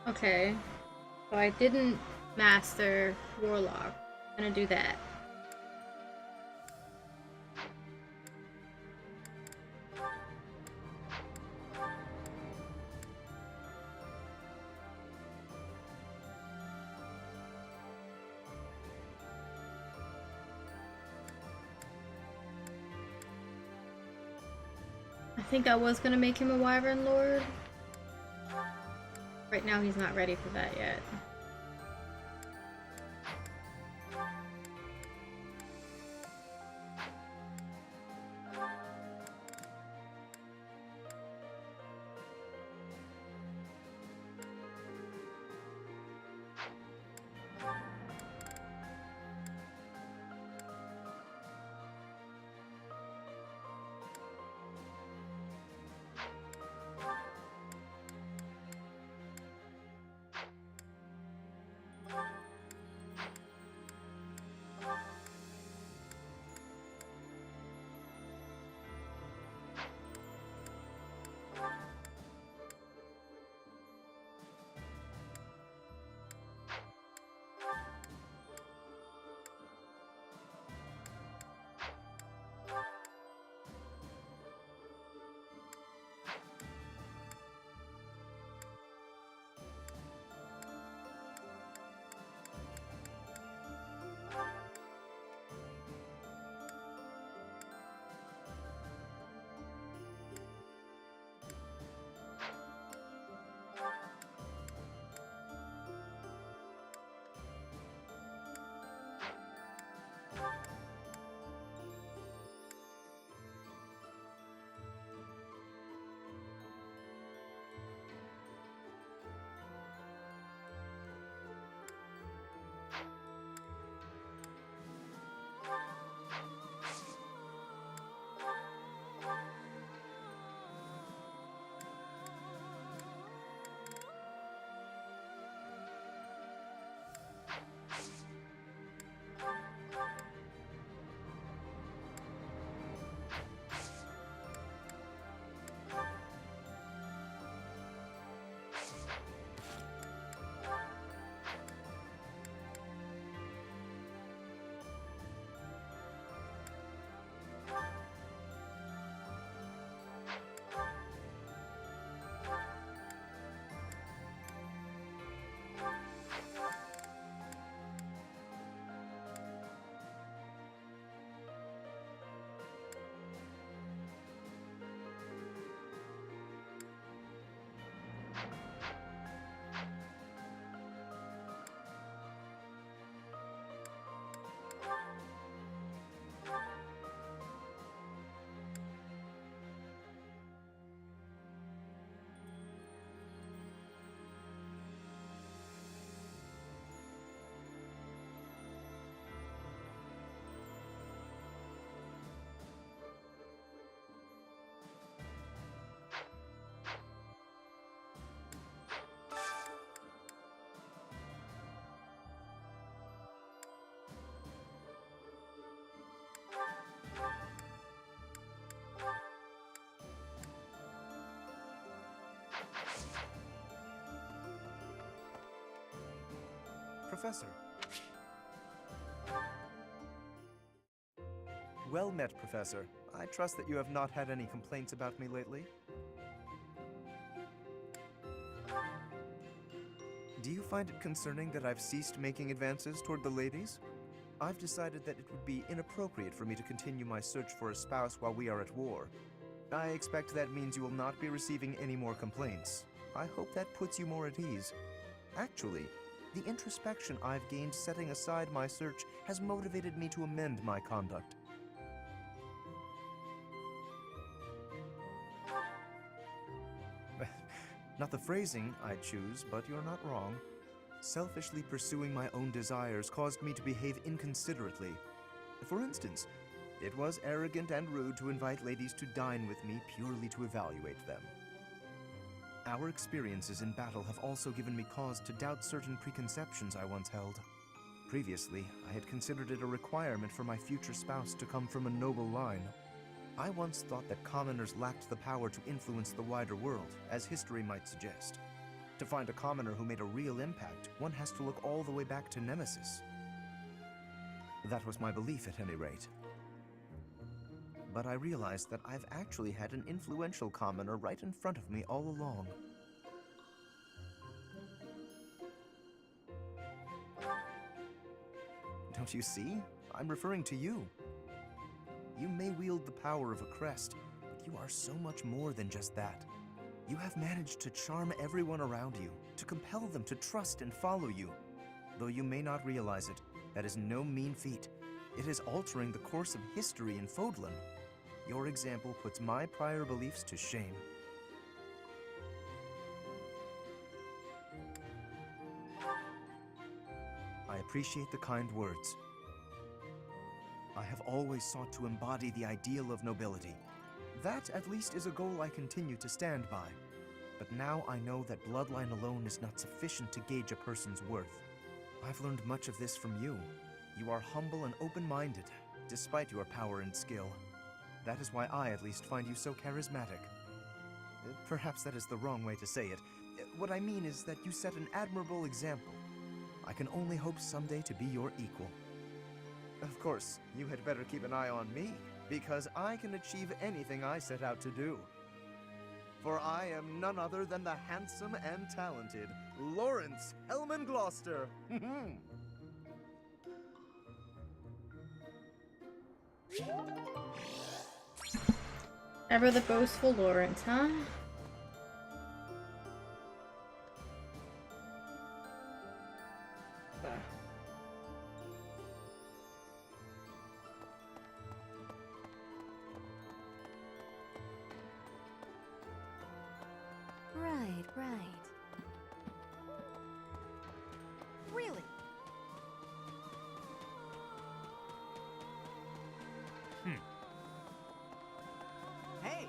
Okay, so I didn't master Warlock. I'm gonna do that. I think I was gonna make him a Wyvern Lord. Right now he's not ready for that yet. Professor. Well met, Professor. I trust that you have not had any complaints about me lately. Do you find it concerning that I've ceased making advances toward the ladies? I've decided that it would be inappropriate for me to continue my search for a spouse while we are at war. I expect that means you will not be receiving any more complaints. I hope that puts you more at ease. Actually, the introspection I've gained setting aside my search has motivated me to amend my conduct. Not the phrasing I'd choose, but you're not wrong. Selfishly pursuing my own desires caused me to behave inconsiderately. For instance, it was arrogant and rude to invite ladies to dine with me purely to evaluate them. Our experiences in battle have also given me cause to doubt certain preconceptions I once held. Previously, I had considered it a requirement for my future spouse to come from a noble line. I once thought that commoners lacked the power to influence the wider world, as history might suggest. To find a commoner who made a real impact, one has to look all the way back to Nemesis. That was my belief, at any rate. But I realized that I've actually had an influential commoner right in front of me all along. Don't you see? I'm referring to you. You may wield the power of a crest, but you are so much more than just that. You have managed to charm everyone around you, to compel them to trust and follow you. Though you may not realize it, that is no mean feat. It is altering the course of history in Fodlan. Your example puts my prior beliefs to shame. I appreciate the kind words. I have always sought to embody the ideal of nobility. That, at least, is a goal I continue to stand by. But now I know that bloodline alone is not sufficient to gauge a person's worth. I've learned much of this from you. You are humble and open-minded, despite your power and skill. That is why I, at least, find you so charismatic. Perhaps that is the wrong way to say it. What I mean is that you set an admirable example. I can only hope someday to be your equal. Of course, you had better keep an eye on me, because I can achieve anything I set out to do. For I am none other than the handsome and talented Lawrence Hellman Gloucester. Ever the boastful Lawrence, huh? Right. Really? Hey!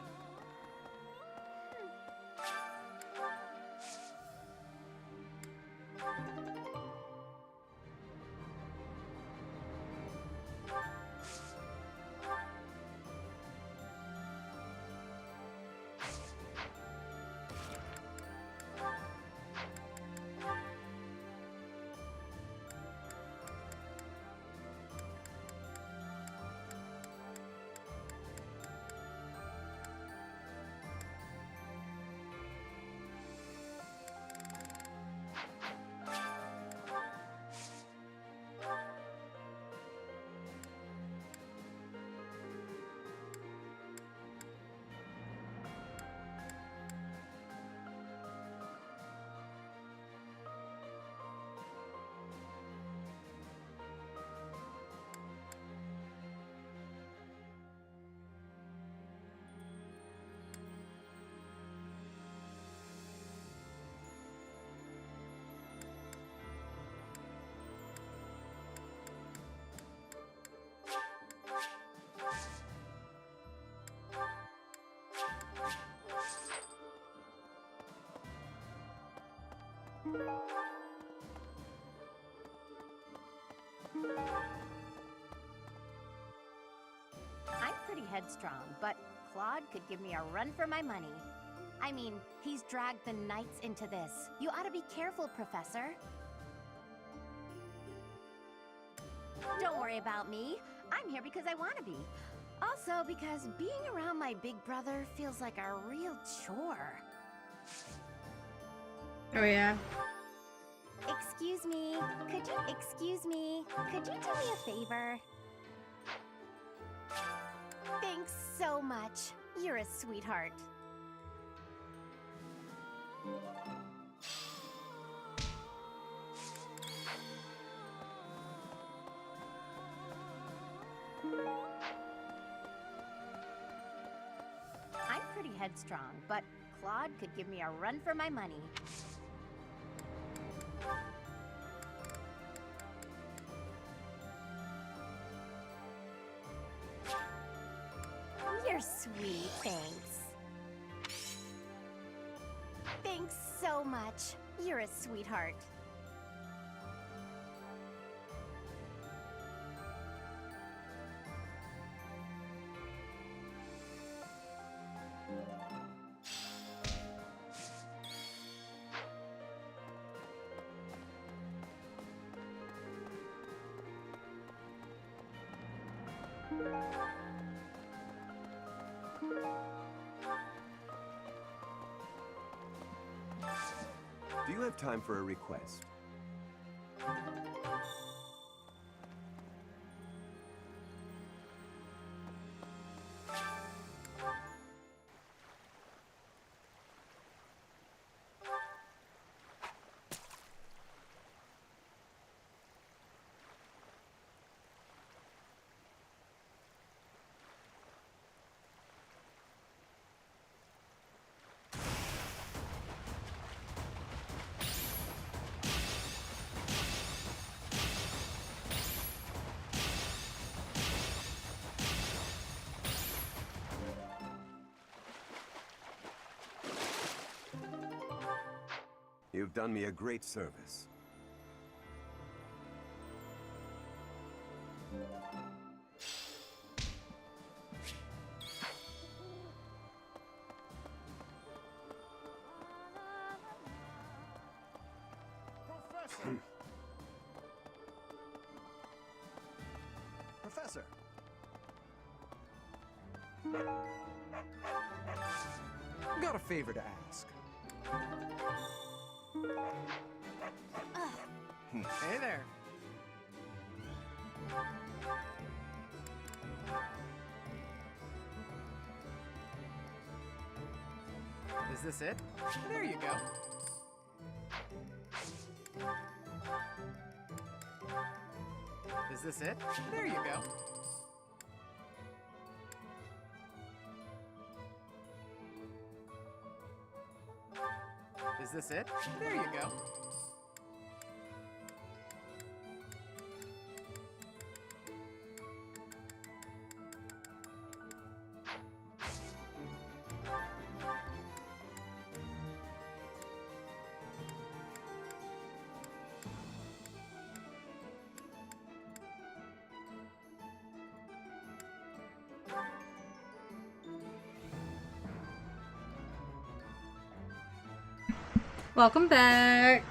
I'm pretty headstrong, but Claude could give me a run for my money. I mean, he's dragged the Knights into this. You ought to be careful, Professor. Don't worry about me. I'm here because I want to be. Also, because being around my big brother feels like a real chore. Oh yeah. Excuse me. Could you do me a favor? Thanks so much. You're a sweetheart. I'm pretty headstrong, but Claude could give me a run for my money. You're sweet, thanks. Thanks so much. You're a sweetheart. Do you have time for a request? You've done me a great service. Professor! Got a favor to ask. Hey there. Is this it? There you go. Is this it? There you go. Is this it? There you go. Welcome back.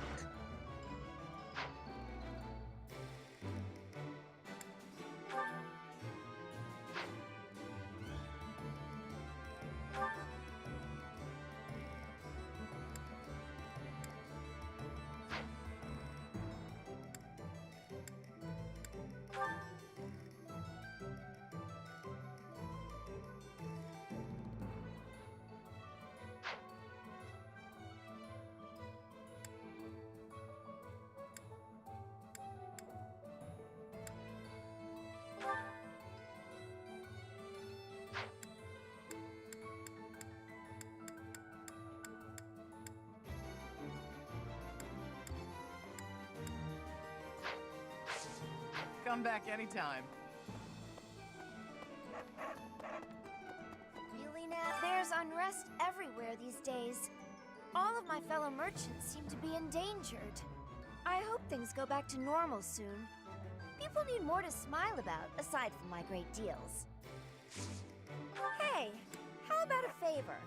Come back anytime. Really, Nat? There's unrest everywhere these days. All of my fellow merchants seem to be endangered. I hope things go back to normal soon. People need more to smile about, aside from my great deals. Hey, how about a favor?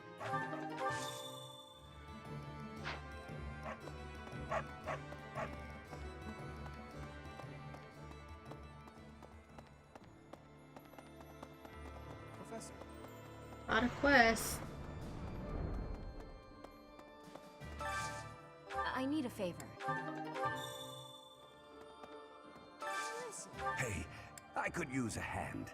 professor. A lot of quests. I need a favor. Hey, I could use a hand.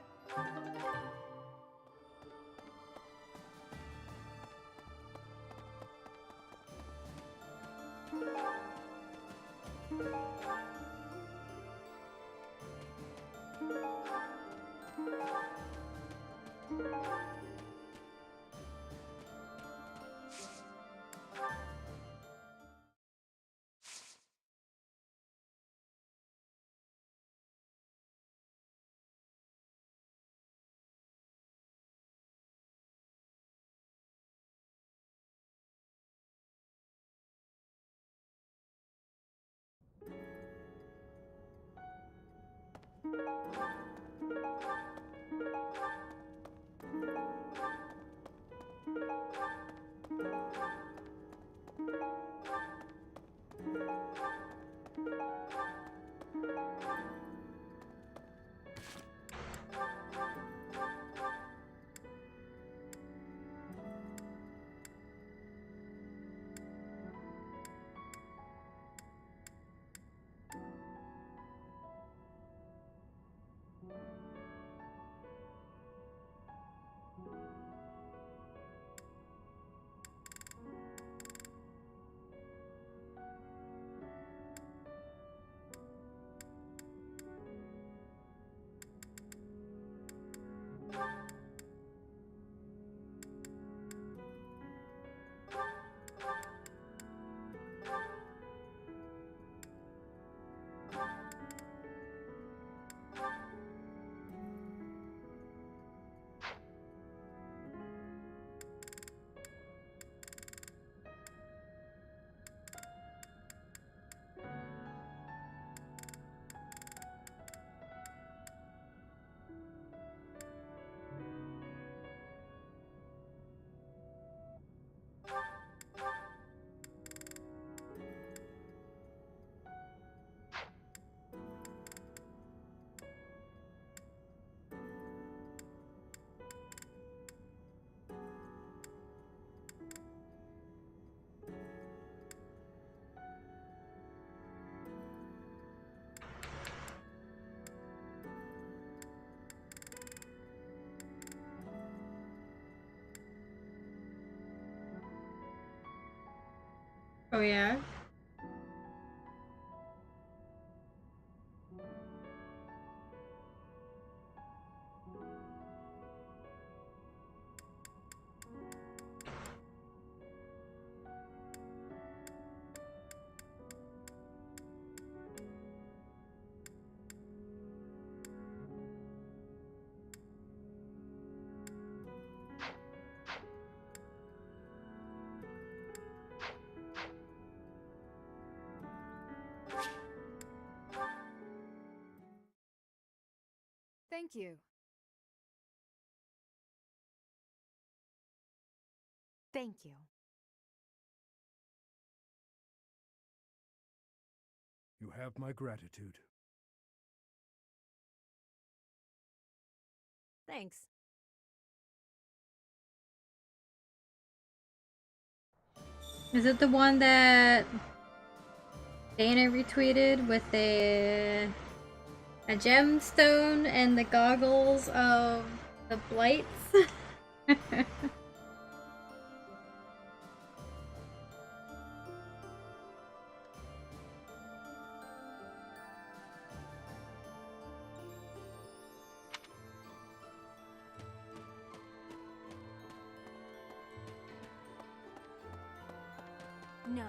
Oh yeah? Thank you. Thank you. You have my gratitude. Thanks. Is it the one that Dana retweeted with a gemstone and the goggles of the blights? No.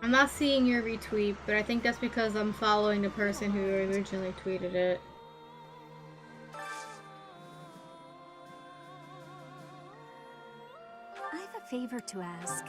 I'm not seeing your retweet, but I think that's because I'm following the person who originally tweeted it. I have a favor to ask.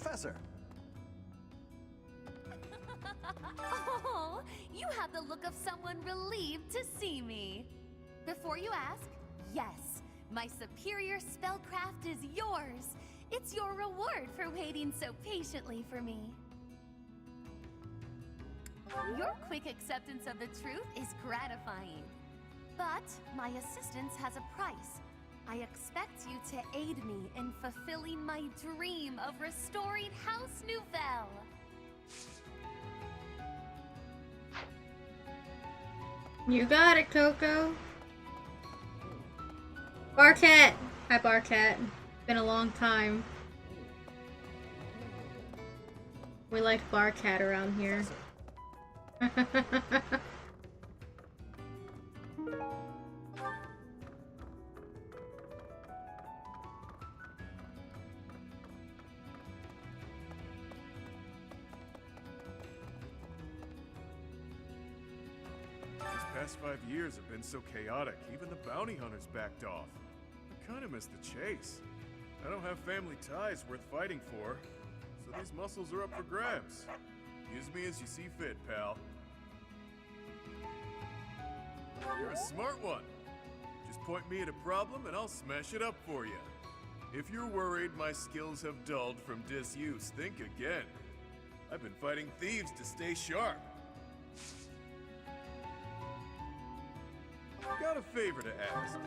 Professor! Oh, you have the look of someone relieved to see me. Before you ask, yes, my superior spellcraft is yours. It's your reward for waiting so patiently for me. Your quick acceptance of the truth is gratifying. But my assistance has a price. I expect you to aid me in fulfilling my dream of restoring House Nouvelle. You got it, Coco. Barcat! Hi, Barcat. Been a long time. We like Barcat around here. Past 5 years have been so chaotic, even the bounty hunters backed off. I kinda miss the chase. I don't have family ties worth fighting for, so these muscles are up for grabs. Use me as you see fit, pal. You're a smart one. Just point me at a problem and I'll smash it up for you. If you're worried my skills have dulled from disuse, think again. I've been fighting thieves to stay sharp. Got a favor to ask.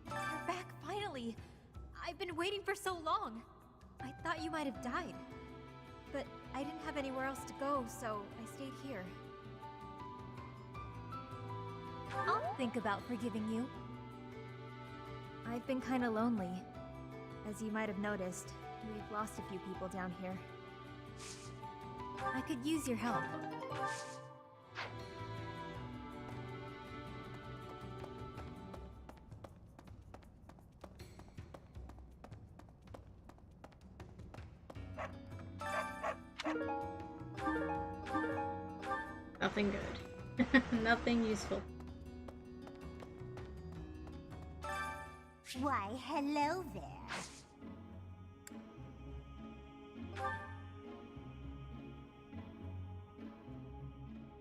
You're back finally. I've been waiting for so long. I thought you might have died. But I didn't have anywhere else to go, so I stayed here. I'll think about forgiving you. I've been kinda lonely. As you might have noticed, we've lost a few people down here. I could use your help. Nothing good. Nothing useful. Why, hello there.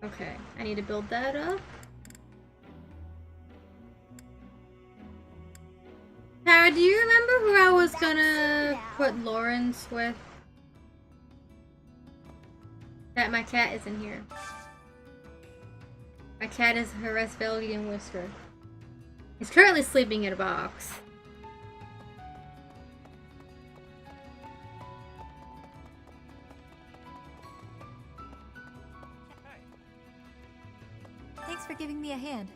Okay, I need to build that up. Tara, do you remember who I was gonna put Lawrence with? That my cat is in here. My cat is Horesvelgian Whisker. He's currently sleeping in a box. Thanks for giving me a hand.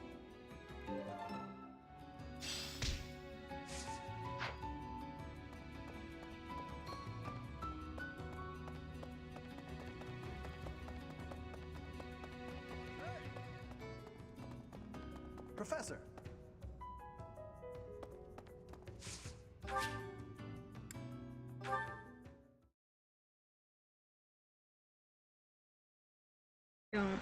Professor! Don't.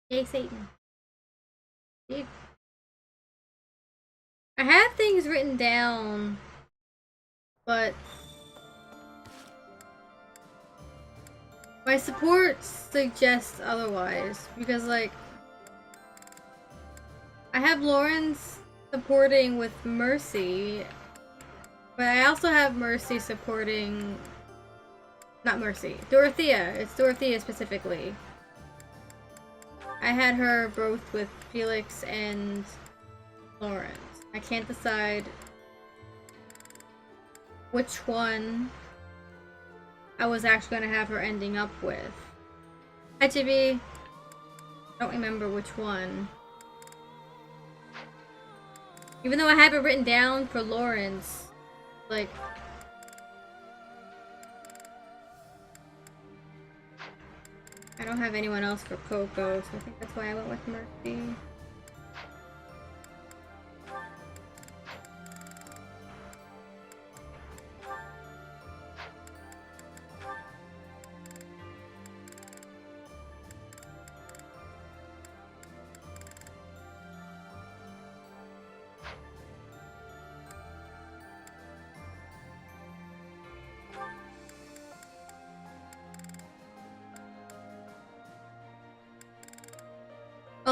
Hey, Satan. Dude. I have things written down, but my support suggests otherwise, because like I have Lawrence supporting with Mercy, but I also have Mercy supporting, not Mercy, Dorothea. It's Dorothea specifically. I had her both with Felix and Lawrence. I can't decide which one I was actually going to have her ending up with. Hi, Chibi. I don't remember which one. Even though I have it written down for Lawrence, like... I don't have anyone else for Coco, so I think that's why I went with Mercy.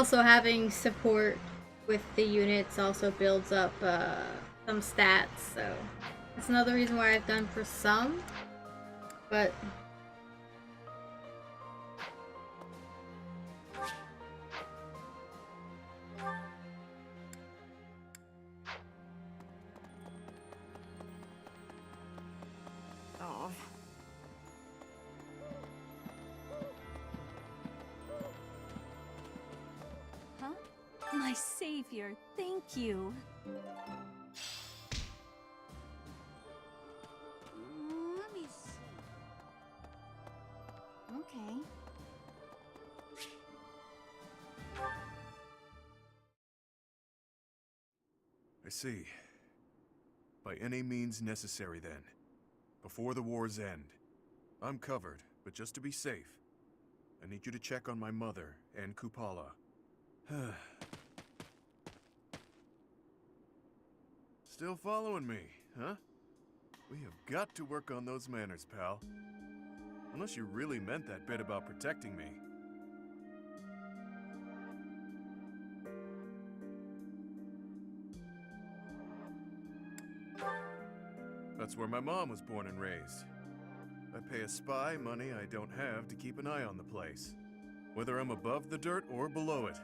Also, having support with the units also builds up some stats, so that's another reason why I've done for some, but My savior, thank you. Let me see. Okay. I see. By any means necessary, then. Before the war's end. I'm covered, but just to be safe, I need you to check on my mother and Kupala. Still following me, huh? We have got to work on those manners, pal. Unless you really meant that bit about protecting me. That's where my mom was born and raised. I pay a spy money I don't have to keep an eye on the place. Whether I'm above the dirt or below it.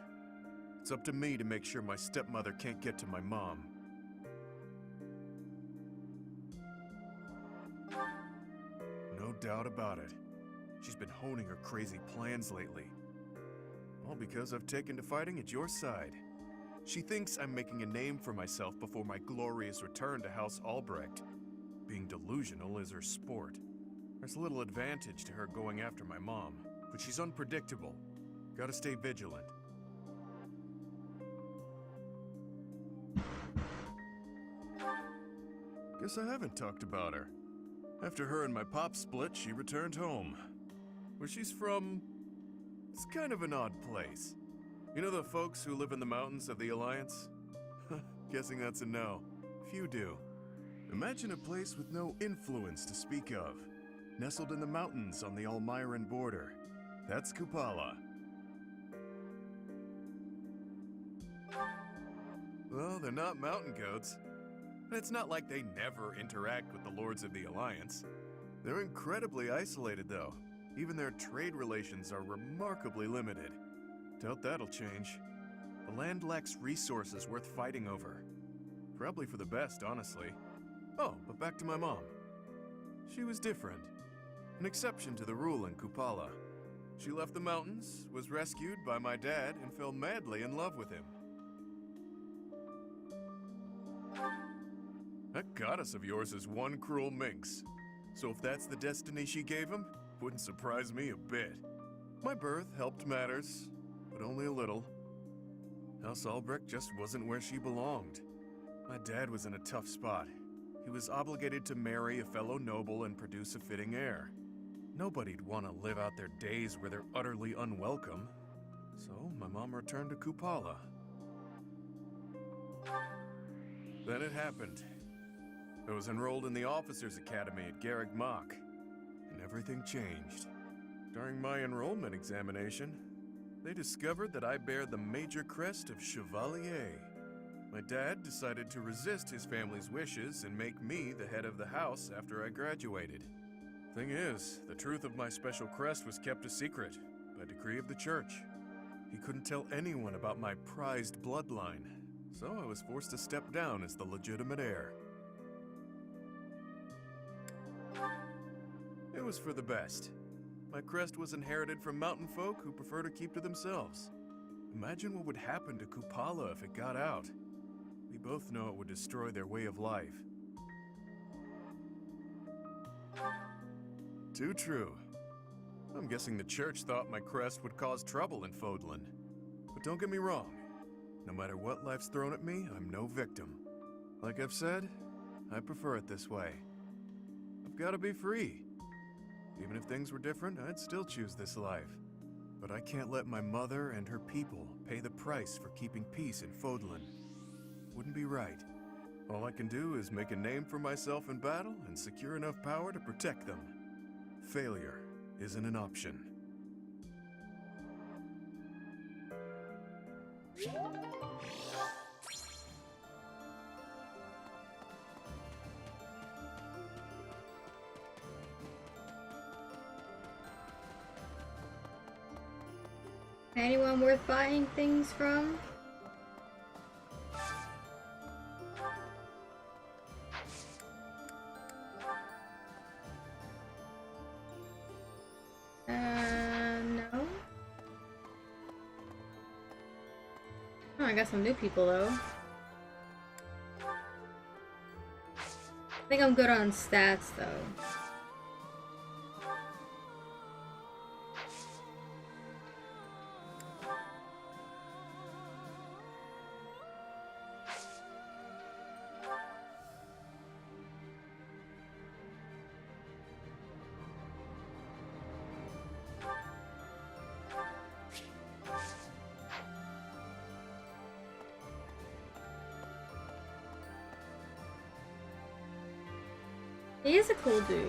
It's up to me to make sure my stepmother can't get to my mom. No doubt about it. She's been honing her crazy plans lately. All because I've taken to fighting at your side. She thinks I'm making a name for myself before my glorious return to House Albrecht. Being delusional is her sport. There's little advantage to her going after my mom, but she's unpredictable. Gotta stay vigilant. Guess I haven't talked about her. After her and my pop split, she returned home. Where she's from, it's kind of an odd place. You know the folks who live in the mountains of the Alliance? Guessing that's a no. Few do. Imagine a place with no influence to speak of. Nestled in the mountains on the Almyran border. That's Kupala. Well, they're not mountain goats. It's not like they never interact with the Lords of the Alliance. They're incredibly isolated, though. Even their trade relations are remarkably limited. Doubt that'll change. The land lacks resources worth fighting over. Probably for the best, honestly. Oh, but back to my mom. She was different. An exception to the rule in Kupala. She left the mountains, was rescued by my dad, and fell madly in love with him. That goddess of yours is one cruel minx. So if that's the destiny she gave him, wouldn't surprise me a bit. My birth helped matters, but only a little. House Albrecht just wasn't where she belonged. My dad was in a tough spot. He was obligated to marry a fellow noble and produce a fitting heir. Nobody'd want to live out their days where they're utterly unwelcome. So my mom returned to Kupala. Then it happened. I was enrolled in the Officers' Academy at Garreg Mach, and everything changed. During my enrollment examination, they discovered that I bear the major crest of Chevalier. My dad decided to resist his family's wishes and make me the head of the house after I graduated. Thing is, the truth of my special crest was kept a secret by decree of the church. He couldn't tell anyone about my prized bloodline, so I was forced to step down as the legitimate heir. It was for the best. My crest was inherited from mountain folk who prefer to keep to themselves. Imagine what would happen to Kupala if it got out. We both know it would destroy their way of life. Too true. I'm guessing the church thought my crest would cause trouble in Fodlan. But don't get me wrong. No matter what life's thrown at me, I'm no victim. Like I've said, I prefer it this way. I've got to be free. Even if things were different, I'd still choose this life. But I can't let my mother and her people pay the price for keeping peace in Fodlan. Wouldn't be right. All I can do is make a name for myself in battle and secure enough power to protect them. Failure isn't an option. Anyone worth buying things from? No. Oh, I got some new people though. I think I'm good on stats though. He is a cool dude.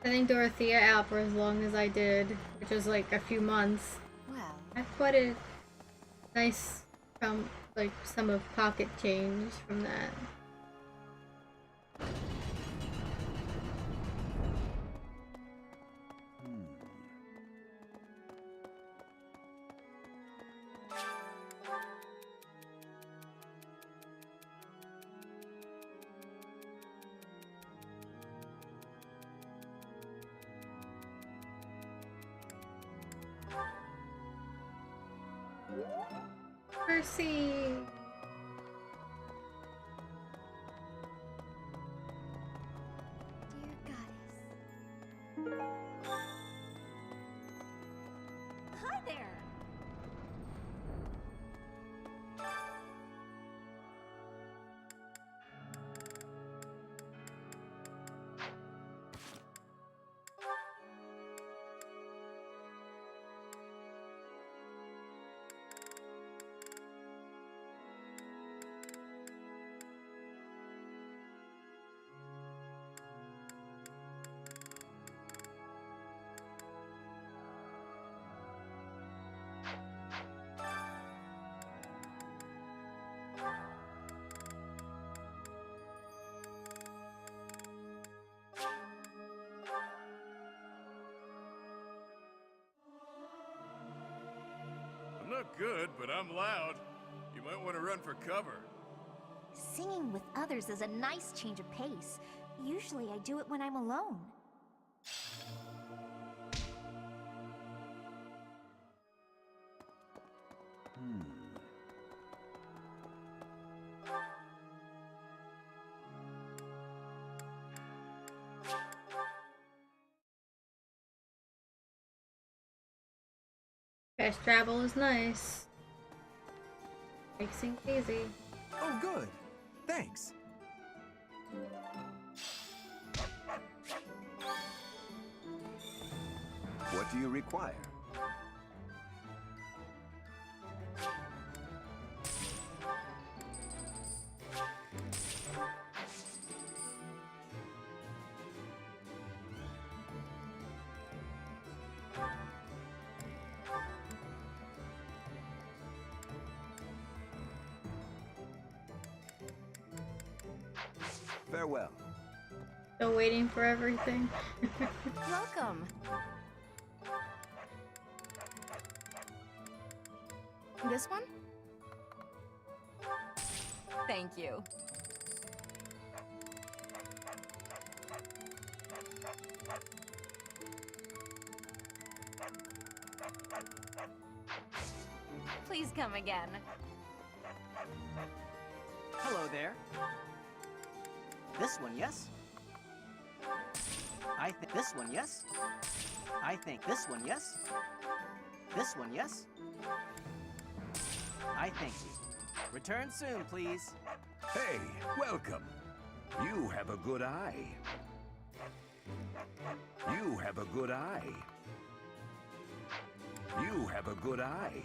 I think Dorothea out for as long as I did, which was like a few months. Well, I've quite a nice like sum of pocket change from that. Mercy. hi there. I'm not good, but I'm loud. You might want to run for cover. Singing with others is a nice change of pace. Usually I do it when I'm alone. Fast travel is nice. Makes things easy. Oh, good. Thanks. What do you require? Farewell. Still waiting for everything. Welcome. This one? Thank you. Please come again. Hello there. This one, yes? I think this one, yes? I think this one, yes? This one, yes? I thank you. Return soon, please. Hey, welcome. You have a good eye. You have a good eye. You have a good eye.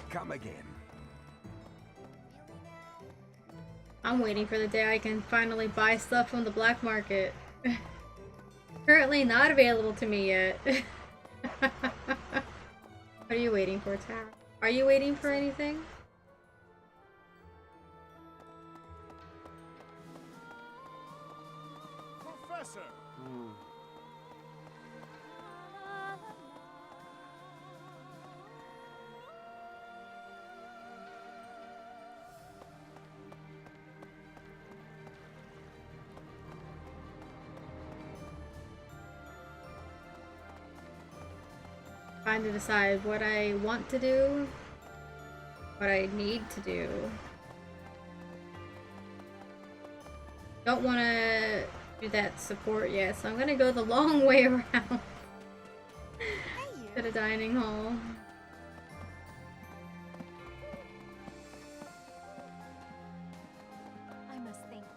Come again. I'm waiting for the day I can finally buy stuff from the black market. Currently not available to me yet. What are you waiting for, Tara? Are you waiting for anything? Professor! Trying to decide what I want to do, what I need to do. Don't want to do that support yet, so I'm gonna go the long way around to the dining hall. I must thank you.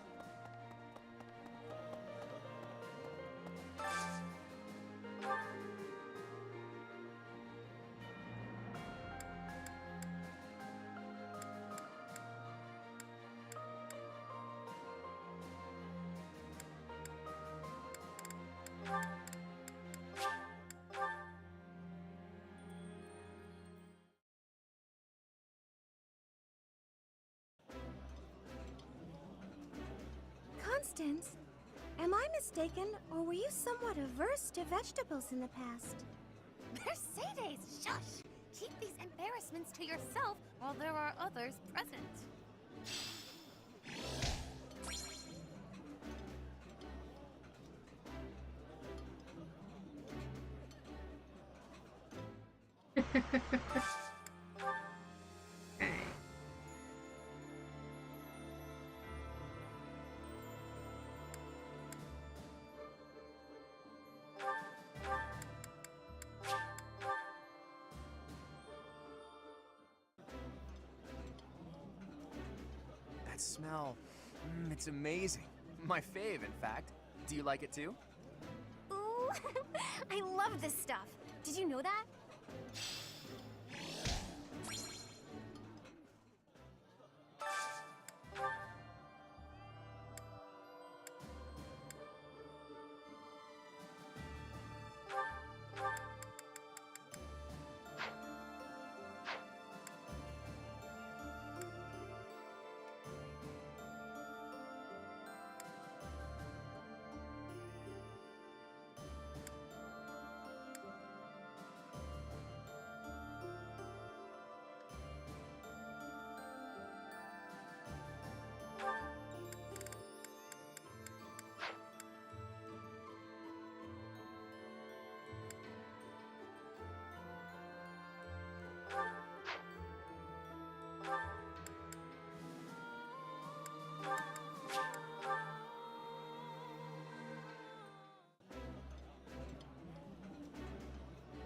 Constance, am I mistaken, or were you somewhat averse to vegetables in the past? Mercedes, shush! Keep these embarrassments to yourself while there are others present. That smell, it's amazing. My fave, in fact. Do you like it too? Ooh, I love this stuff. Did you know that?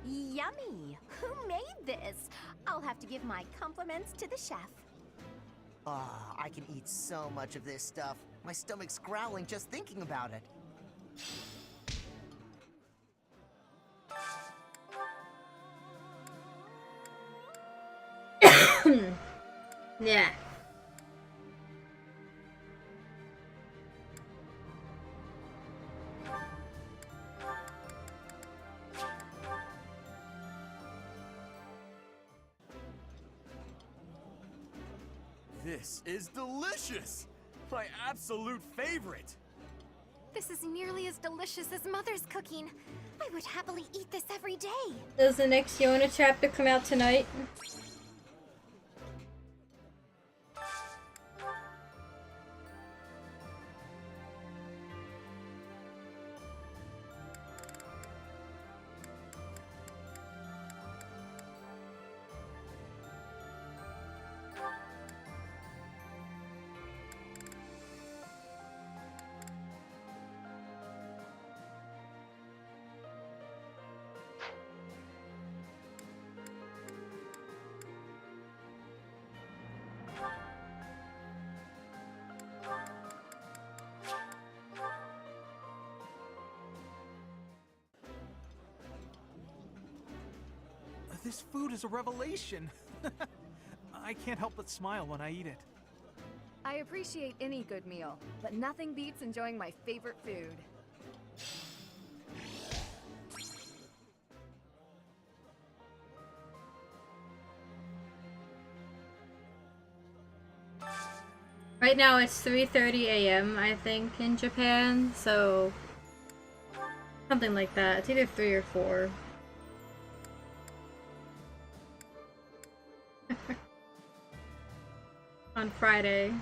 Yummy! Who made this? I'll have to give my compliments to the chef. Ah, I can eat so much of this stuff. My stomach's growling just thinking about it. Yeah. This is delicious! My absolute favorite! This is nearly as delicious as Mother's cooking. I would happily eat this every day. Does the next Yona chapter come out tonight? This food is a revelation. I can't help but smile when I eat it. I appreciate any good meal, but nothing beats enjoying my favorite food. Right now it's 3:30 a.m. I think in Japan, so something like that. It's either 3 or 4. On Friday.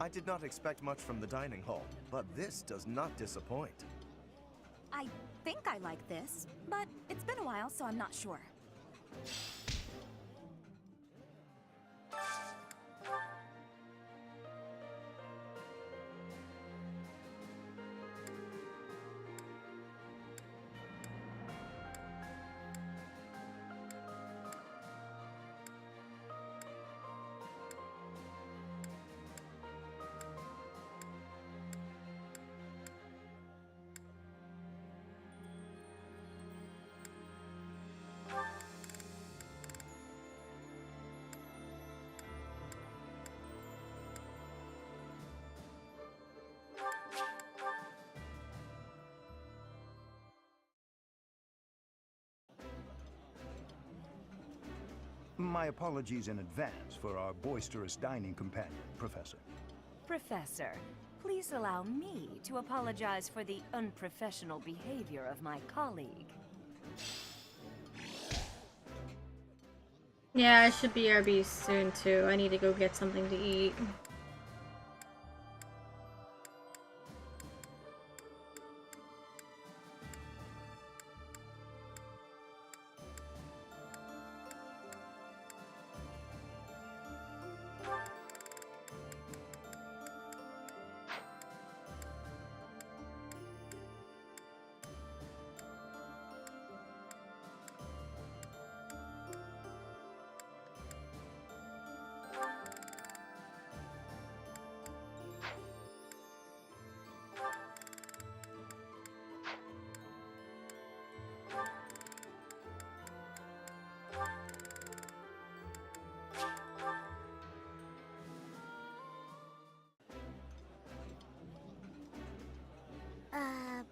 I did not expect much from the dining hall, but this does not disappoint. I think I like this, but it's been a while, so I'm not sure. My apologies in advance for our boisterous dining companion, Professor. Professor, please allow me to apologize for the unprofessional behavior of my colleague. Yeah, I should be RB soon too. I need to go get something to eat.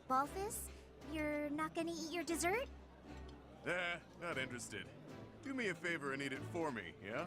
Balthus? You're not gonna eat your dessert? Not interested. Do me a favor and eat it for me, yeah?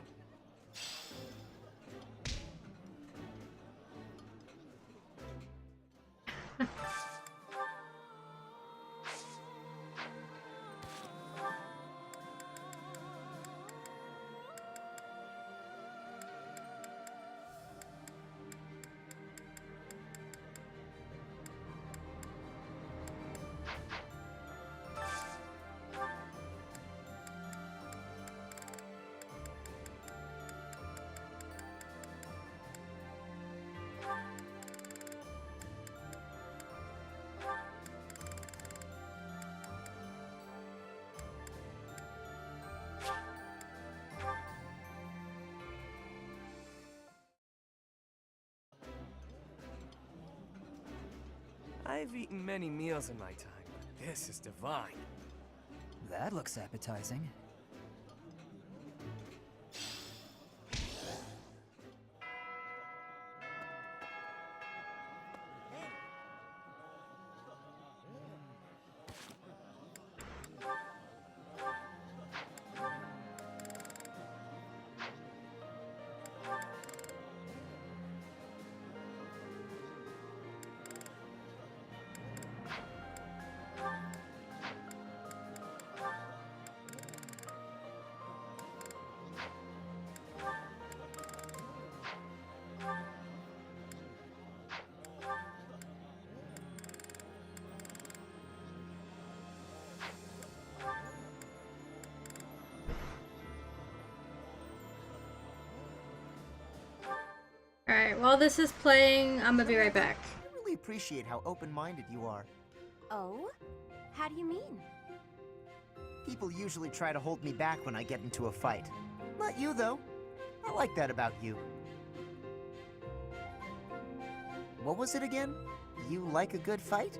I've eaten many meals in my time, but this is divine. That looks appetizing. Alright, while this is playing, I'm gonna be right back. I really appreciate how open-minded you are. Oh? How do you mean? People usually try to hold me back when I get into a fight. Not you, though. I like that about you. What was it again? You like a good fight?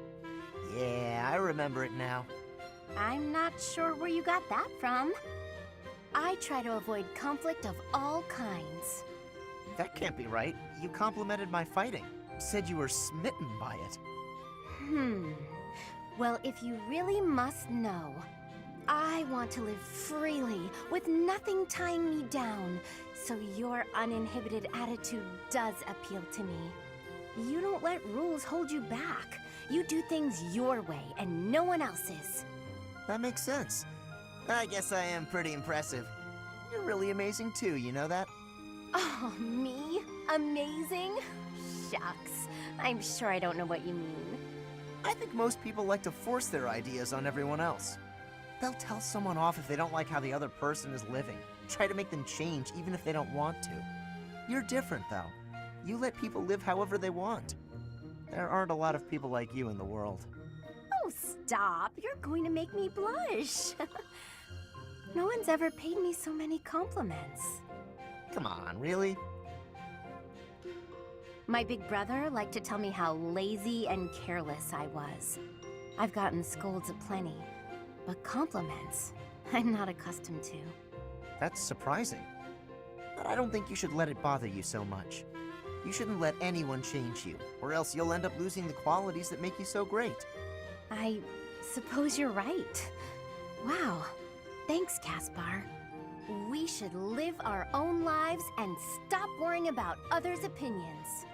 Yeah, I remember it now. I'm not sure where you got that from. I try to avoid conflict of all kinds. That can't be right. You complimented my fighting. Said you were smitten by it. Well, if you really must know, I want to live freely, with nothing tying me down, so your uninhibited attitude does appeal to me. You don't let rules hold you back. You do things your way, and no one else's. That makes sense. I guess I am pretty impressive. You're really amazing too, you know that? Oh, me? Amazing? Shucks. I'm sure I don't know what you mean. I think most people like to force their ideas on everyone else. They'll tell someone off if they don't like how the other person is living. Try to make them change even if they don't want to. You're different, though. You let people live however they want. There aren't a lot of people like you in the world. Oh, stop. You're going to make me blush. No one's ever paid me so many compliments. Come on, really? My big brother liked to tell me how lazy and careless I was. I've gotten scolds aplenty, but compliments, I'm not accustomed to. That's surprising. But I don't think you should let it bother you so much. You shouldn't let anyone change you, or else you'll end up losing the qualities that make you so great. I suppose you're right. Wow. Thanks, Caspar. We should live our own lives and stop worrying about others' opinions.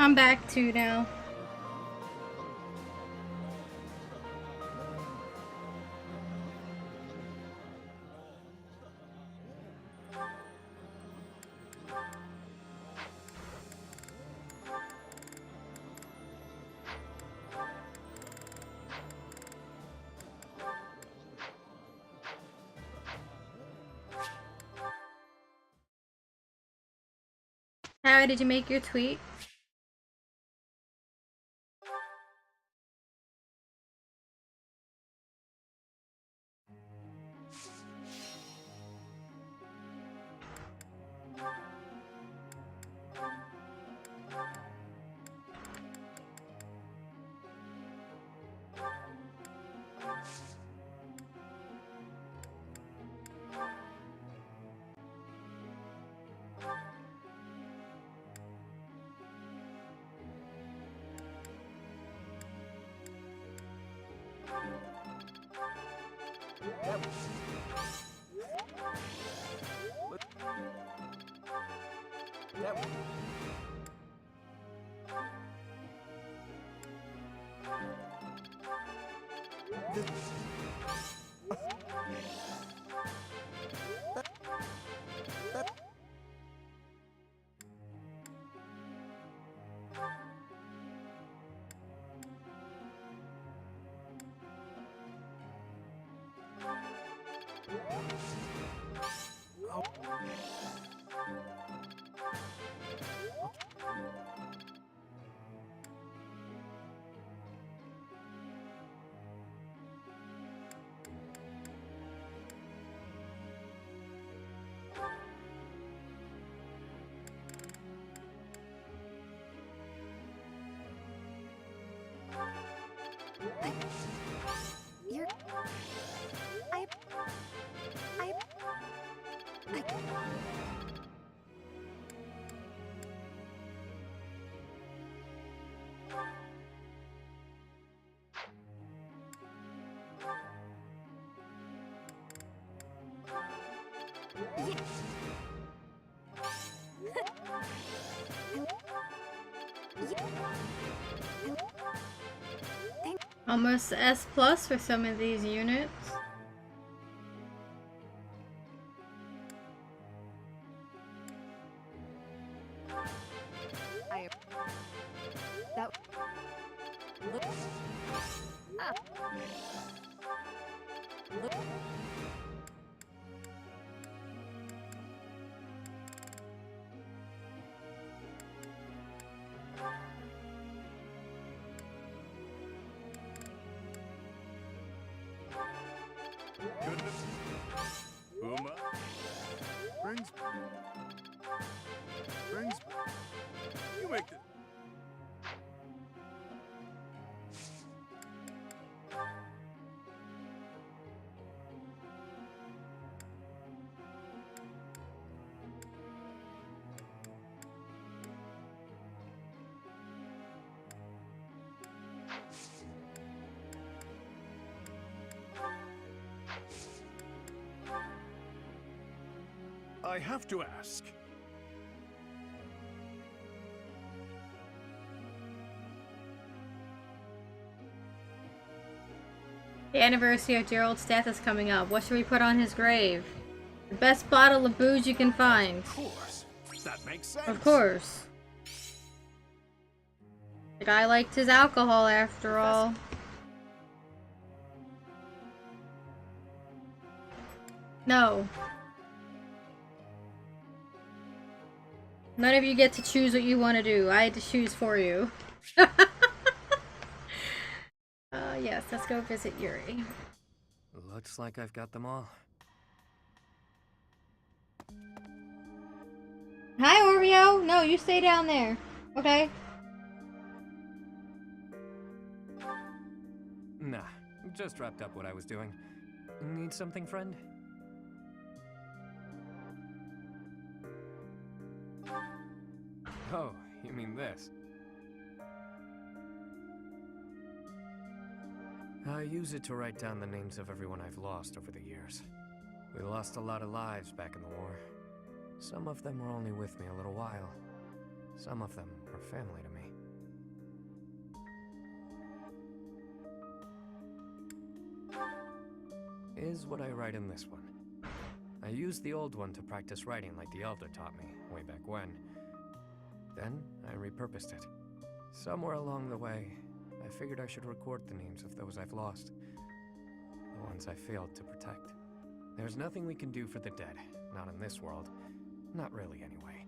I'm back to now. How did you make your tweet? Almost S plus for some of these units. You make the... I have to ask. The anniversary of Gerald's death is coming up. What should we put on his grave? The best bottle of booze you can find. Of course. That makes sense. Of course. The guy liked his alcohol after all. No. None of you get to choose what you want to do. I had to choose for you. Yes, let's go visit Yuri. Looks like I've got them all. Hi, Oreo! No, you stay down there. Okay? Nah, just wrapped up what I was doing. Need something, friend? Oh, you mean this? I use it to write down the names of everyone I've lost over the years. We lost a lot of lives back in the war. Some of them were only with me a little while. Some of them were family to me. is what I write in this one. I used the old one to practice writing like the Elder taught me, way back when. Then, I repurposed it. Somewhere along the way, I figured I should record the names of those I've lost. The ones I failed to protect. There's nothing we can do for the dead, not in this world. Not really, anyway.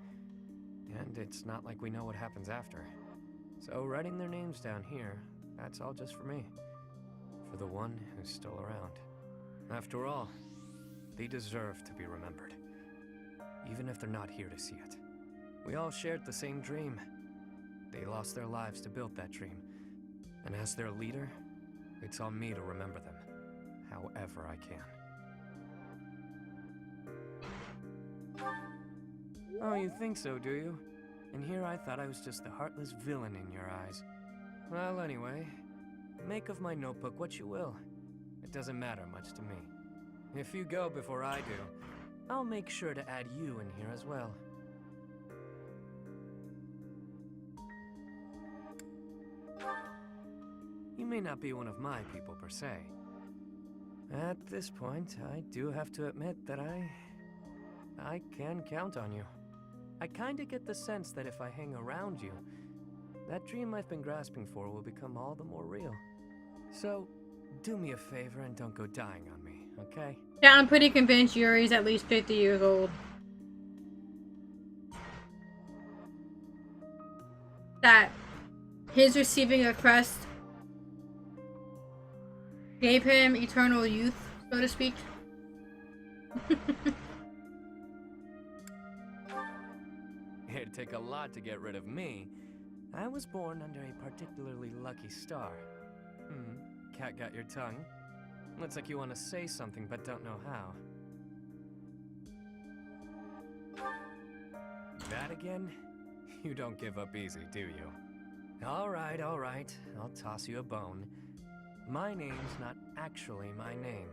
And it's not like we know what happens after. So writing their names down here, that's all just for me. For the one who's still around. After all, they deserve to be remembered. Even if they're not here to see it. We all shared the same dream. They lost their lives to build that dream. And as their leader, it's on me to remember them, however I can. Oh, you think so, do you? And here I thought I was just the heartless villain in your eyes. Well, anyway, make of my notebook what you will. It doesn't matter much to me. If you go before I do, I'll make sure to add you in here as well. You may not be one of my people per se. At this point, I do have to admit that I can count on you. I kinda get the sense that if I hang around you, that dream I've been grasping for will become all the more real. So, do me a favor and don't go dying on me, okay? Yeah, I'm pretty convinced Yuri's at least 50 years old. That his receiving a crest gave him eternal youth, so to speak. It'd take a lot to get rid of me. I was born under a particularly lucky star. Cat got your tongue? Looks like you want to say something but don't know how. That again? You don't give up easy, do you? Alright, I'll toss you a bone. My name's not actually my name.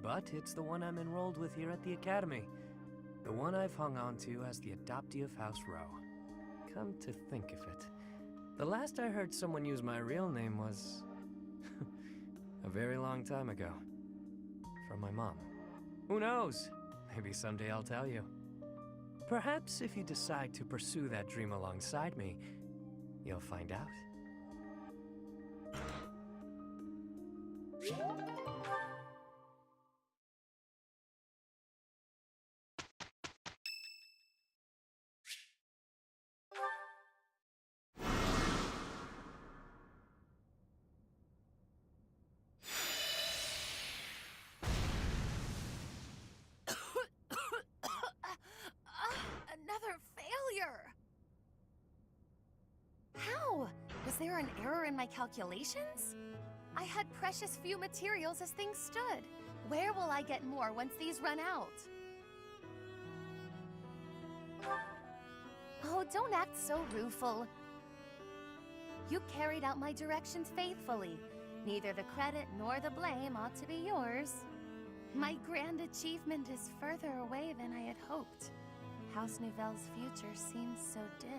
But it's the one I'm enrolled with here at the Academy. The one I've hung on to as the adoptee of House Row. Come to think of it, the last I heard someone use my real name was... a very long time ago. From my mom. Who knows? Maybe someday I'll tell you. Perhaps if you decide to pursue that dream alongside me, you'll find out. Another failure! How? Was there an error in my calculations? I had precious few materials as things stood. Where will I get more once these run out? Oh, don't act so rueful. You carried out my directions faithfully. Neither the credit nor the blame ought to be yours. My grand achievement is further away than I had hoped. House Nouvelle's future seems so dim.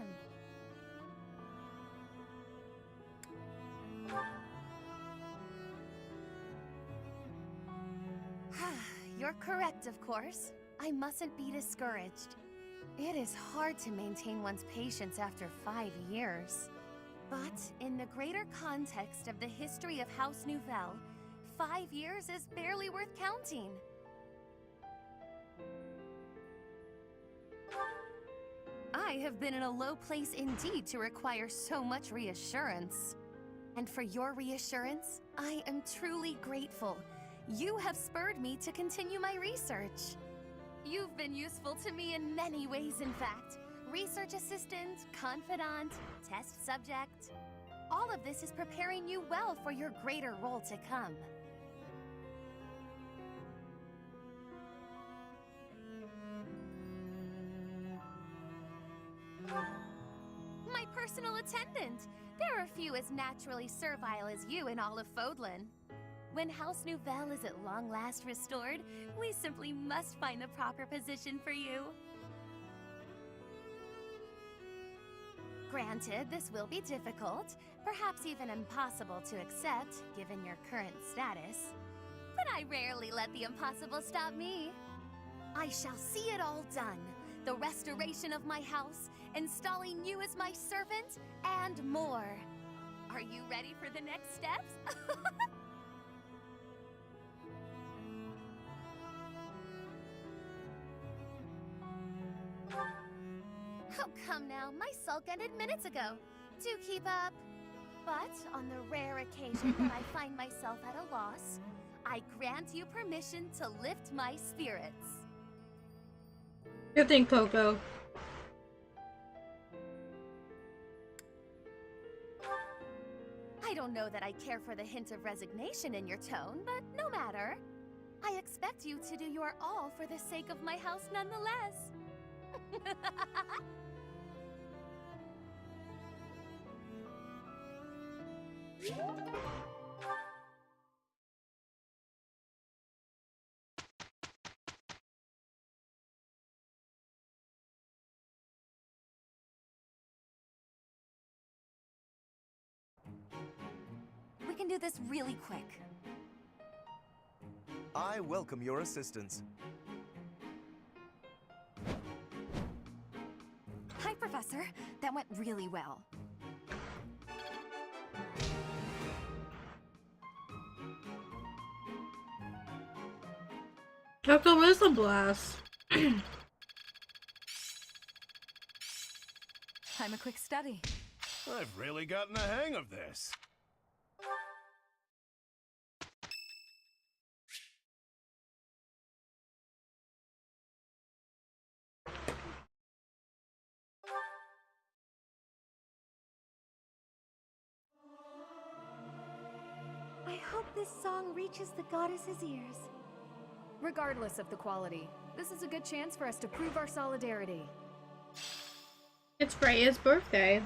You're correct, of course. I mustn't be discouraged. It is hard to maintain one's patience after 5 years. But in the greater context of the history of House Nouvelle, 5 years is barely worth counting. I have been in a low place indeed to require so much reassurance. And for your reassurance, I am truly grateful. You have spurred me to continue my research. You've been useful to me in many ways, in fact. Research assistant, confidant, test subject. All of this is preparing you well for your greater role to come. My personal attendant! There are few as naturally servile as you in all of Fodlan. When House Nouvelle is at long last restored, we simply must find the proper position for you. Granted, this will be difficult, perhaps even impossible to accept, given your current status. but I rarely let the impossible stop me. I shall see it all done. The restoration of my house, installing you as my servant, and more. Are you ready for the next steps? Oh, come now. My sulk ended minutes ago. Do keep up. But on the rare occasion that I find myself at a loss, I grant you permission to lift my spirits. Good thing, Coco. I don't know that I care for the hint of resignation in your tone, but no matter. I expect you to do your all for the sake of my house nonetheless. We can do this really quick. I welcome your assistance. Hi, Professor. That went really well. Coco is a blast. I'm a quick study. I've really gotten the hang of this. I hope this song reaches the goddess's ears. Regardless of the quality, this is a good chance for us to prove our solidarity. It's Freya's birthday.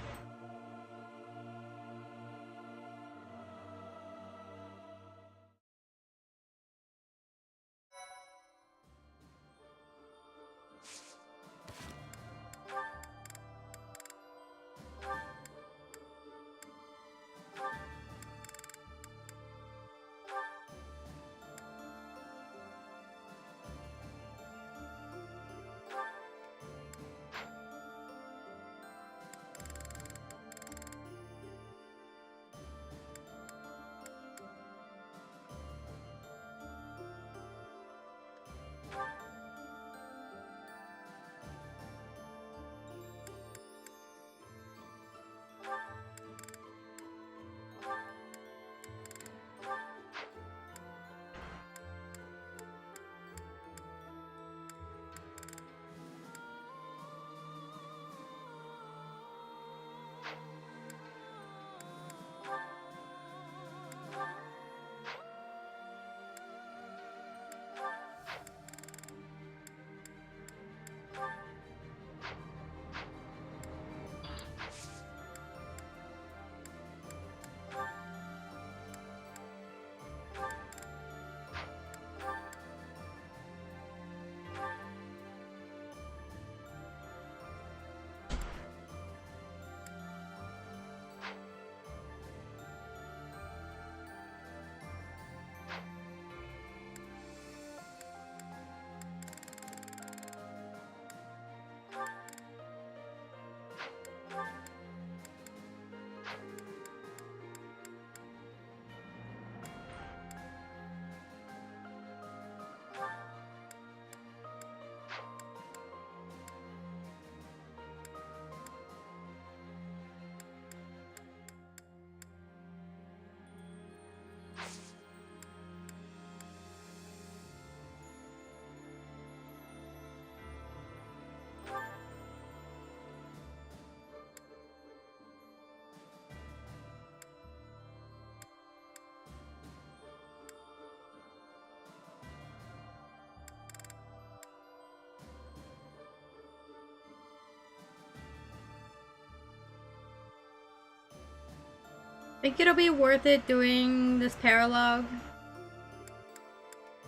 Think it'll be worth it doing this paralog?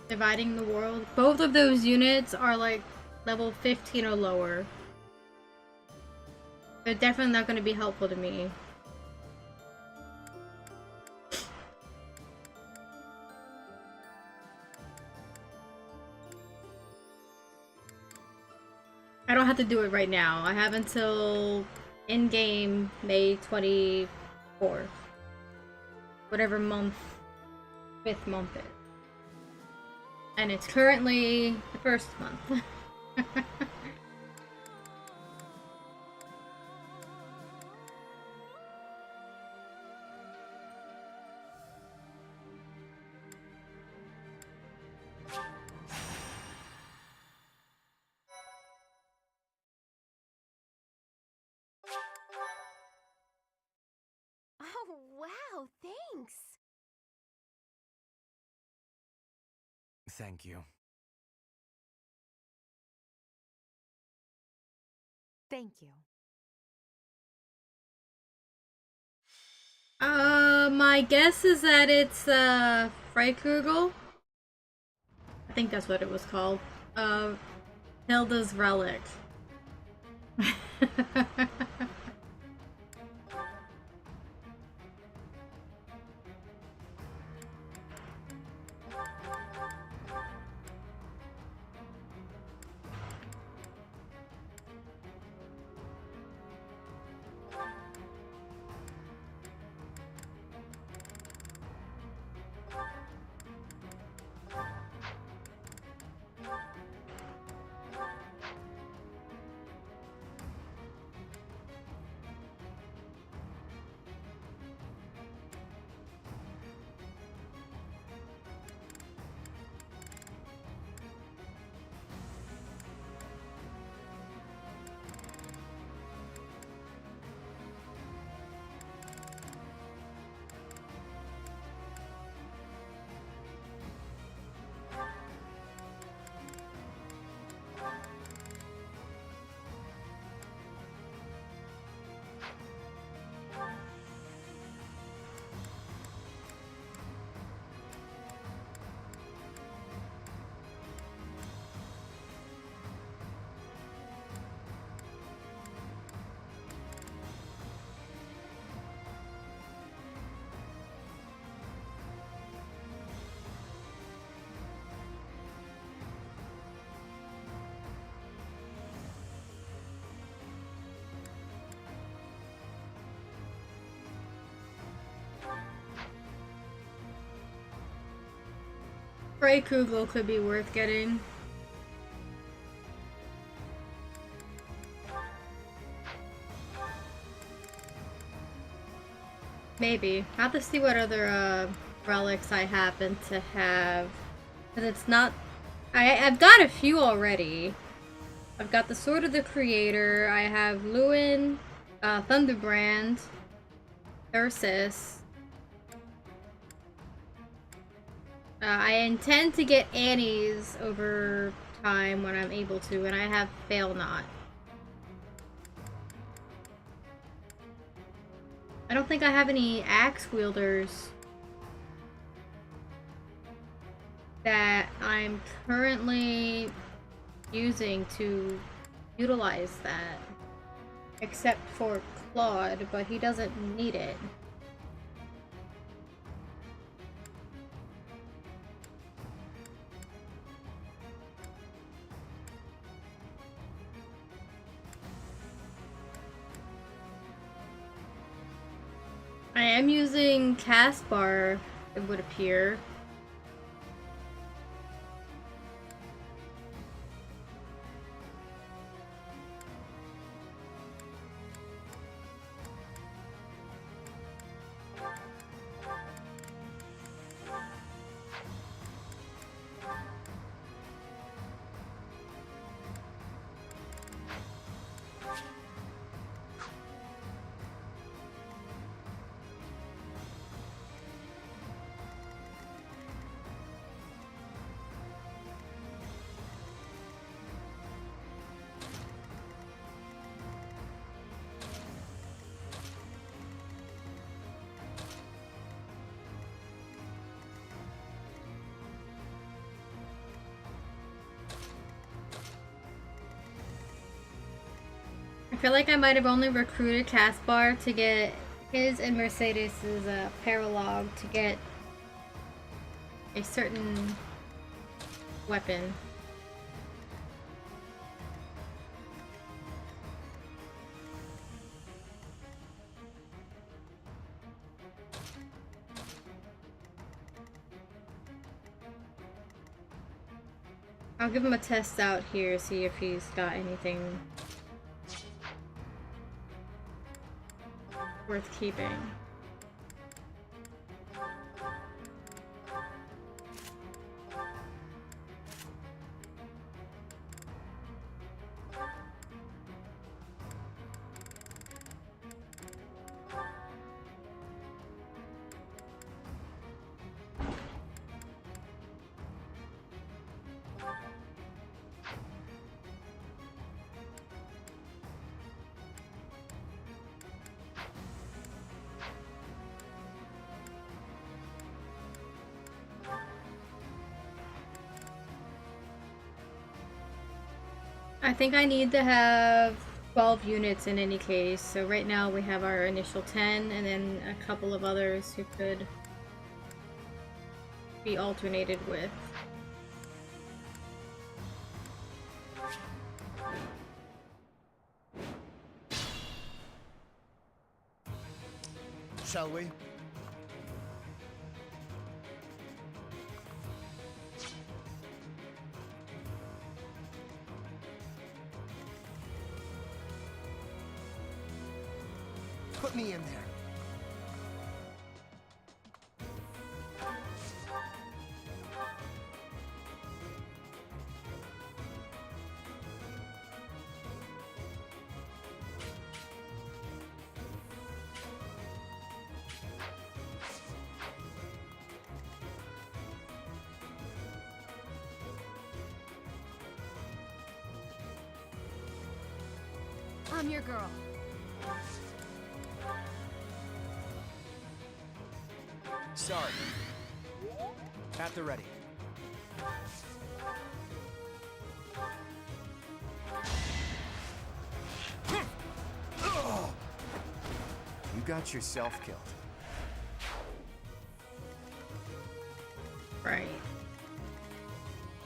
Dividing the world? Both of those units are like level 15 or lower. They're definitely not going to be helpful to me. I don't have to do it right now. I have until in-game May 24th. Whatever month, 5th month is. And it's currently the 1st month. Oh, wow, thanks. Thank you. Thank you. My guess is that it's, Freikugel? I think that's what it was called. Hilda's relic. Freikugel could be worth getting. Maybe. I'll have to see what other relics I happen to have. Because it's not... I've got a few already. I've got the Sword of the Creator. I have Lewin, Thunderbrand, Ursus. I intend to get Annie's over time when I'm able to, and I have Fail Not. I don't think I have any axe wielders that I'm currently using to utilize that. Except for Claude, but he doesn't need it. I am using Caspar, it would appear. I feel like I might have only recruited Caspar to get his and Mercedes' paralog to get a certain weapon. I'll give him a test out here, see if he's got anything worth keeping. I think I need to have 12 units in any case. So right now we have our initial 10 and then a couple of others who could be alternated with. Shall we? Put me in there. I'm your girl. Sorry. At the ready. You got yourself killed. Right.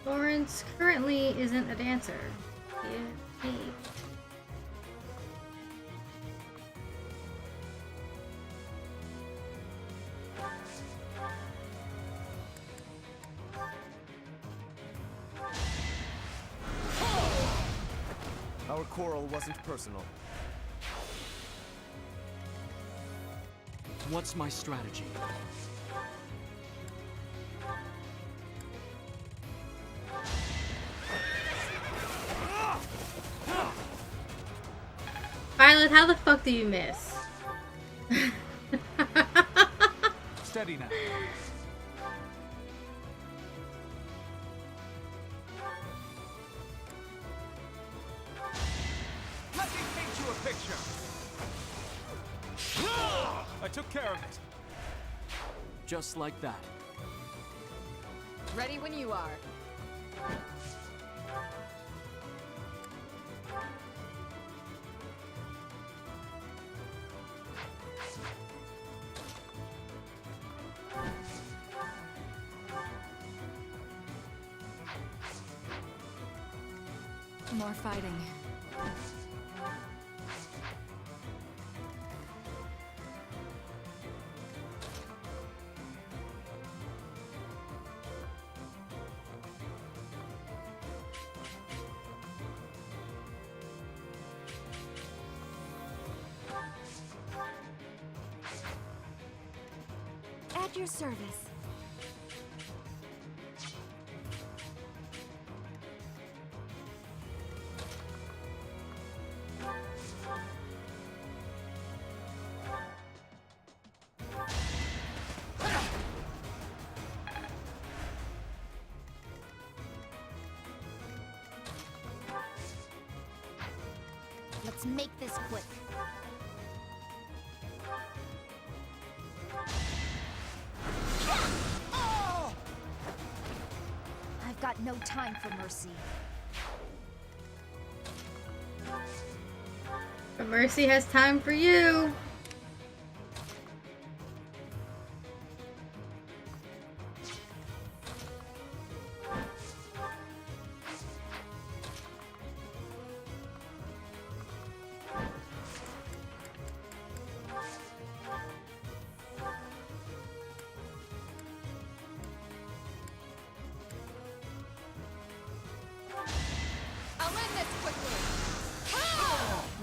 Lawrence currently isn't a dancer. He Our quarrel wasn't personal. What's my strategy? Violet, how the fuck do you miss? Steady now. Let me paint you a picture. I took care of it. Just like that. Ready when you are. More fighting. At your service. Let's make this quick. I've got no time for mercy. But Mercy has time for you.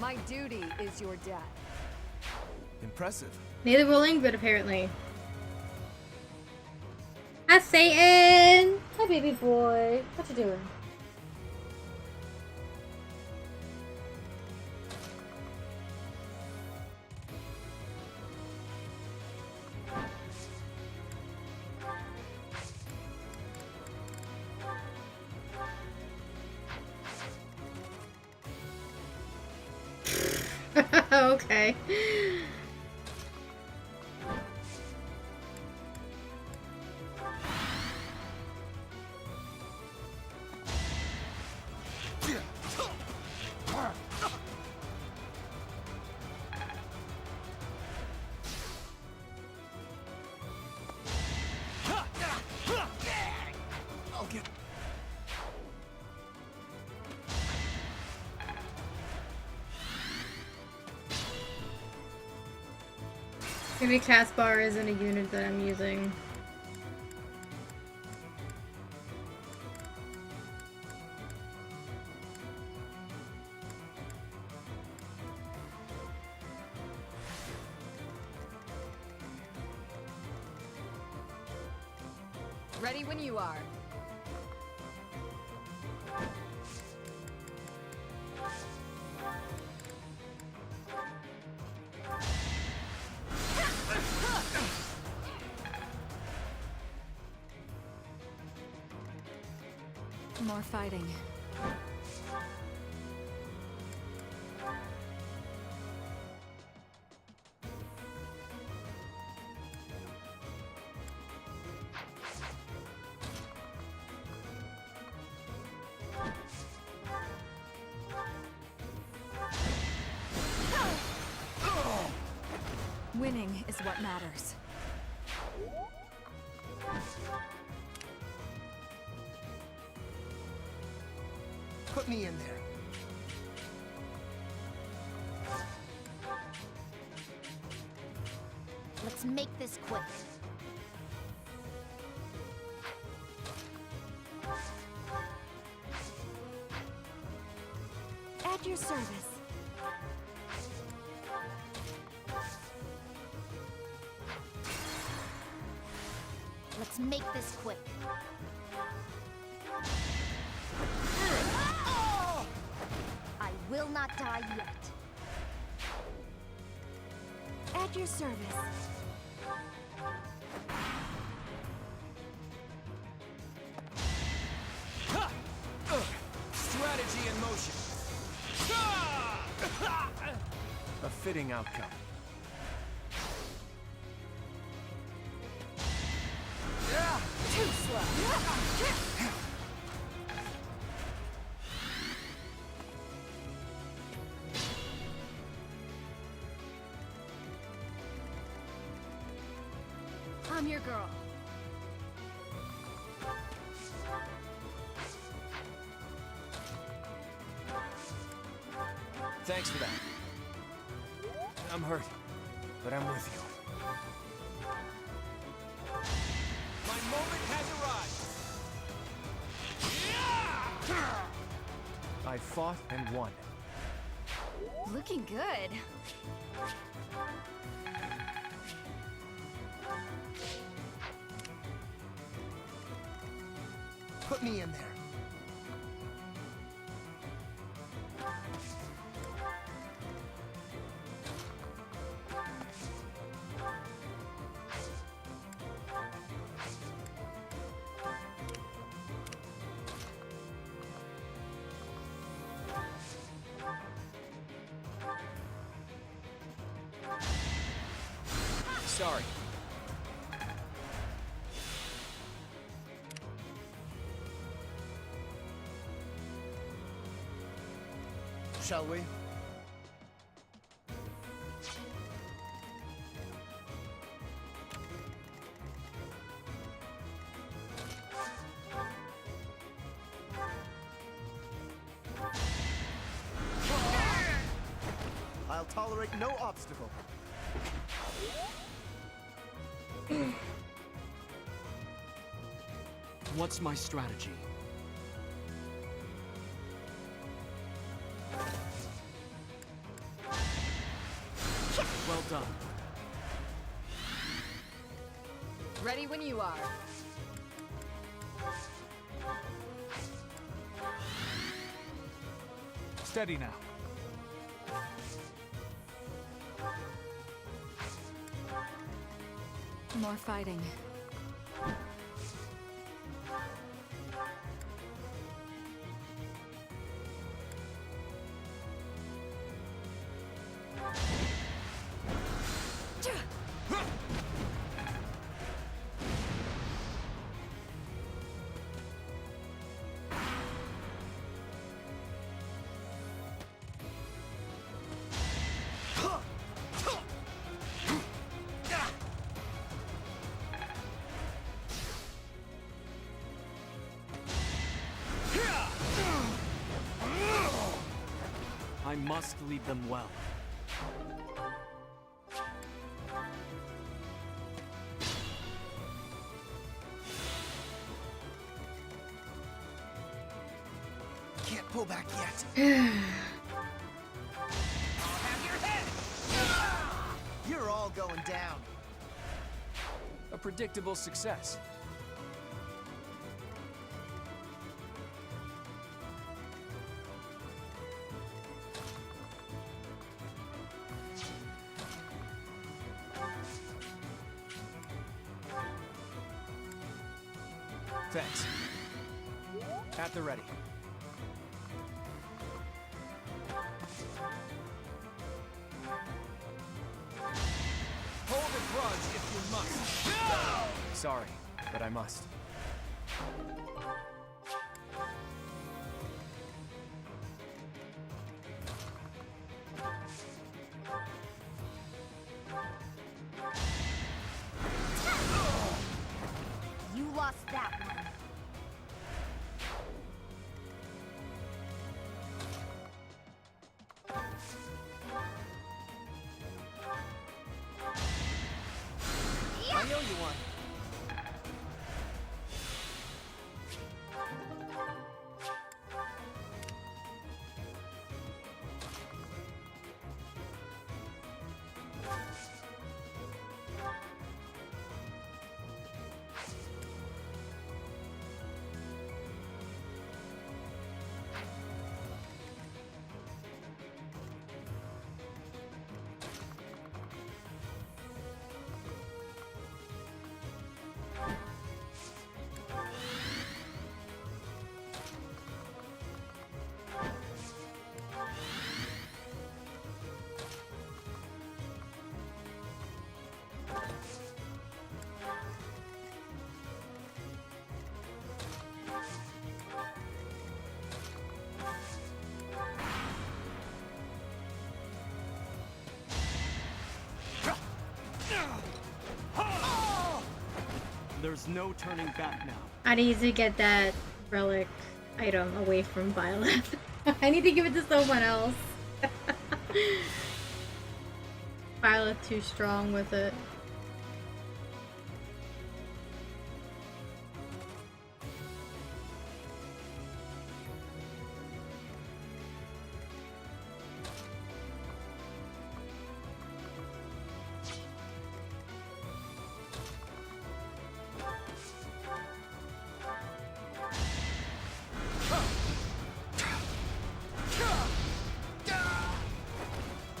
My duty is your death. Impressive. Neither will Ingrid, apparently. Hi, Satan! Hi, baby boy. What you doing? Okay. I'll get. Maybe cast bar isn't a unit that I'm using. Ready when you are. More fighting. Winning is what matters. Put me in there. Let's make this quick. At your service. Let's make this quick. I will not die yet. At your service. Strategy in motion. A fitting outcome. Too slow. I'm your girl. Thanks for that. I'm hurt, but I'm with you. My moment has arrived. I fought and won. Looking good. Put me in there. Sorry. Shall we? I'll tolerate no obstacle. What's my strategy? done. Ready when you are. Steady now. More fighting. I must lead them well. Can't pull back yet. You're all going down. A predictable success. Thanks. At the ready. Hold a grudge if you must. Sorry, but I must. You lost that one. I know you won. There's no turning back now. I need to get that relic item away from Violet. I need to give it to someone else. Violet's too strong with it.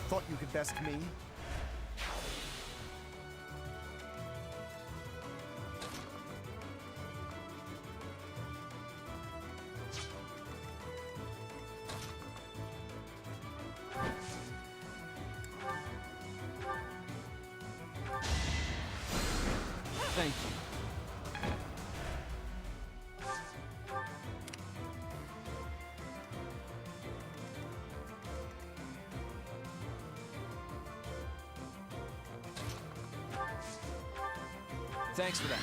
Thought you could best me? Thank you. Thanks for that.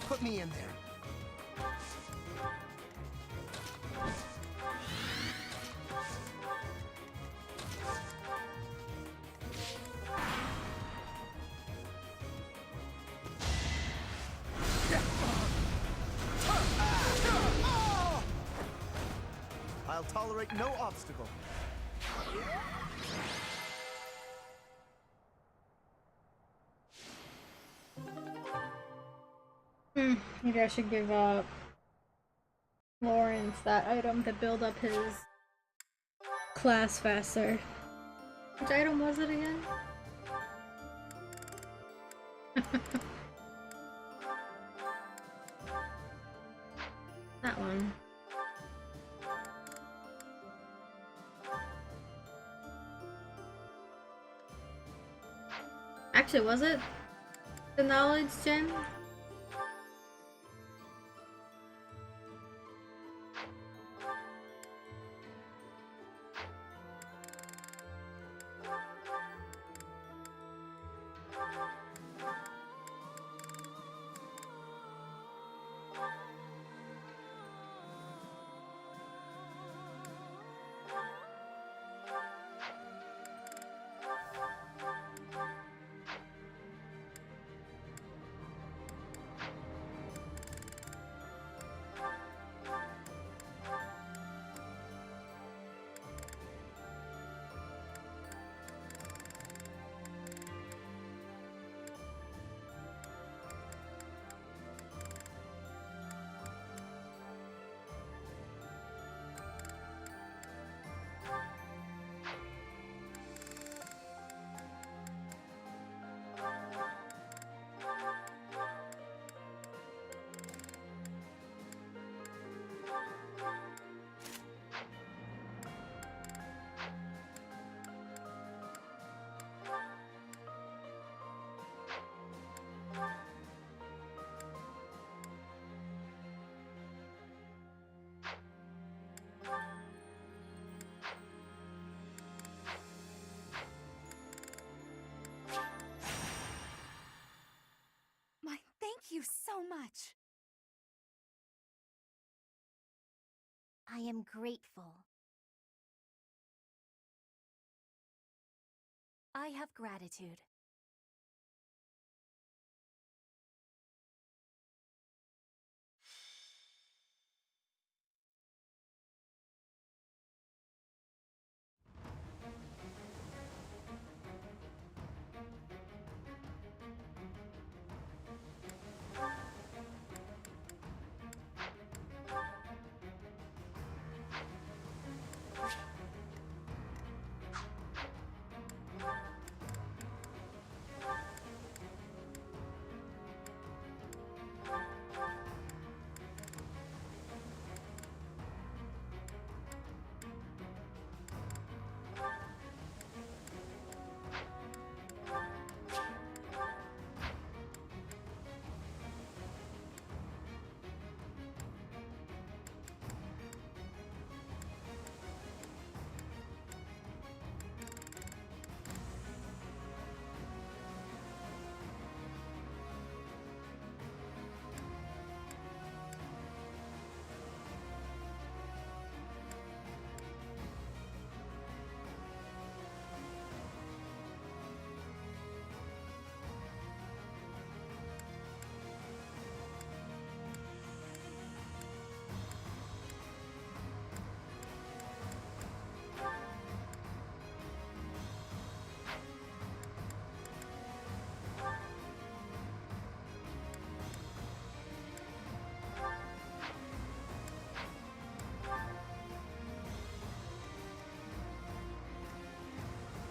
Put me in there. I'll tolerate no obstacle. Maybe I should give Lawrence that item to build up his class faster. Which item was it again? That one. Actually, was it the knowledge gem? Thank you so much. I am grateful. I have gratitude.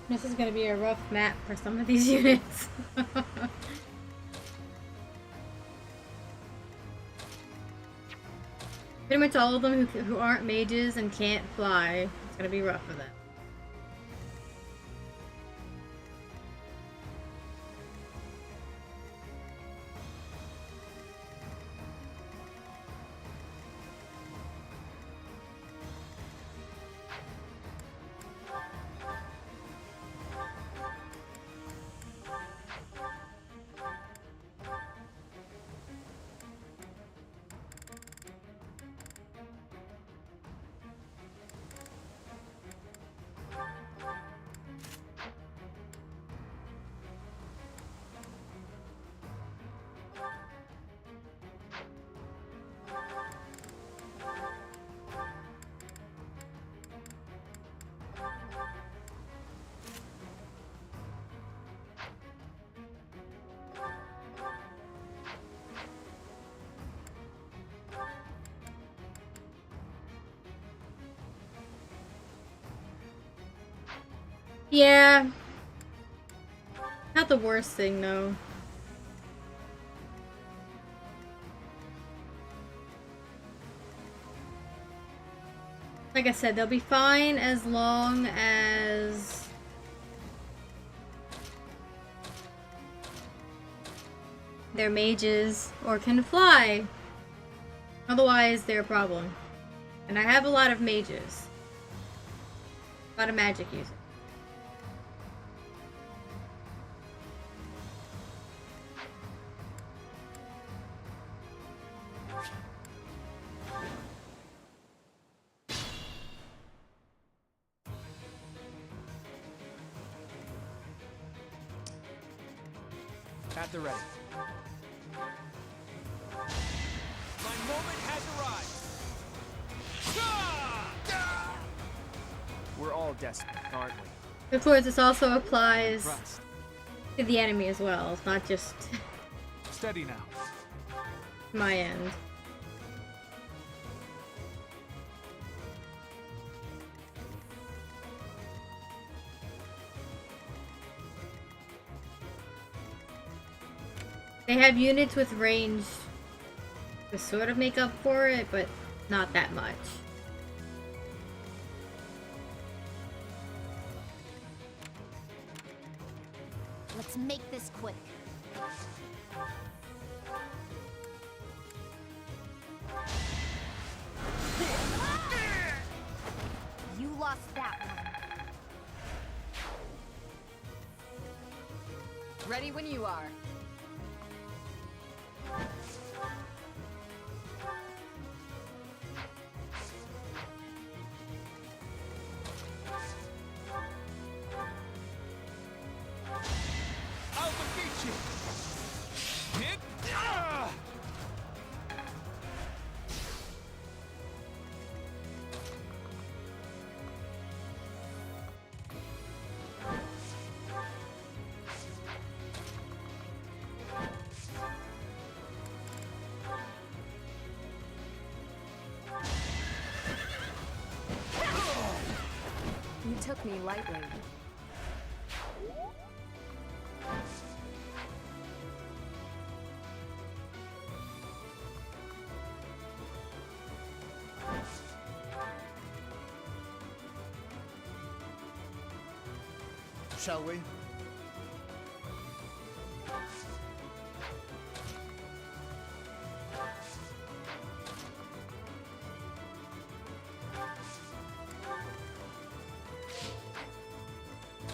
This is gonna be a rough map for some of these units. Pretty much all of them who aren't mages and can't fly. It's gonna be rough for them. Yeah. Not the worst thing, though. Like I said, they'll be fine as long as they're mages or can fly. Otherwise, they're a problem. And I have a lot of mages. A lot of magic users. At the ready. My moment has arrived. We're all desperate, aren't we? Of course, this also applies to the enemy as well. It's not just Steady now. my end. They have units with range to sort of make up for it, but not that much. Let's make this quick. You lost that one. Ready when you are. I'll defeat you. Hit. You took me lightly. Shall we?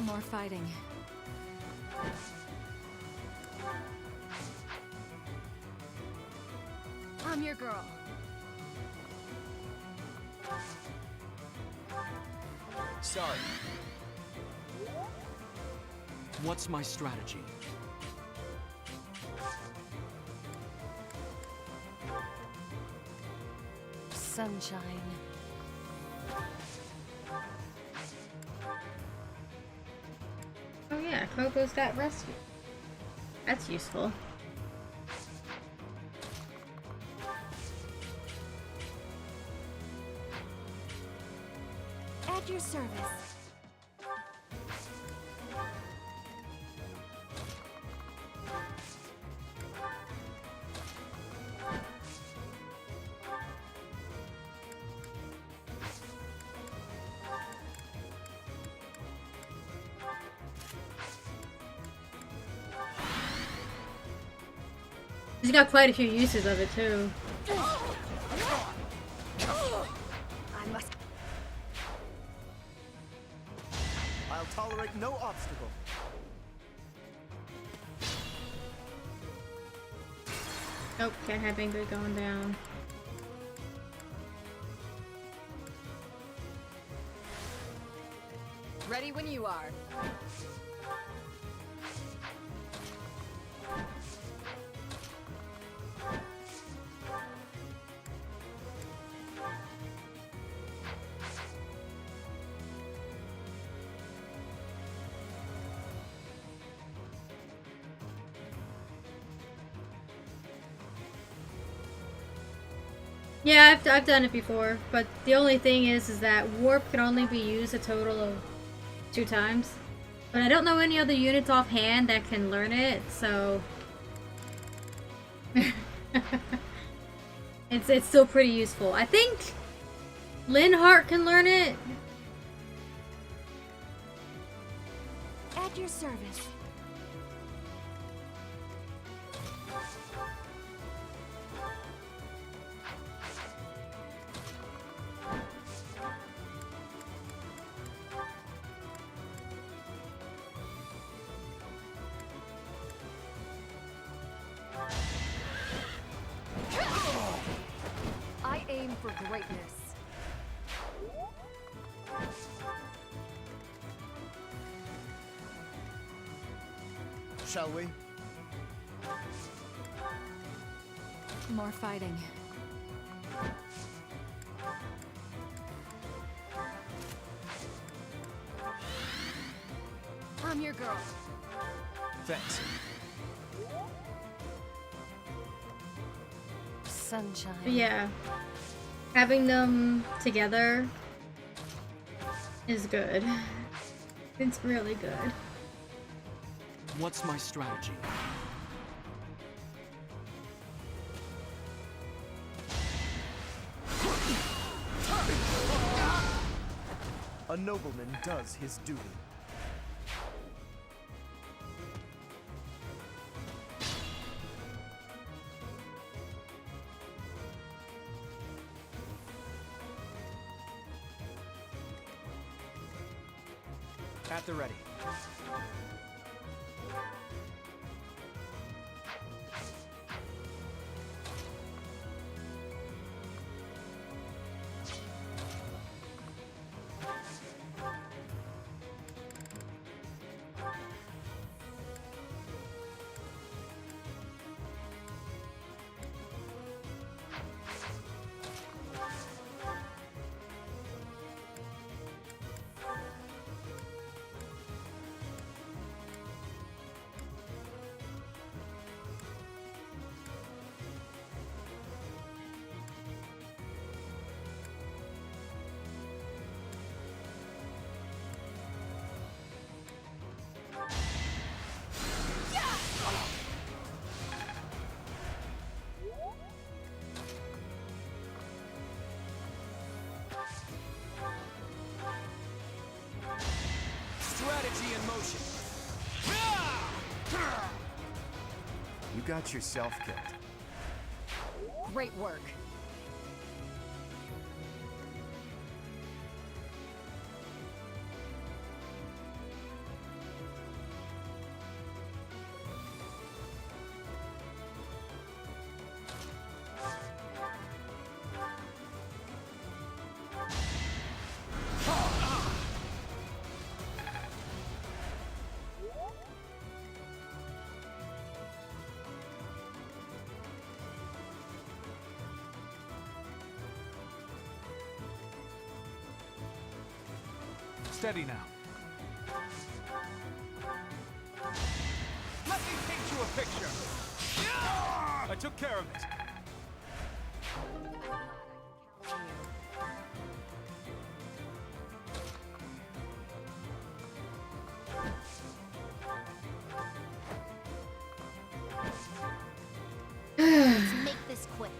More fighting. I'm your girl. Sorry. What's my strategy? Sunshine. Oh yeah, Kobo's got rescue. That's useful. At your service. He's got quite a few uses of it too. I must. I'll tolerate no obstacle. Nope, can't have Ingrid going down. Ready when you are. Yeah, I've done it before, but the only thing is that warp can only be used a total of 2 times. But I don't know any other units offhand that can learn it, so it's still pretty useful. I think Linhart can learn it. At your service. I aim for greatness. Shall we? More fighting. I'm your girl. Thanks. Sunshine. But yeah, having them together is good. It's really good. What's my strategy? A nobleman does his duty. At the ready. Strategy in motion. You got yourself killed. Great work. Steady now. Let me paint you a picture. I took care of it. Let's make this quick.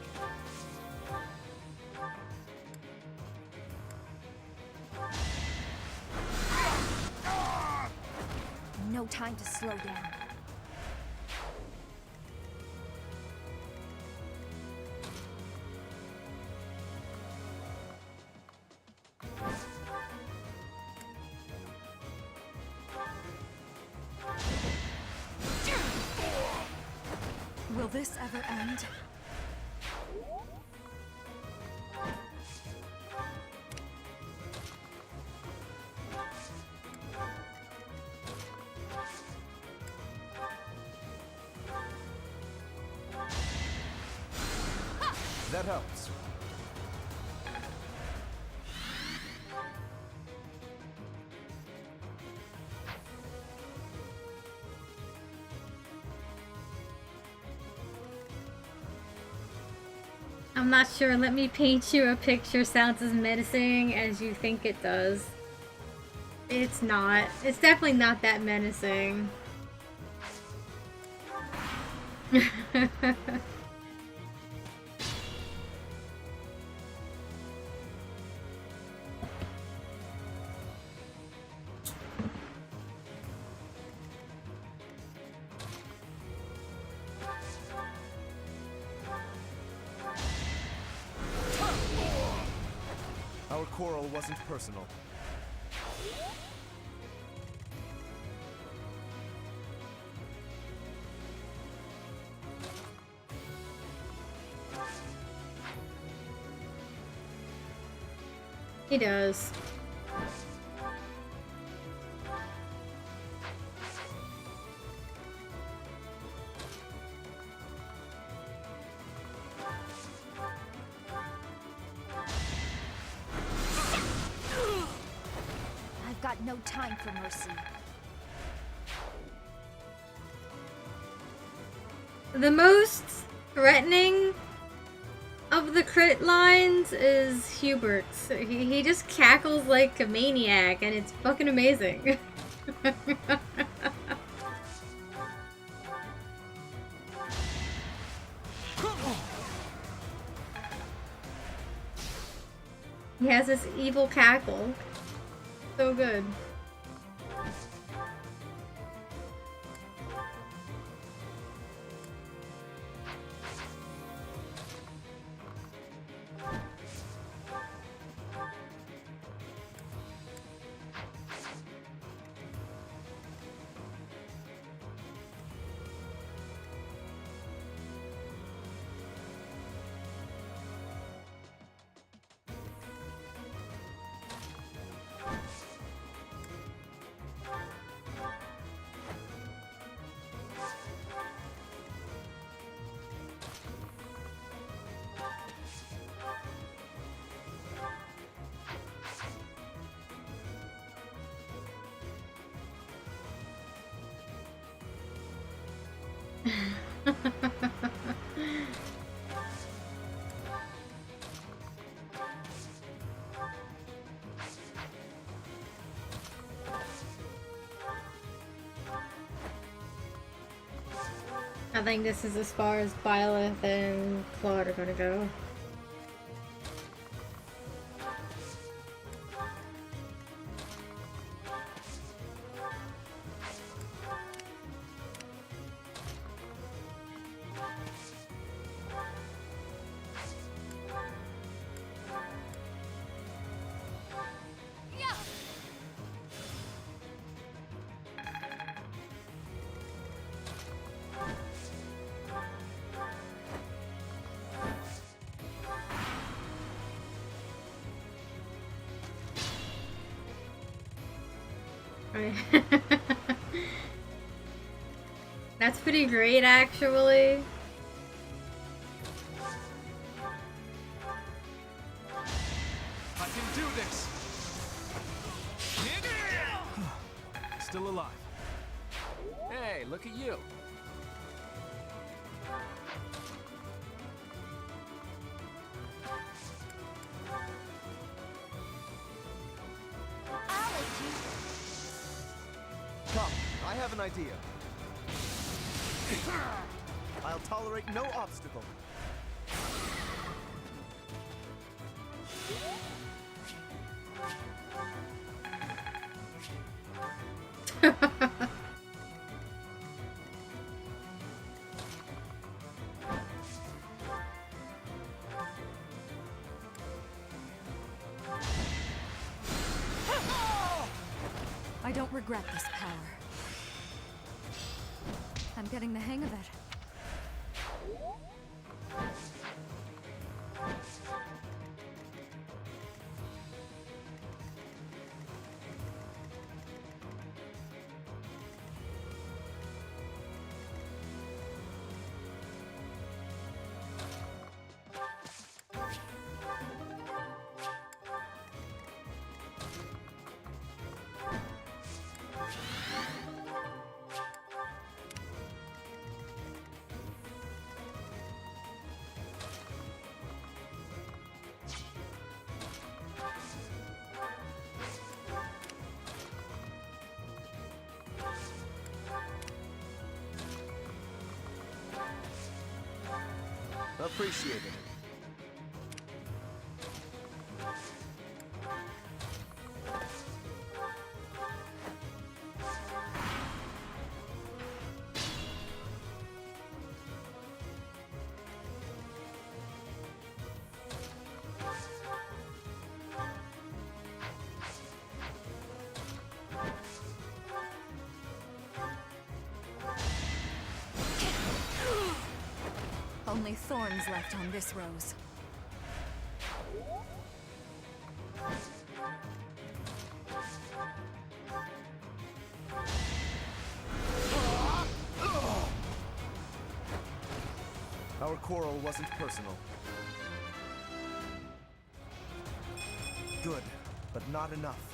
No time to slow down. Will this ever end? That helps. I'm not sure. Let me paint you a picture sounds as menacing as you think it does. It's not. It's definitely not that menacing. Our quarrel wasn't personal. He does. I've got no time for mercy. The most threatening of the crit lines is Hubert's. He just cackles like a maniac, and it's fucking amazing. He has this evil cackle. So good. I think this is as far as Byleth and Claude are gonna go. That's pretty great, actually. I can do this. Still alive. Hey, look at you. Come, I have an idea. I'll tolerate no obstacle. I don't regret this power. I'm getting the hang of it. Appreciated. Only thorns left on this rose. Our quarrel wasn't personal. Good, but not enough.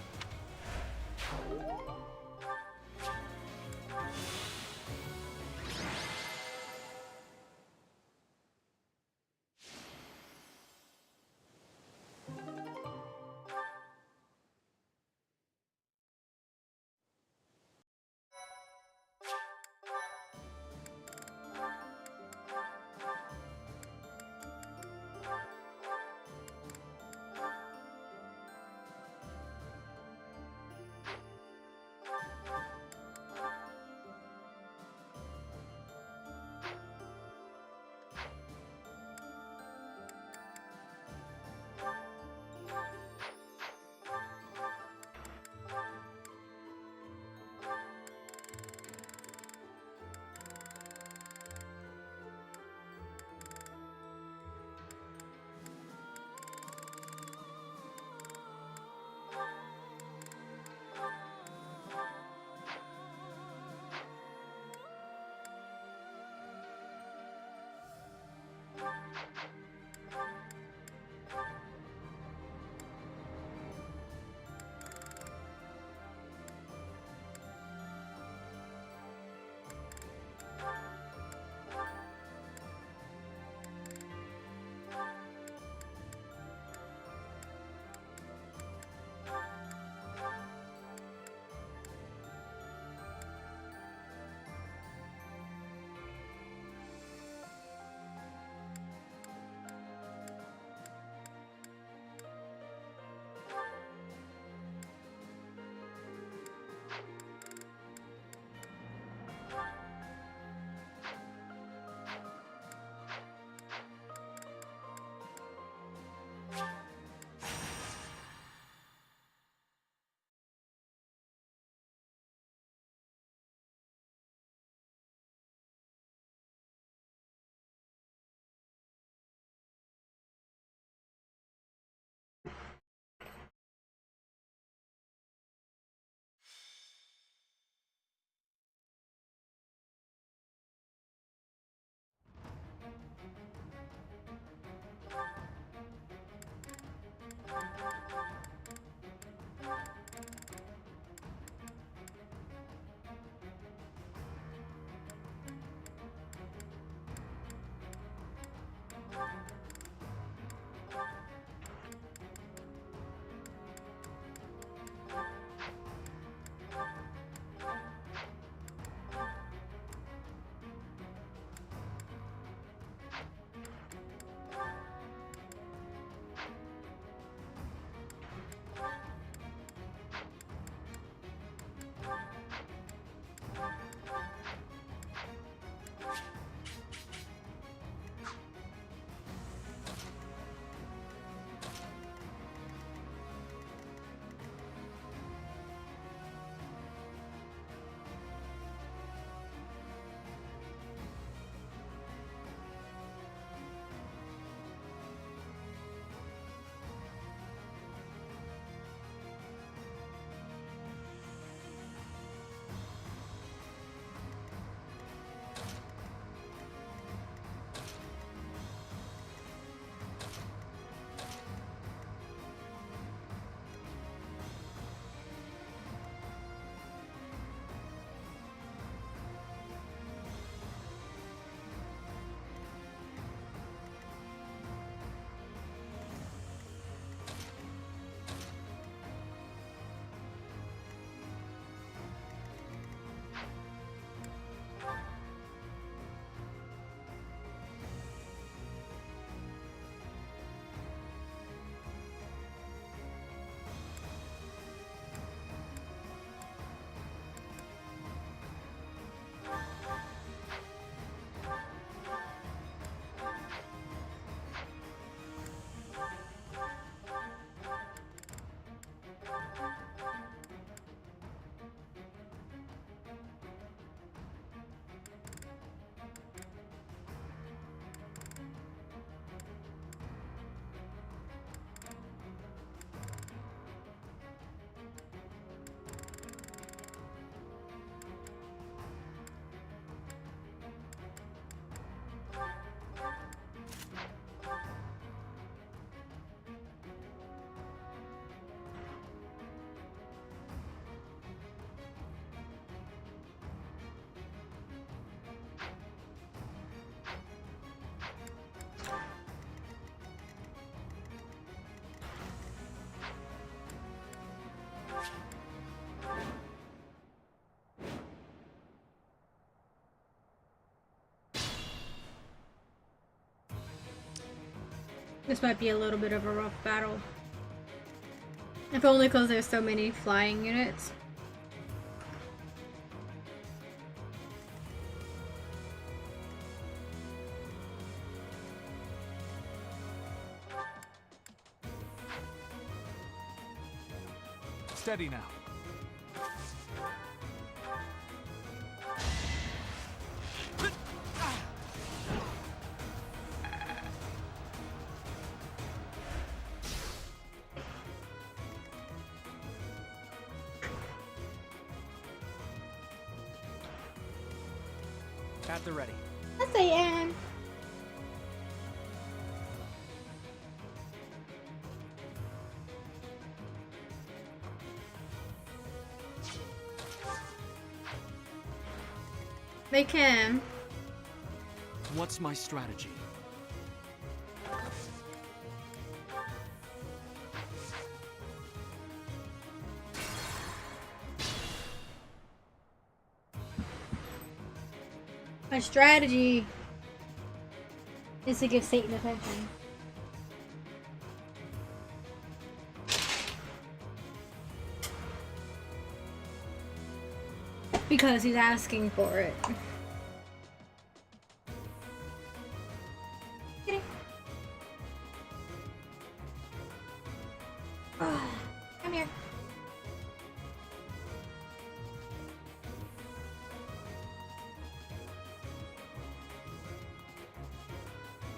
This might be a little bit of a rough battle. If only because there's so many flying units. Steady now. At the ready. Yes, I am. They can. What's my strategy? My strategy is to give Satan attention. Because he's asking for it. Come here.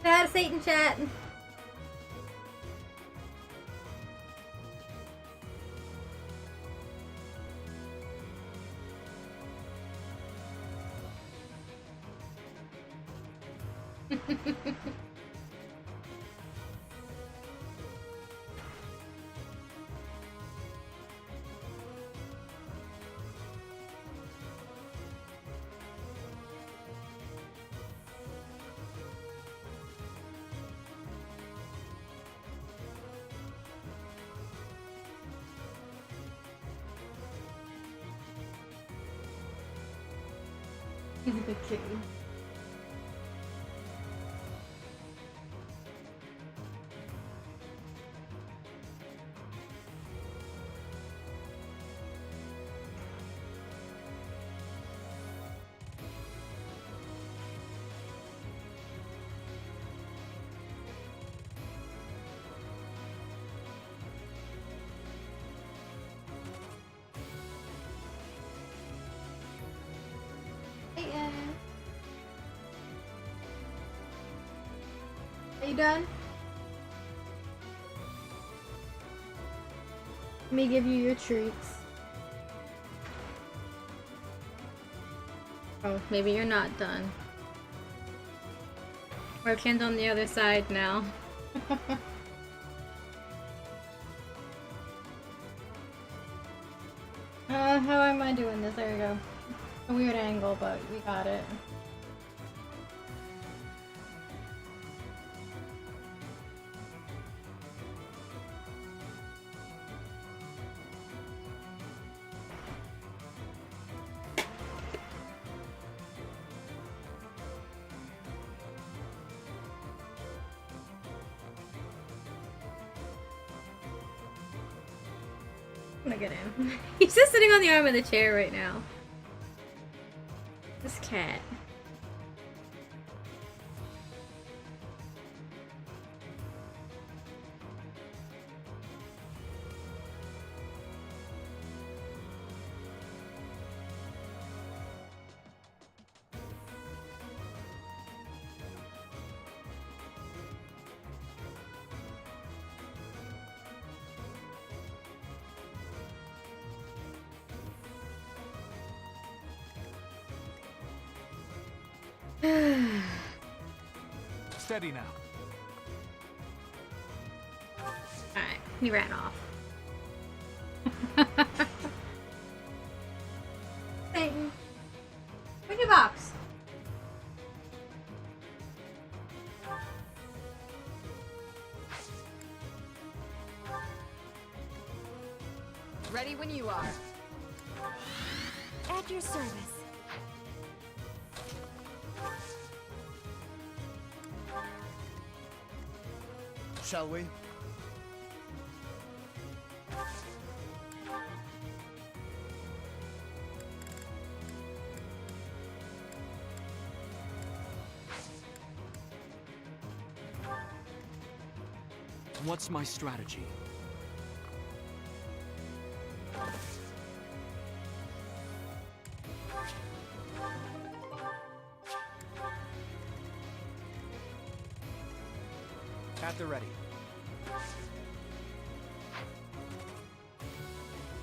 Bad Satan chat. He's a big kitten. Are you done? Let me give you your treats. Oh, maybe you're not done. Or Ken's on the other side now. How am I doing this? There we go. A weird angle, but we got it. I'm gonna get him. He's just sitting on the arm of the chair right now. This cat. Steady now. Alright, he ran off. Satan. Where's your box? Ready when you are. At your service. Shall we? What's my strategy? At the ready.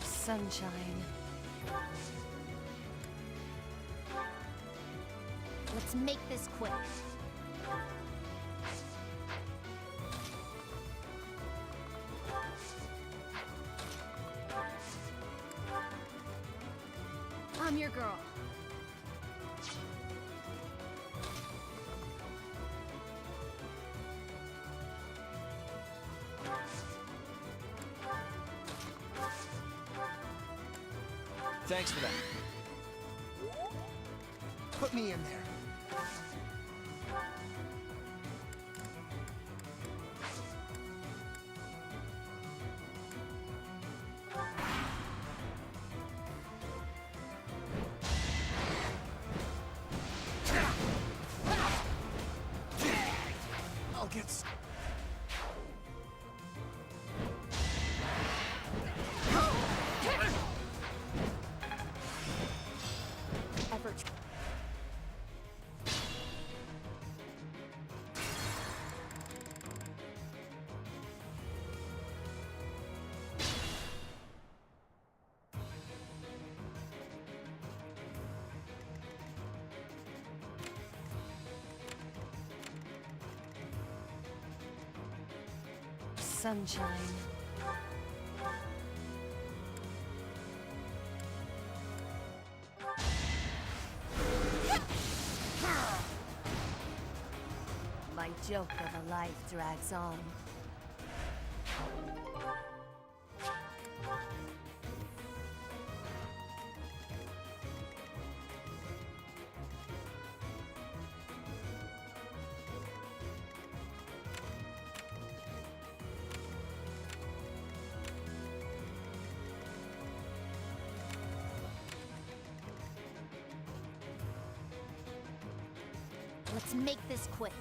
Sunshine. Let's make this quick. I'm your girl. Thanks for that. Put me in there. I'll get... Sunshine. My joke of a life drags on. Let's make this quick.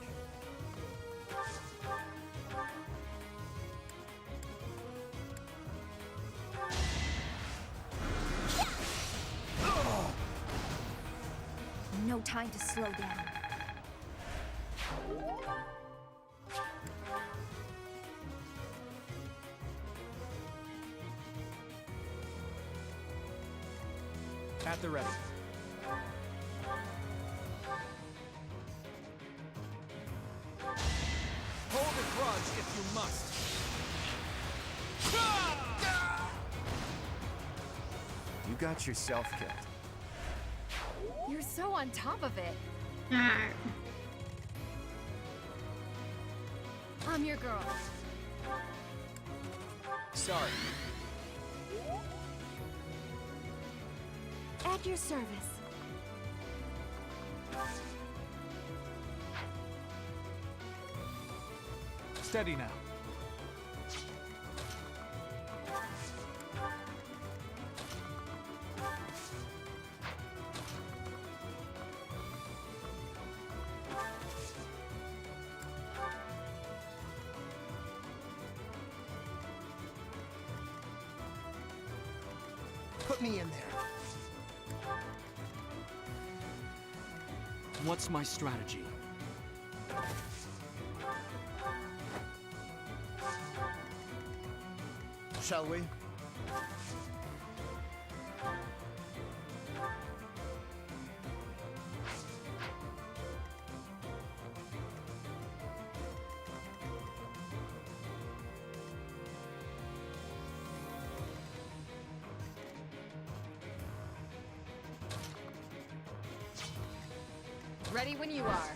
No time to slow down. At the ready. Hold a grudge if you must. You got yourself killed. You're so on top of it. I'm your girl. Sorry. At your service. Steady now. Put me in there. What's my strategy? Shall we? Ready when you are.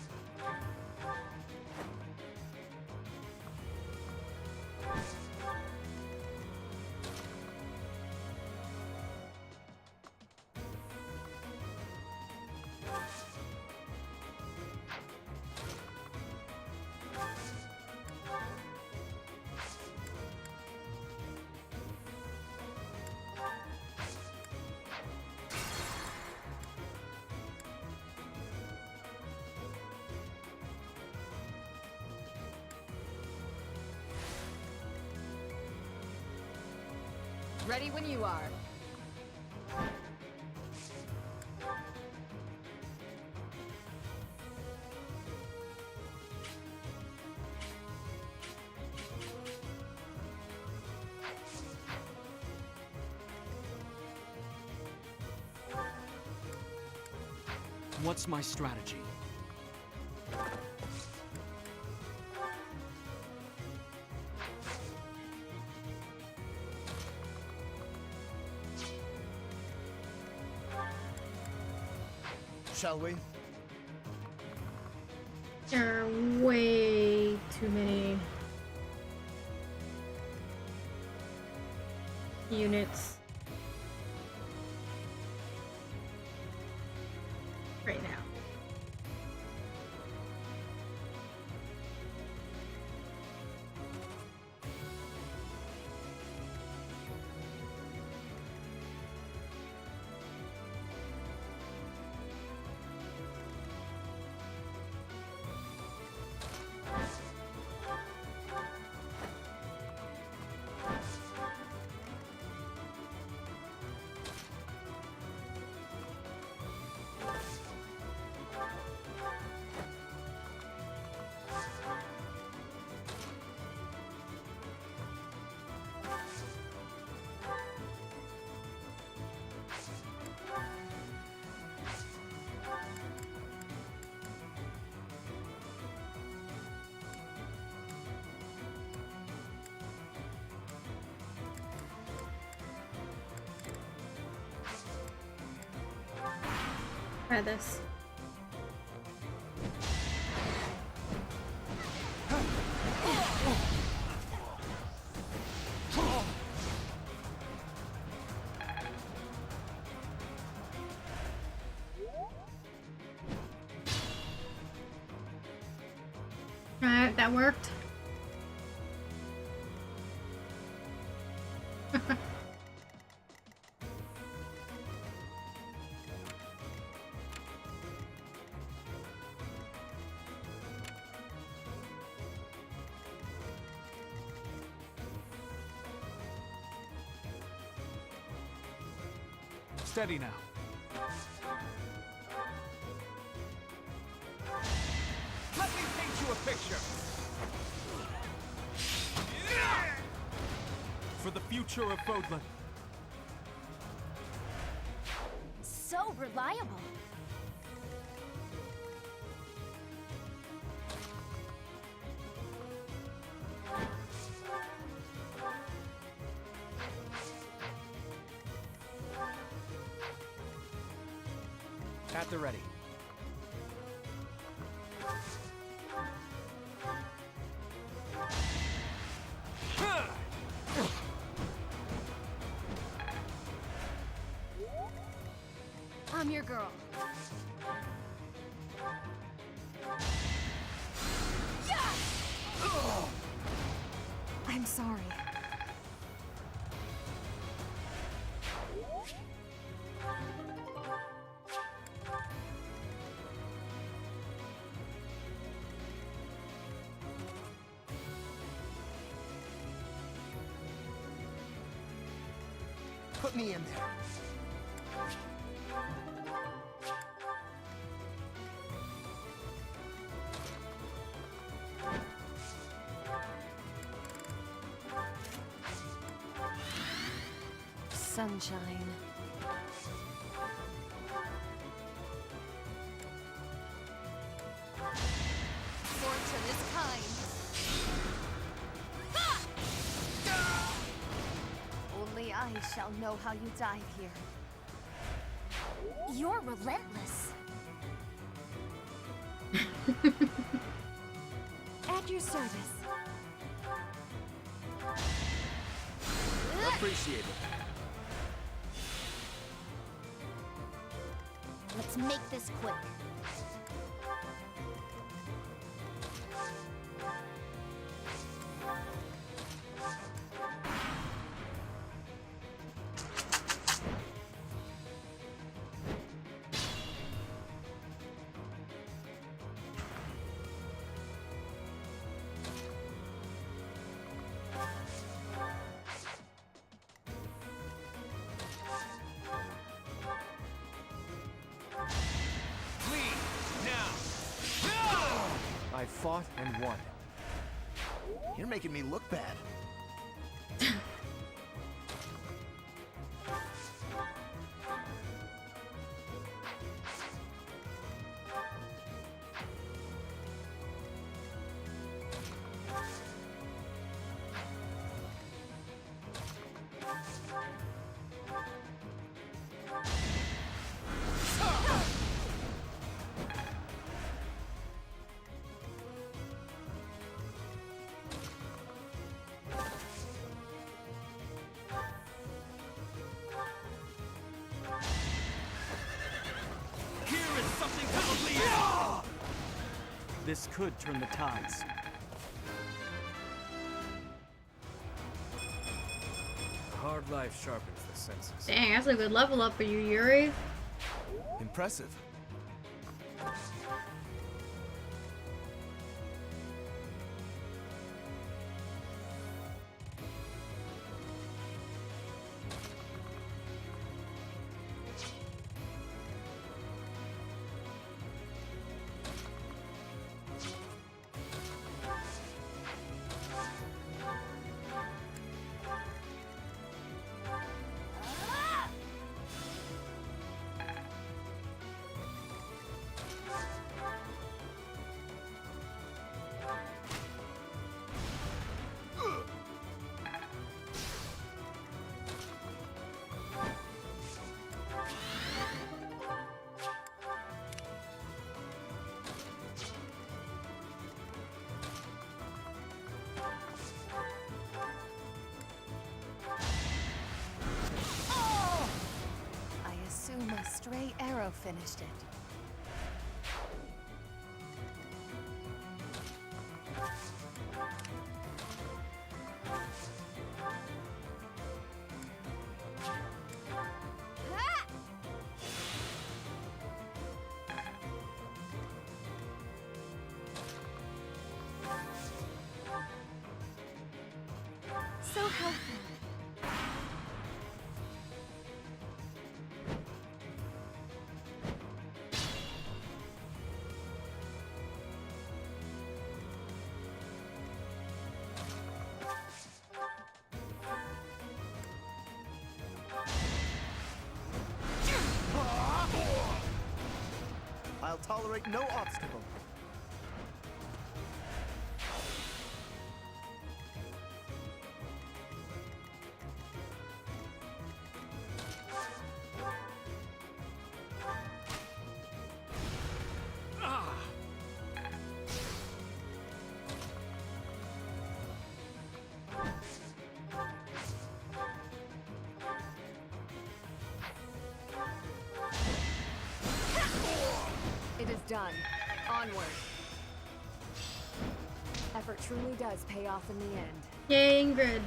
Ready when you are. What's my strategy? Shall we? There are way too many units right now. Try this. Alright, that worked. Steady now. Let me paint you a picture. For the future of Fodlan. So reliable. At the ready. I'm your girl. I'm sorry. Put me in there. Sunshine. Fortune is kind. Only I shall know how you died here. You're relentless. At your service. Appreciate it. Let's make this quick. I fought and won. You're making me look bad. This could turn the tides. Hard life sharpens the senses. Dang, that's a good level up for you, Yuri. Impressive. A stray arrow finished it. So helpful. I'll tolerate no obstacle. It is done. Onward. Effort truly does pay off in the end. Yay, Ingrid.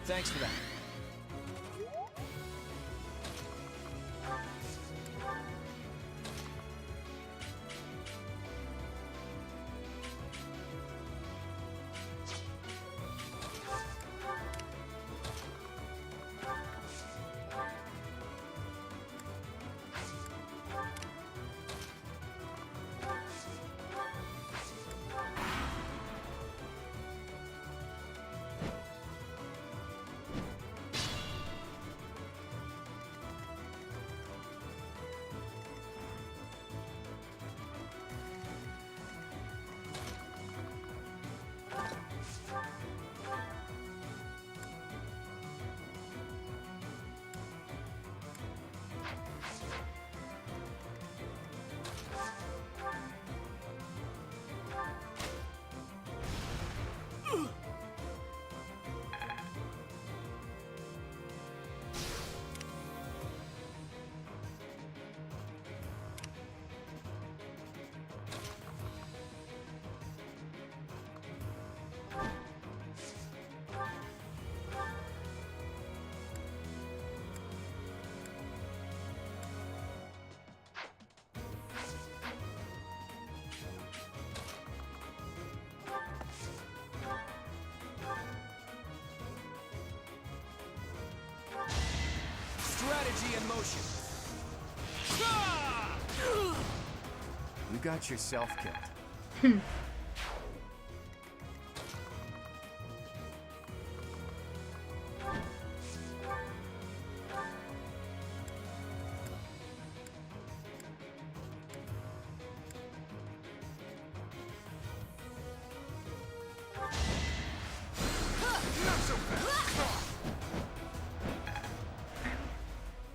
Thanks for that. strategy in motion. You got yourself killed.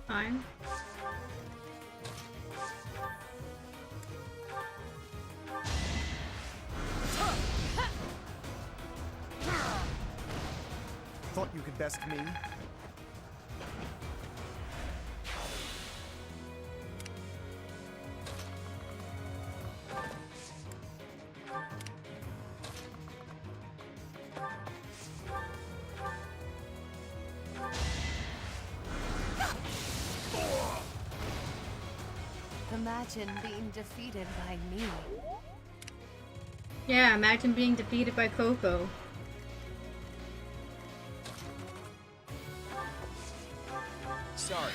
Fine. Thought you could best me? Imagine being defeated by me. Yeah, imagine being defeated by Coco. Sorry.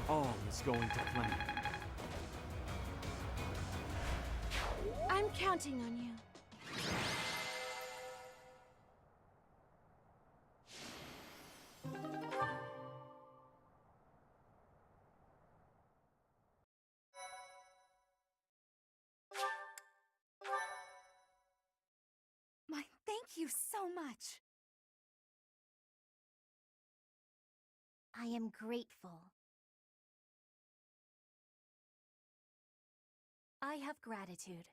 All is going to plan. I'm counting on you. My thank you so much. I am grateful. I have gratitude.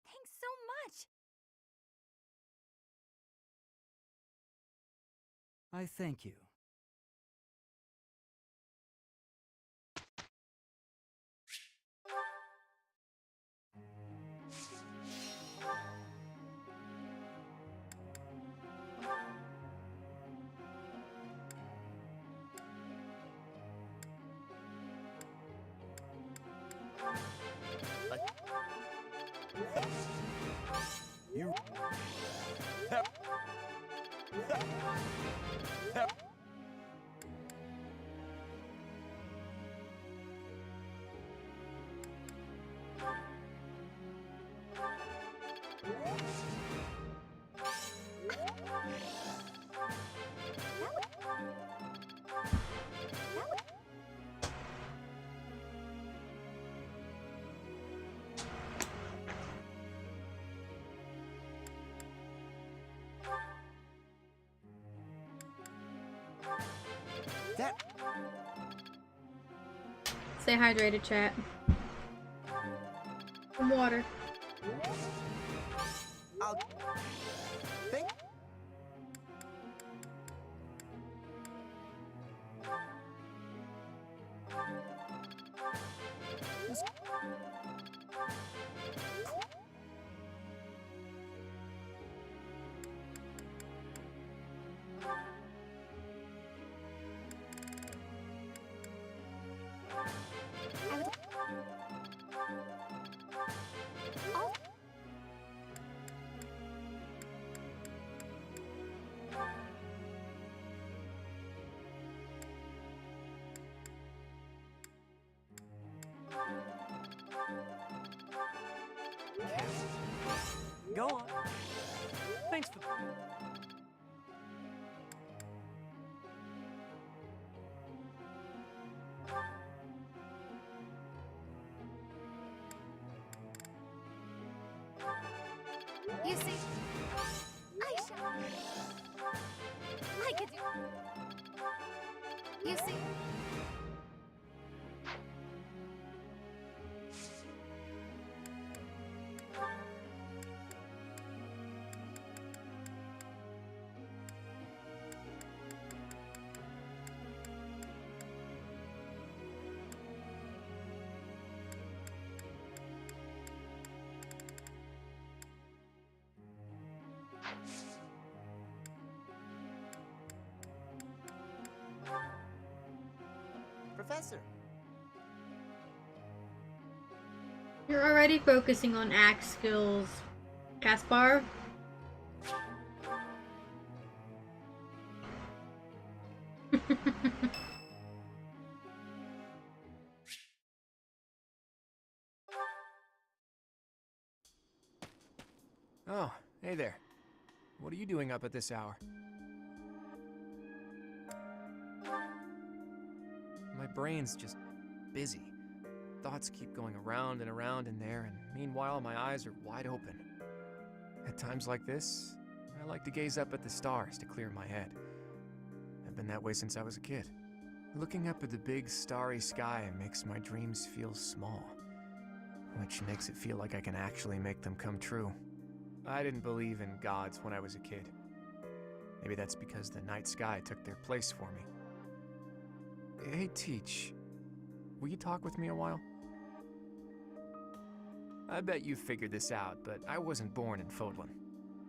Thanks so much. I thank you. You... That... Stay hydrated, chat. Some water. I'll... Think... You see... Professor! You're already focusing on axe skills, Caspar. Oh, hey there. What are you doing up at this hour? My brain's just busy. Thoughts keep going around and around in there, and meanwhile my eyes are wide open. At times like this, I like to gaze up at the stars to clear my head. I've been that way since I was a kid. Looking up at the big starry sky makes my dreams feel small, which makes it feel like I can actually make them come true. I didn't believe in gods when I was a kid. Maybe that's because the night sky took their place for me. Hey, Teach, will you talk with me a while? I bet you figured this out, but I wasn't born in Fodlan.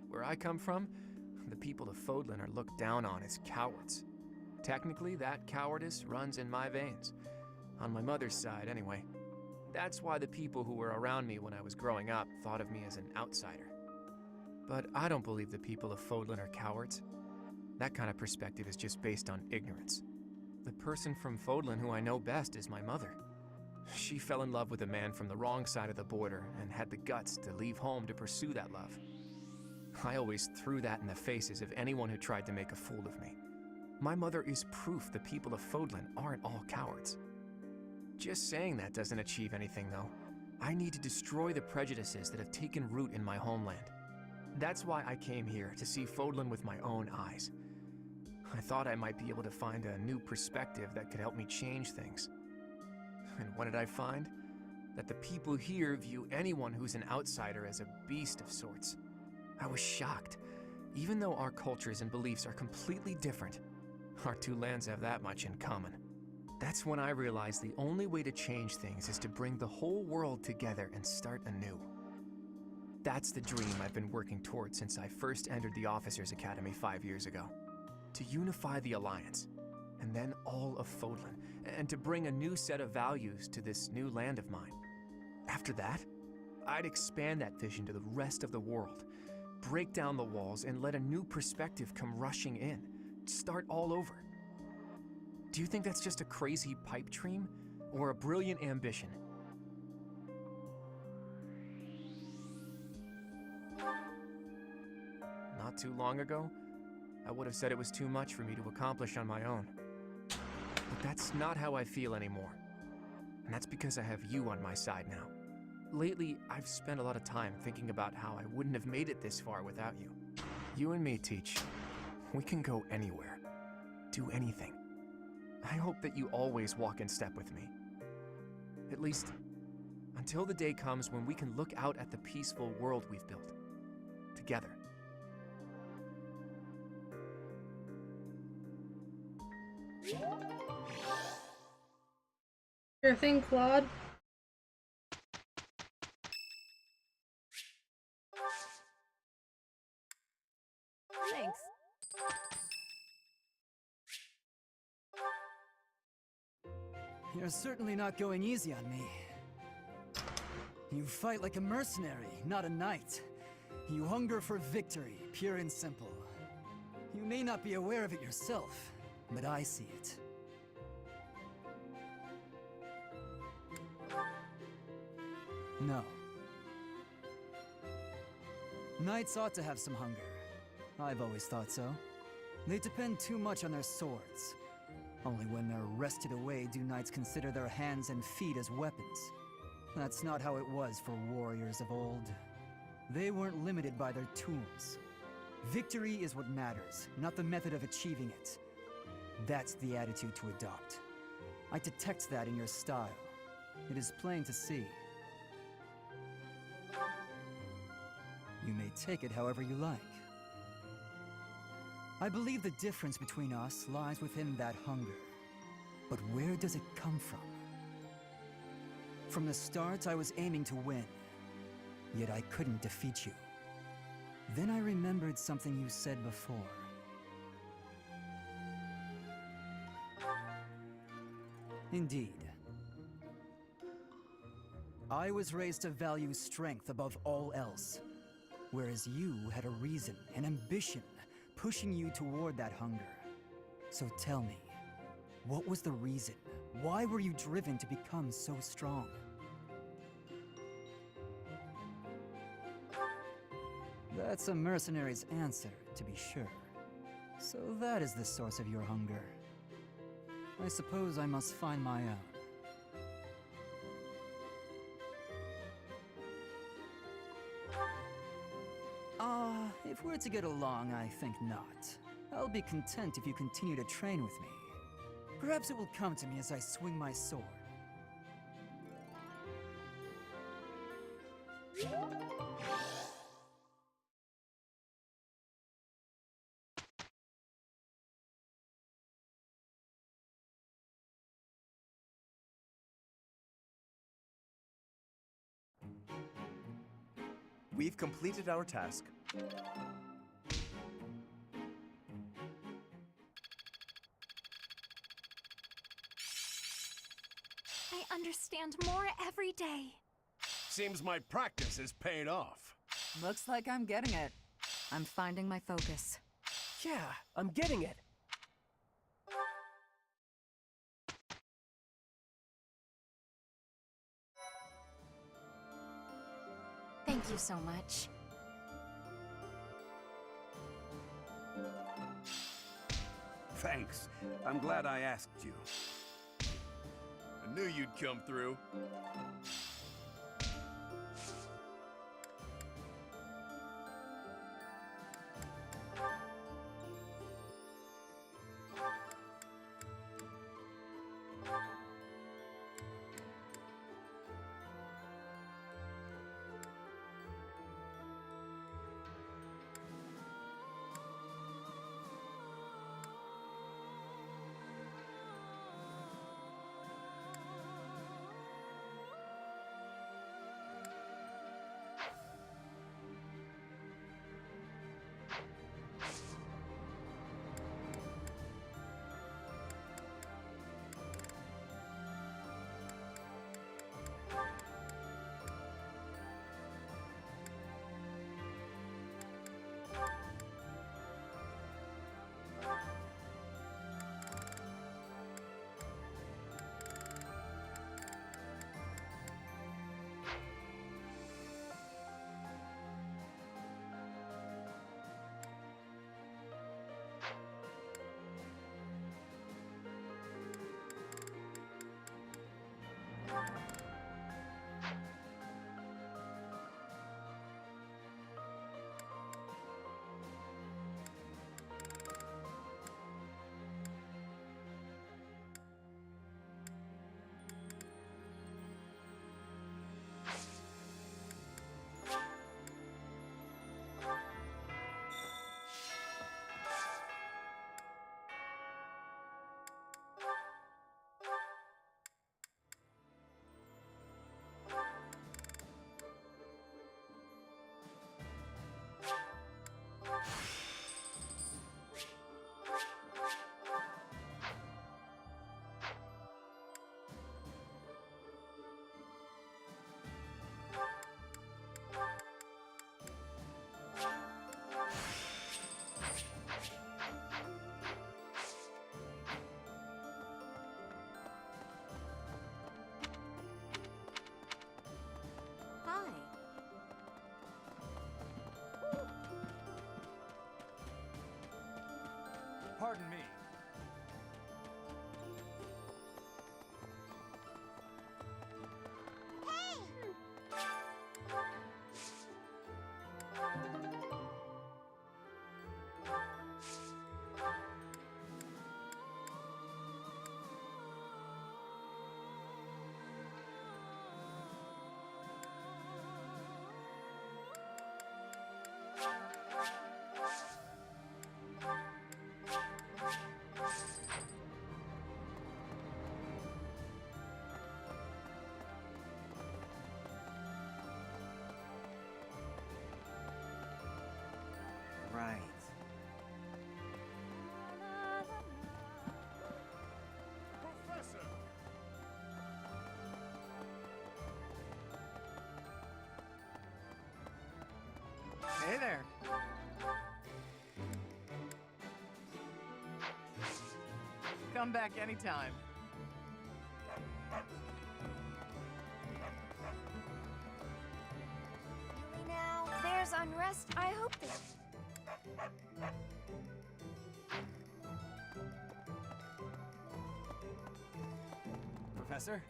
Where I come from, the people of Fodlan are looked down on as cowards. Technically, that cowardice runs in my veins. On my mother's side, anyway. That's why the people who were around me when I was growing up thought of me as an outsider. But I don't believe the people of Fodlan are cowards. That kind of perspective is just based on ignorance. The person from Fodlan who I know best is my mother. She fell in love with a man from the wrong side of the border and had the guts to leave home to pursue that love. I always threw that in the faces of anyone who tried to make a fool of me. My mother is proof the people of Fodlan aren't all cowards. Just saying that doesn't achieve anything, though. I need to destroy the prejudices that have taken root in my homeland. That's why I came here, to see Fodlan with my own eyes. I thought I might be able to find a new perspective that could help me change things. And what did I find? That the people here view anyone who's an outsider as a beast of sorts. I was shocked. Even though our cultures and beliefs are completely different, our two lands have that much in common. That's when I realized the only way to change things is to bring the whole world together and start anew. That's the dream I've been working towards since I first entered the Officers Academy 5 years ago. To unify the Alliance, and then all of Fodlan, and to bring a new set of values to this new land of mine. After that, I'd expand that vision to the rest of the world, break down the walls, and let a new perspective come rushing in. Start all over. Do you think that's just a crazy pipe dream, or a brilliant ambition? Not too long ago, I would have said it was too much for me to accomplish on my own. But that's not how I feel anymore. And that's because I have you on my side now. Lately, I've spent a lot of time thinking about how I wouldn't have made it this far without you. You and me, Teach, we can go anywhere. Do anything. I hope that you always walk in step with me. At least, until the day comes when we can look out at the peaceful world we've built. Together. Sure thing, Claude. Thanks. You're certainly not going easy on me. You fight like a mercenary, not a knight. You hunger for victory, pure and simple. You may not be aware of it yourself, but I see it. No. Knights ought to have some hunger. I've always thought so. They depend too much on their swords. Only when they're wrested away do knights consider their hands and feet as weapons. That's not how it was for warriors of old. They weren't limited by their tools. Victory is what matters, not the method of achieving it. That's the attitude to adopt. I detect that in your style. It is plain to see. You may take it however you like. I believe the difference between us lies within that hunger. But where does it come from? From the start, I was aiming to win. Yet I couldn't defeat you. Then I remembered something you said before. Indeed. I was raised to value strength above all else, whereas you had a reason, an ambition, pushing you toward that hunger. So tell me, what was the reason? Why were you driven to become so strong? That's a mercenary's answer, to be sure. So that is the source of your hunger. I suppose I must find my own. If we're to get along, I think not. I'll be content if you continue to train with me. Perhaps it will come to me as I swing my sword. We've completed our task. I understand more every day. Seems my practice is paying off. Looks like I'm getting it. I'm finding my focus. Yeah, I'm getting it. Thank you so much. Thanks. I'm glad I asked you. I knew you'd come through. Hey there. Come back anytime. Really now? There's unrest. I hope that... Professor?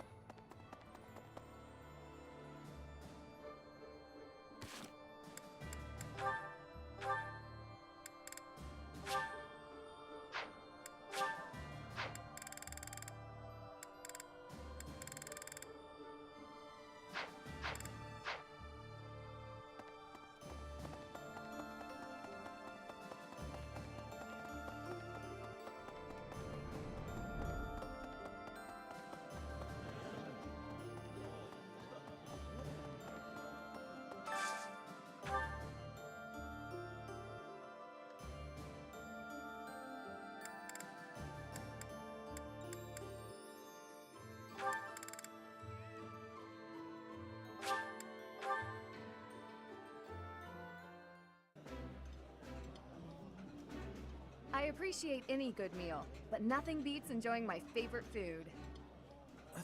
I appreciate any good meal, but nothing beats enjoying my favorite food.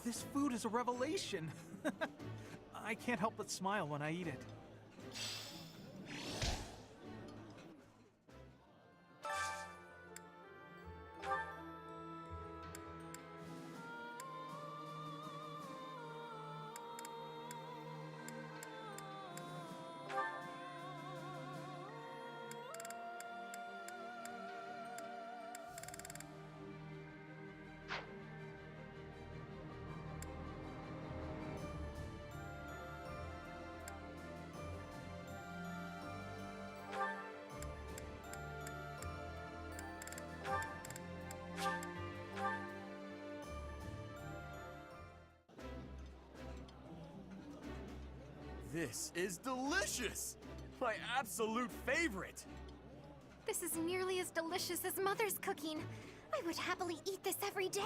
This food is a revelation. I can't help but smile when I eat it. This is delicious! My absolute favorite! This is nearly as delicious as Mother's cooking. I would happily eat this every day.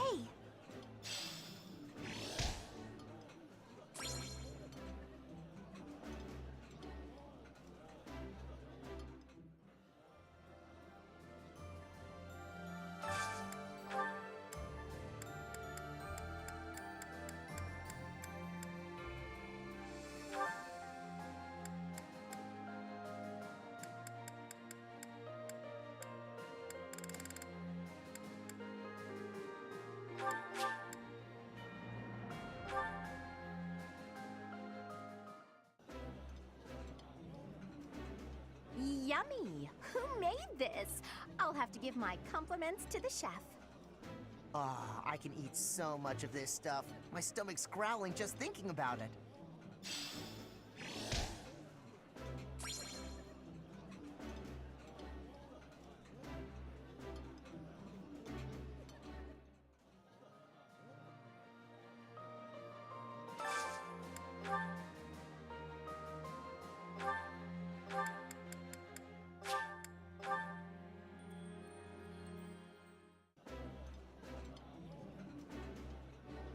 Yummy! Who made this? I'll have to give my compliments to the chef. Ah, I can eat so much of this stuff. My stomach's growling just thinking about it.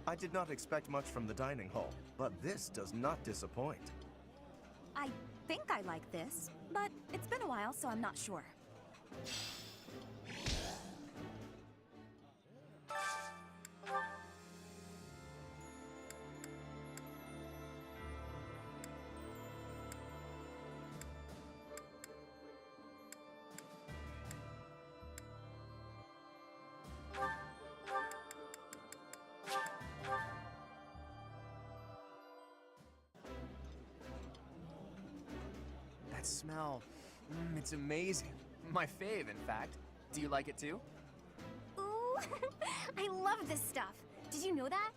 I did not expect much from the dining hall, but this does not disappoint. I think I like this, but it's been a while, so I'm not sure. That smell, it's amazing. My fave, in fact. Do you like it too? Ooh, I love this stuff. Did you know that?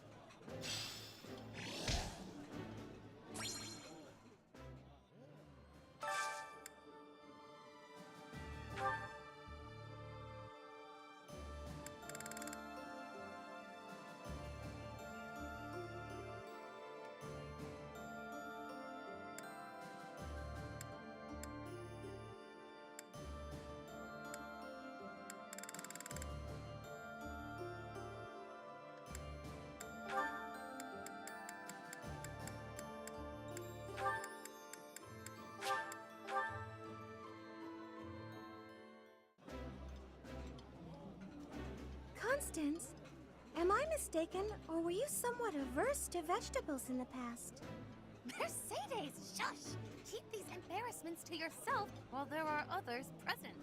distance. Am I mistaken, or were you somewhat averse to vegetables in the past? Mercedes, shush! Keep these embarrassments to yourself while there are others present.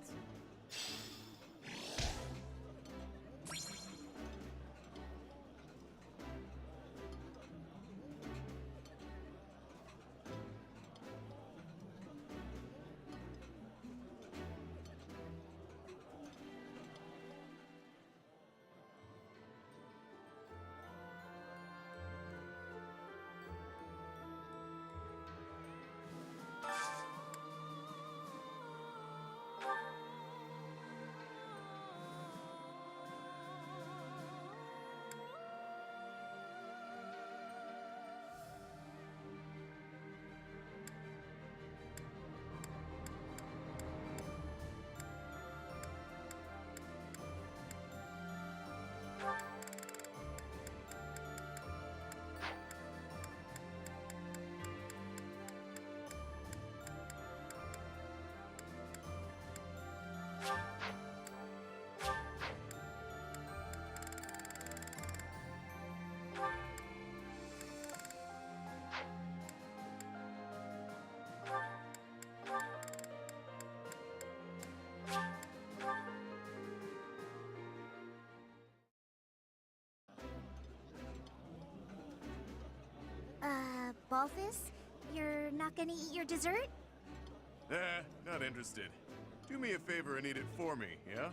Balthus? You're not gonna eat your dessert? Not interested. Do me a favor and eat it for me, yeah?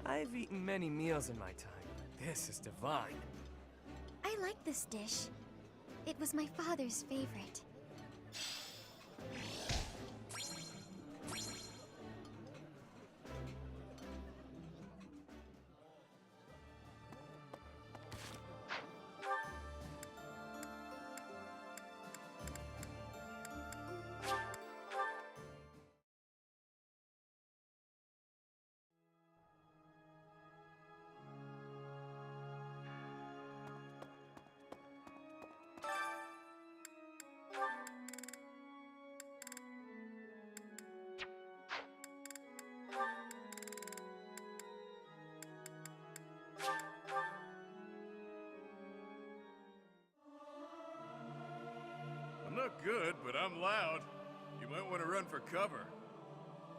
I've eaten many meals in my time, but this is divine. I like this dish. It was my father's favorite. I'm not good, but I'm loud. You might want to run for cover.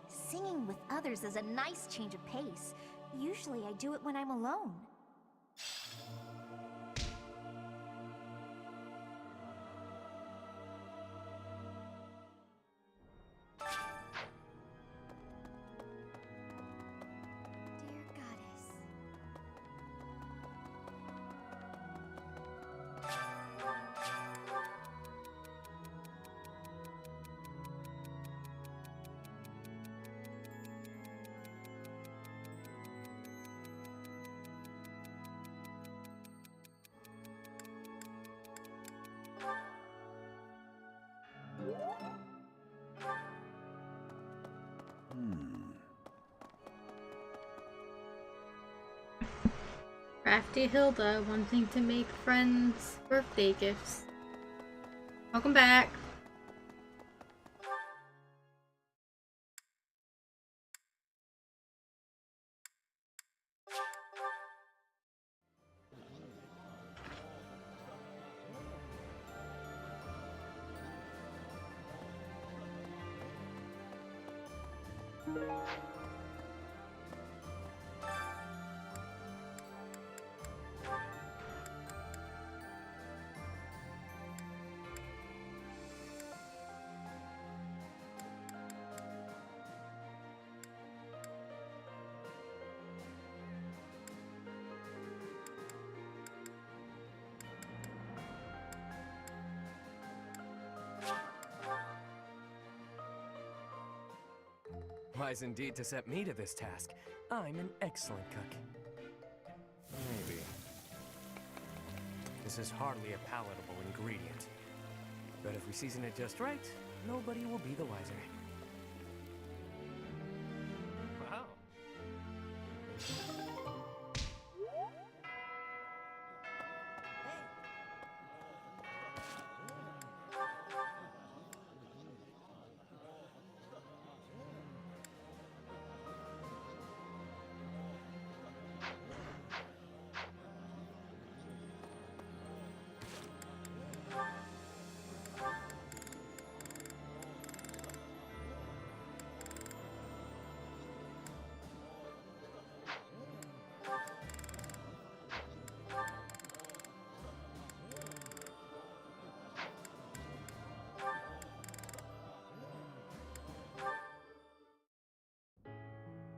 Singing with others is a nice change of pace. Usually I do it when I'm alone. Dear Goddess. Crafty Hilda wanting to make friends birthday gifts. Welcome back. Wise indeed to set me to this task. I'm an excellent cook. Maybe. This is hardly a palatable ingredient. But if we season it just right, nobody will be the wiser. Wow.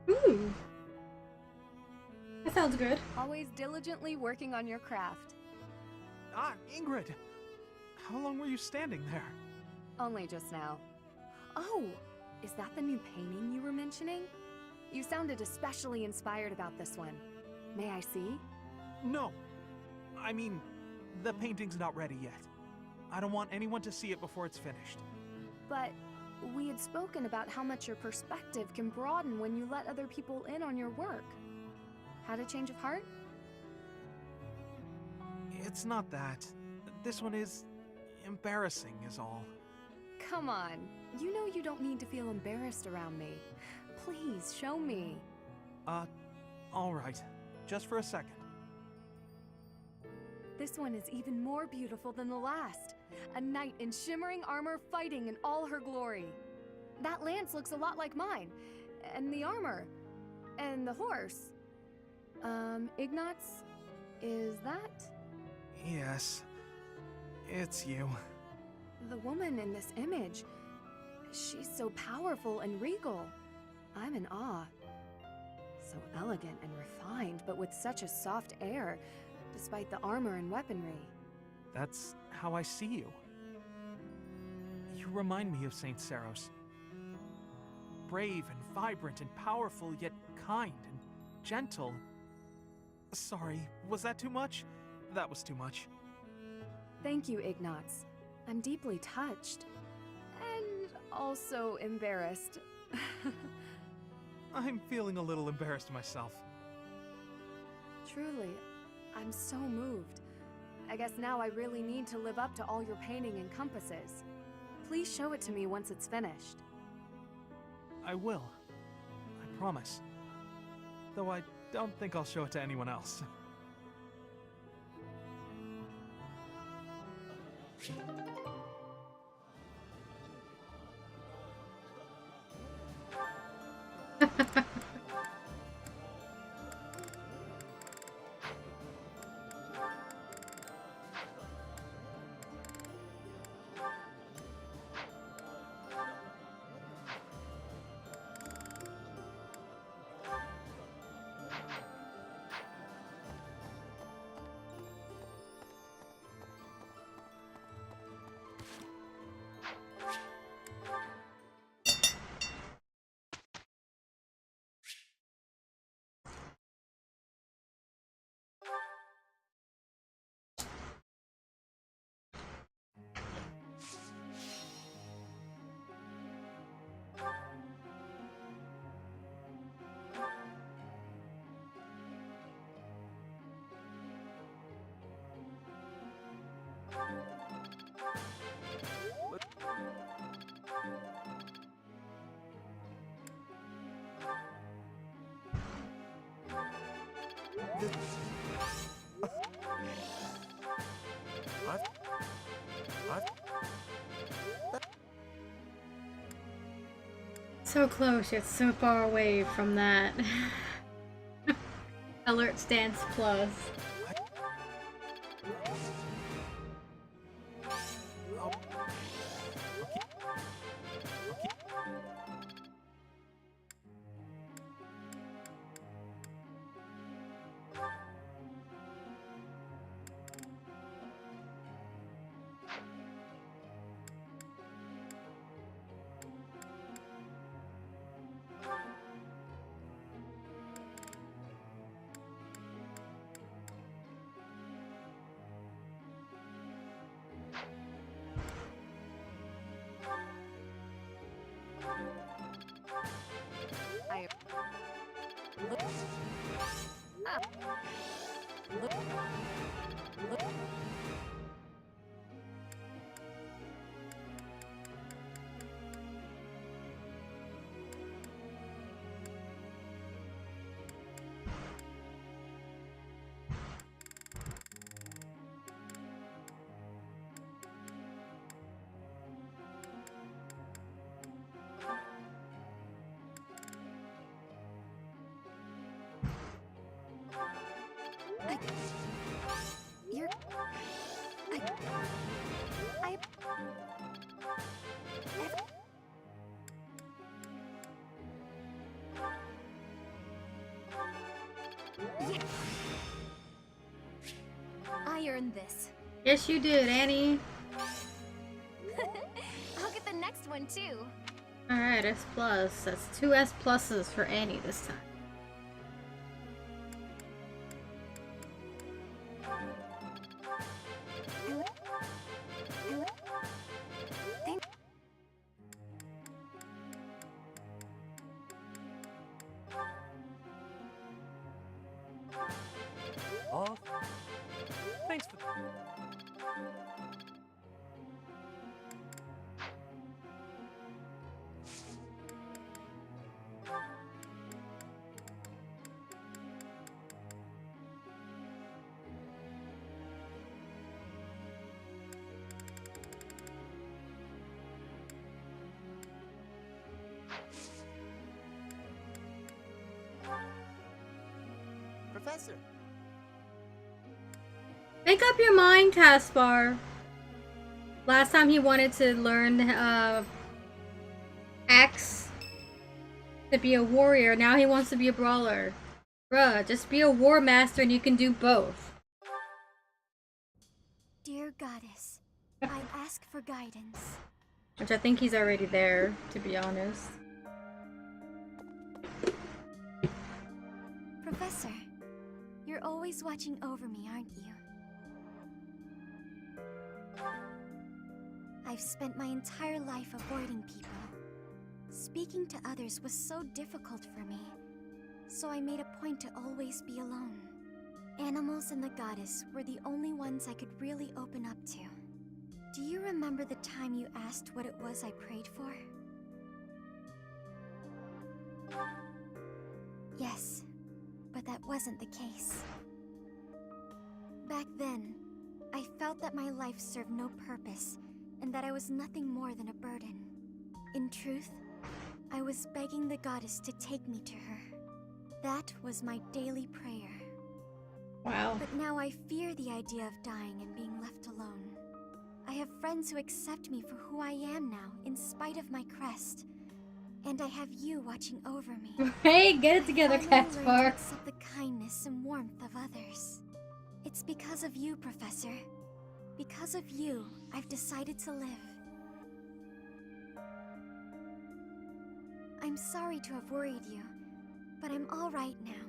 Ooh. That sounds good. Always diligently working on your craft. Ah, Ingrid! How long were you standing there? Only just now. Oh, is that the new painting you were mentioning? You sounded especially inspired about this one. May I see? No. I mean, the painting's not ready yet. I don't want anyone to see it before it's finished. But we had spoken about how much your perspective can broaden when you let other people in on your work. Had a change of heart? It's not that. This one is embarrassing is all. Come on. You know you don't need to feel embarrassed around me. Please, show me. All right. Just for a second. This one is even more beautiful than the last. A knight in shimmering armor fighting in all her glory. That lance looks a lot like mine. And the armor. And the horse. Ignatz? Is that? Yes. It's you. The woman in this image. She's so powerful and regal. I'm in awe. So elegant and refined, but with such a soft air, despite the armor and weaponry. That's how I see you. You remind me of Saint Saros. Brave and vibrant and powerful, yet kind and gentle. Sorry, was that too much? That was too much. Thank you, Ignatz. I'm deeply touched. And also embarrassed. I'm feeling a little embarrassed myself. Truly, I'm so moved. I guess now I really need to live up to all your painting encompasses. Please show it to me once it's finished. I will. I promise. Though I don't think I'll show it to anyone else. So close, yet so far away from that. Alert Stance Plus. I earned this. Yes, you did, Annie. I'll get the next one too. Alright, S+. That's 2 S pluses for Annie this time. Oh, thanks for. Professor. Make up your mind, Caspar. Last time he wanted to learn axe to be a warrior. Now he wants to be a brawler. Bruh, just be a war master and you can do both. Dear Goddess, I ask for guidance. Which I think he's already there, to be honest. Professor, you're always watching over me, aren't you? I've spent my entire life avoiding people. Speaking to others was so difficult for me, so I made a point to always be alone. Animals and the goddess were the only ones I could really open up to. Do you remember the time you asked what it was I prayed for? Yes, but that wasn't the case. Back then, I felt that my life served no purpose, and that I was nothing more than a burden. In truth, I was begging the goddess to take me to her. That was my daily prayer. Wow. But now I fear the idea of dying and being left alone. I have friends who accept me for who I am now, in spite of my crest. And I have you watching over me. Hey, get it together, I finally learned to Caspar. accept the kindness and warmth of others. It's because of you, Professor. Because of you, I've decided to live. I'm sorry to have worried you, but I'm all right now.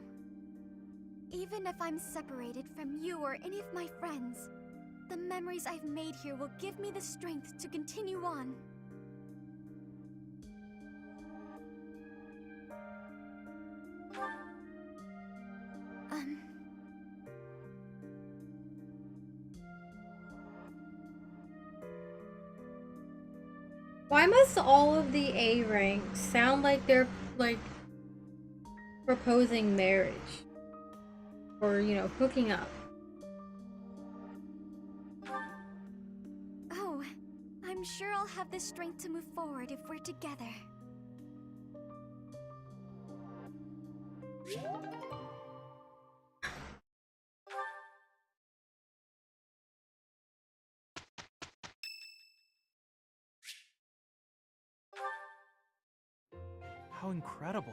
Even if I'm separated from you or any of my friends, the memories I've made here will give me the strength to continue on. Why must all of the A ranks sound like they're, like, proposing marriage? Or, you know, hooking up? Oh, I'm sure I'll have the strength to move forward if we're together. How incredible.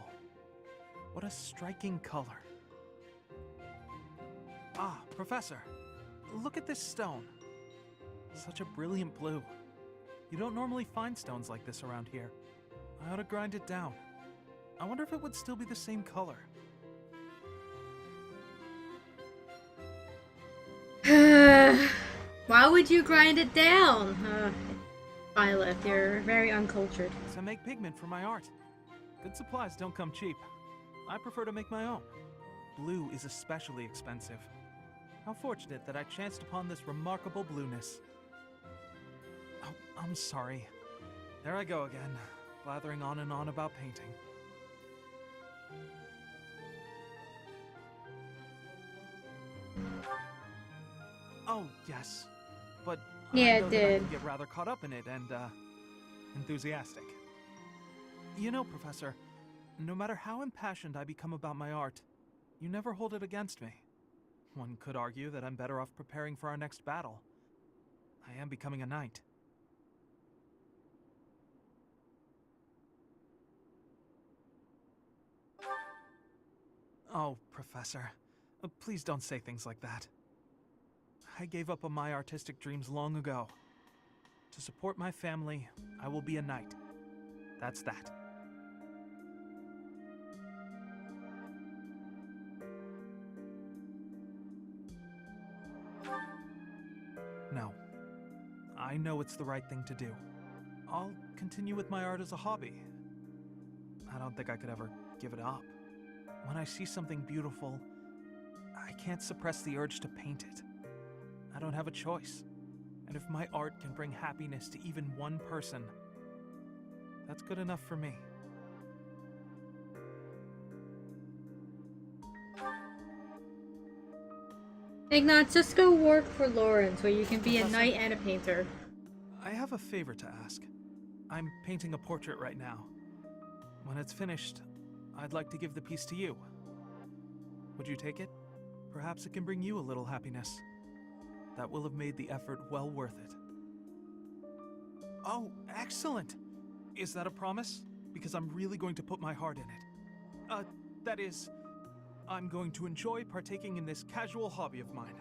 What a striking color. Ah, Professor, look at this stone. Such a brilliant blue. You don't normally find stones like this around here. I ought to grind it down. I wonder if it would still be the same color. Why would you grind it down? Violet, you're very uncultured. To make pigment for my art. Good supplies don't come cheap. I prefer to make my own. Blue is especially expensive. How fortunate that I chanced upon this remarkable blueness. Oh, I'm sorry. There I go again, blathering on and on about painting. Oh, yes. But Yeah, I it know that I did. can get rather caught up in it and, enthusiastic. You know, Professor, no matter how impassioned I become about my art, you never hold it against me. One could argue that I'm better off preparing for our next battle. I am becoming a knight. Oh, Professor, please don't say things like that. I gave up on my artistic dreams long ago. To support my family, I will be a knight. That's that. No. I know it's the right thing to do. I'll continue with my art as a hobby. I don't think I could ever give it up. When I see something beautiful, I can't suppress the urge to paint it. I don't have a choice. And if my art can bring happiness to even one person, that's good enough for me. Ignat, just go work for Lawrence, where you can be a Professor? knight and a painter. I have a favor to ask. I'm painting a portrait right now. When it's finished, I'd like to give the piece to you. Would you take it? Perhaps it can bring you a little happiness. That will have made the effort well worth it. Oh, excellent! Is that a promise? Because I'm really going to put my heart in it. That is, I'm going to enjoy partaking in this casual hobby of mine.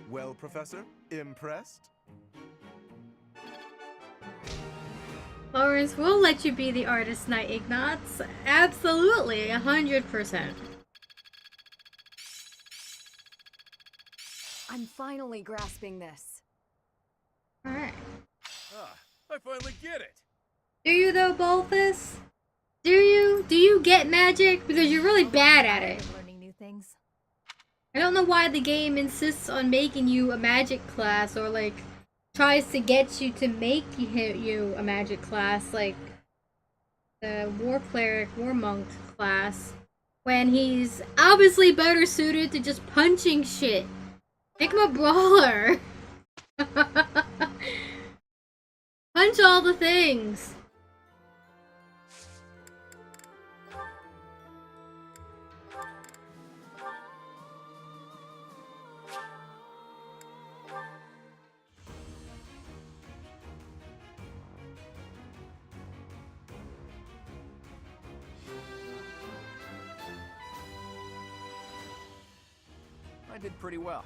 Well, Professor, impressed? Lawrence, we'll let you be the artist knight, Ignatz. Absolutely, 100%. I'm finally grasping this. Alright. Ah, I finally get it! Do you though, Balthus? Do you? Do you get magic? Because you're really bad at it. Learning new things. I don't know why the game insists on making you a magic class, or like tries to get you to make you a magic class, like the war cleric, war monk class, when he's obviously better suited to just punching shit. Make him a brawler. Punch all the things. I did pretty well.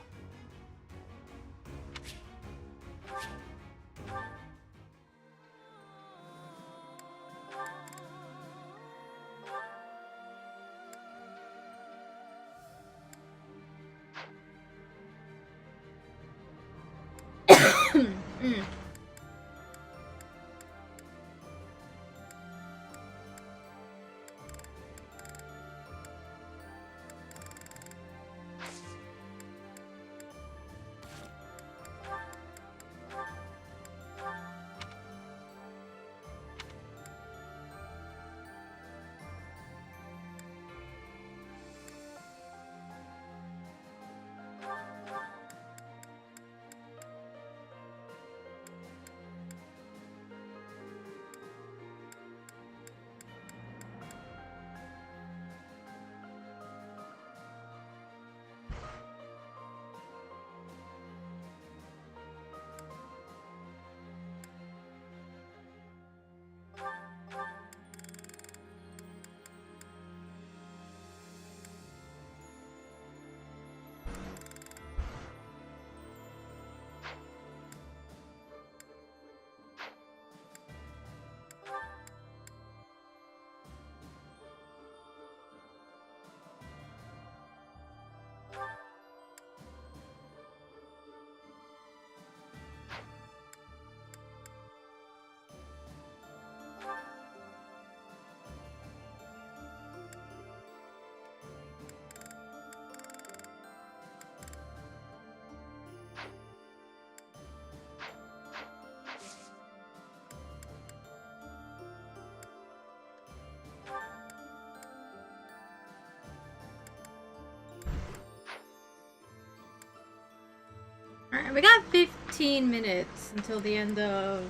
And we got 15 minutes until the end of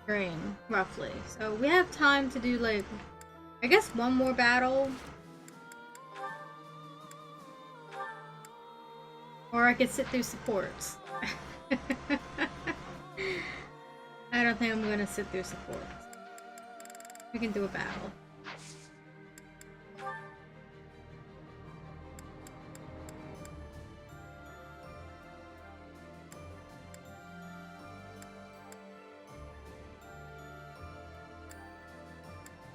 Drain, roughly. So we have time to do, like, I guess one more battle. Or I could sit through supports. I don't think I'm gonna sit through supports. We can do a battle.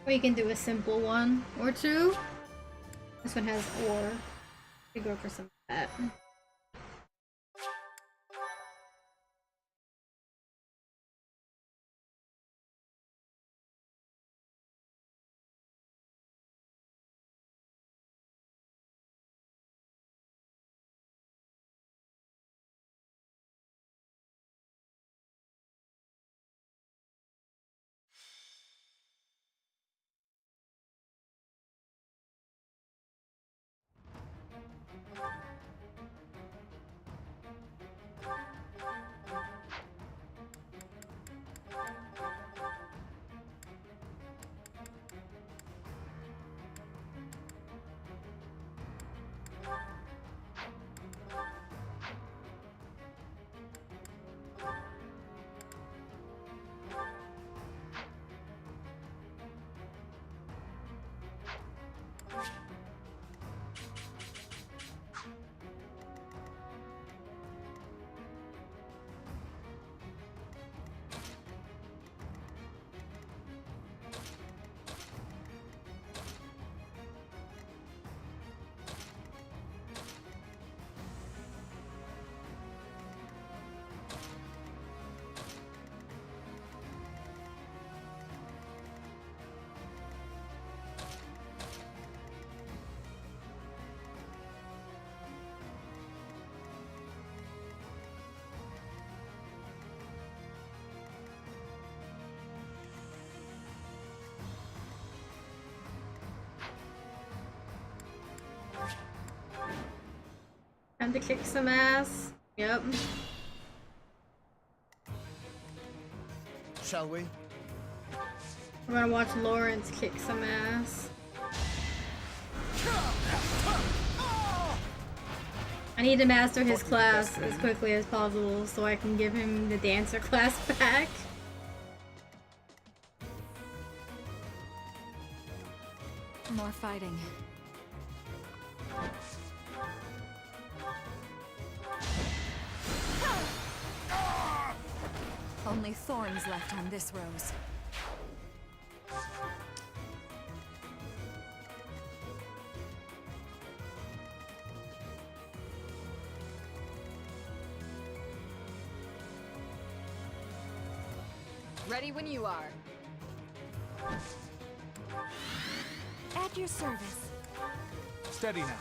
Or you can do a simple one or two. This one has ore. We go for some of that. Time to kick some ass. Yep. Shall we? We're gonna watch Lawrence kick some ass. I need to master his class as quickly as possible so I can give him the dancer class back. More fighting. Only thorns left on this rose. Ready when you are. At your service. Steady now.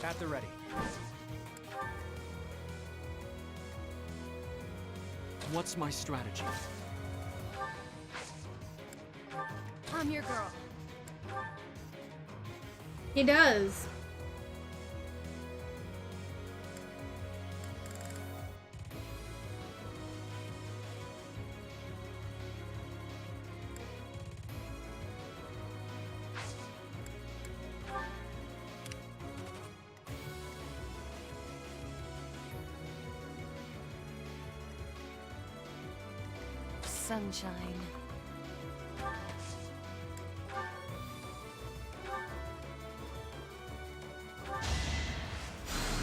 At the ready. What's my strategy? I'm your girl. He does. Sunshine.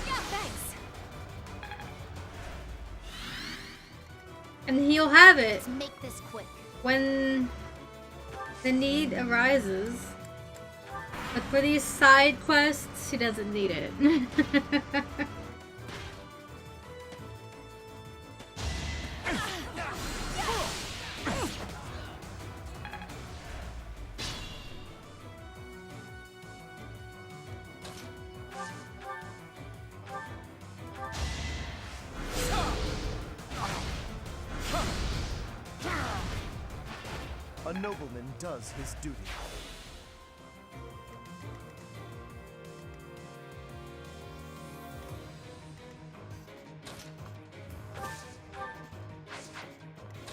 Yeah, thanks. And he'll have it Let's make this quick. when the need arises. But for these side quests, he doesn't need it. A nobleman does his duty.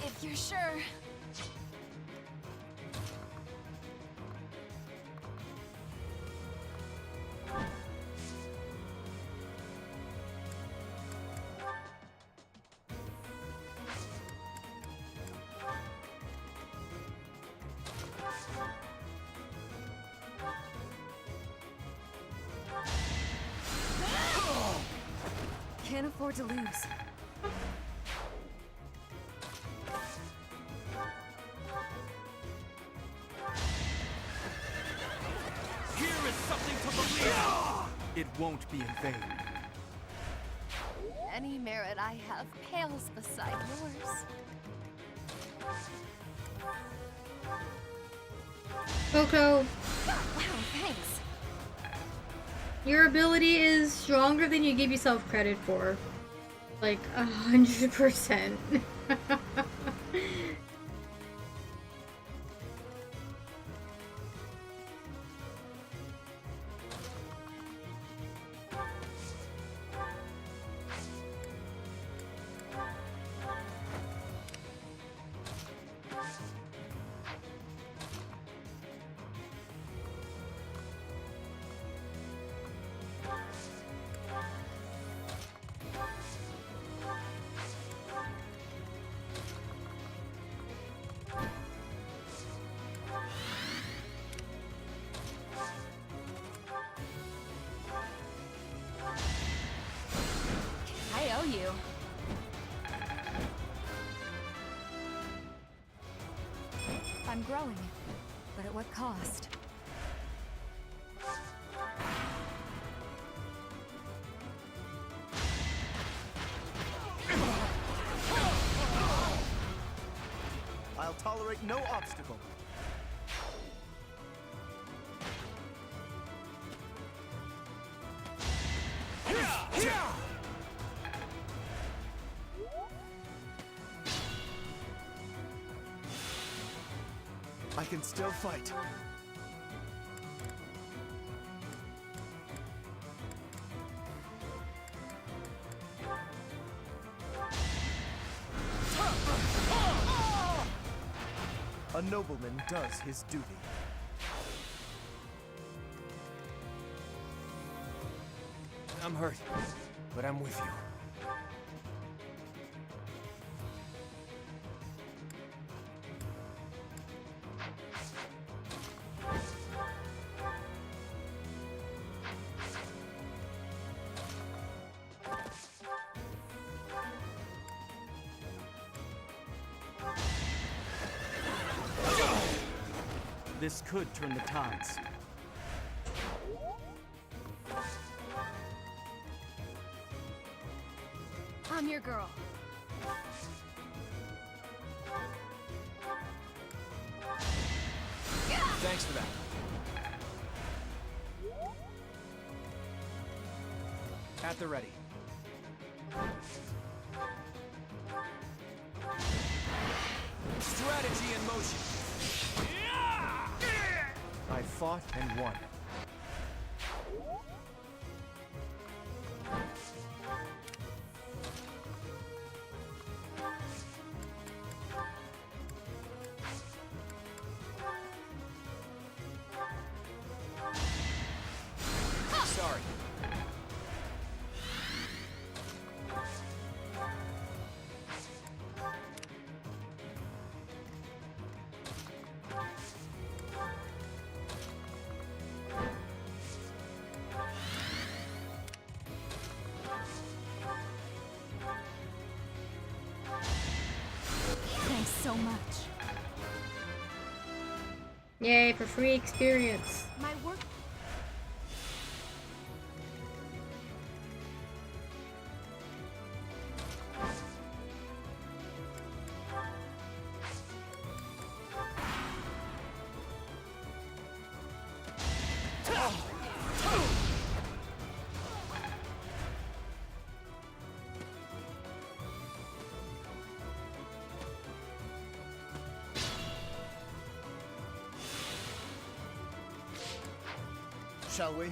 If you're sure. Can't afford to lose. Here is something to believe in. It won't be in vain. Any merit I have pales beside yours. Coco, Wow, thanks. your ability is stronger than you give yourself credit for. Like 100%. I owe you. I'm growing, but at what cost? I'll tolerate no obstacle. I can still fight. A nobleman does his duty. I'm hurt, but I'm with you. This could turn the tides. I'm your girl. Thanks for that. At the ready. Strategy in motion. I fought and won. Sorry. Thanks so much. Yay, for free experience. My work. shall we?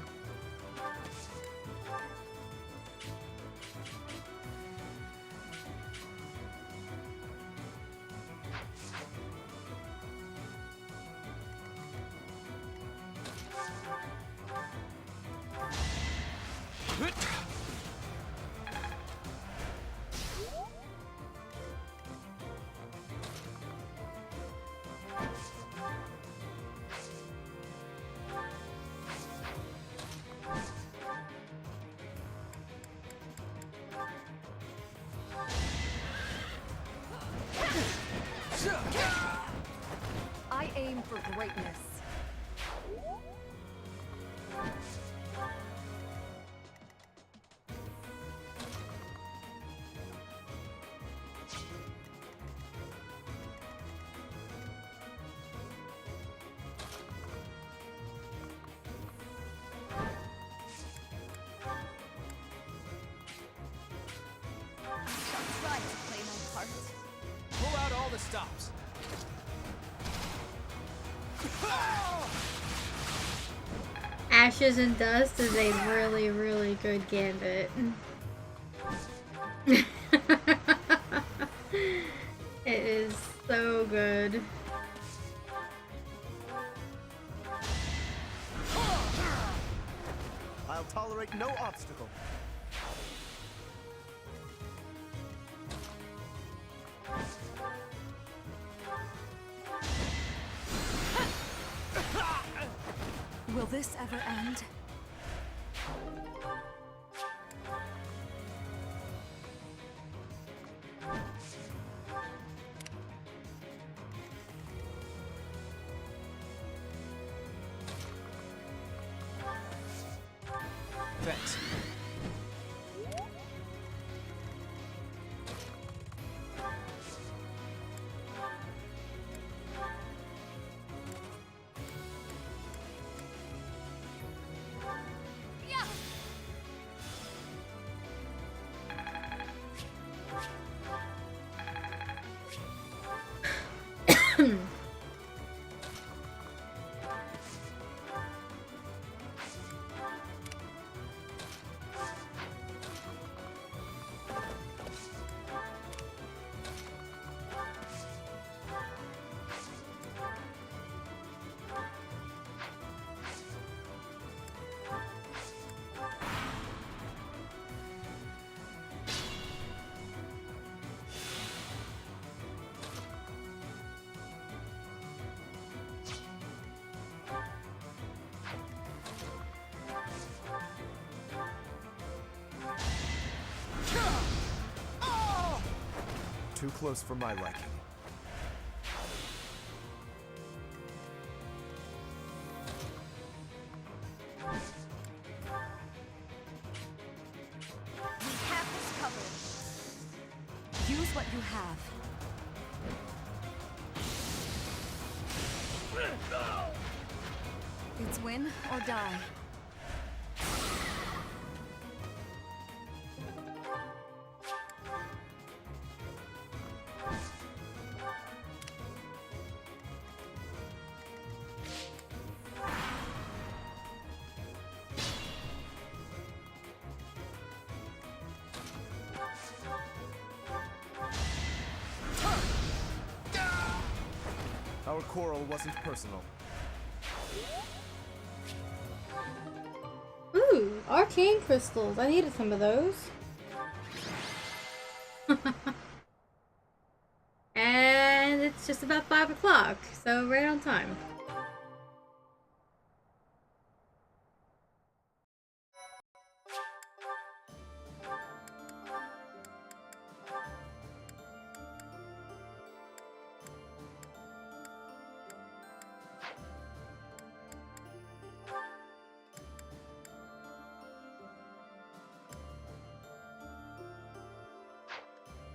I aim for greatness. I'll try to play my part. Pull out all the stops. Ashes and Dust is a really, really good gambit. It is so good. I'll tolerate no obstacle. Will this ever end? Thanks. Too close for my liking. We have this covered. Use what you have. It's win or die. Our quarrel wasn't personal. Ooh, arcane crystals. I needed some of those. And it's just about 5 o'clock, so right on time.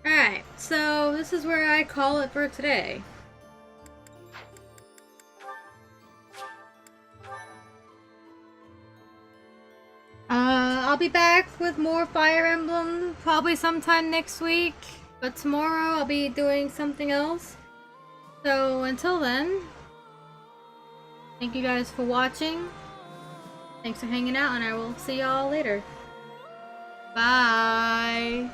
Alright, so this is where I call it for today. I'll be back with more Fire Emblem probably sometime next week, but tomorrow I'll be doing something else. So until then, thank you guys for watching, Thanks for hanging out, and I will see y'all later. Bye.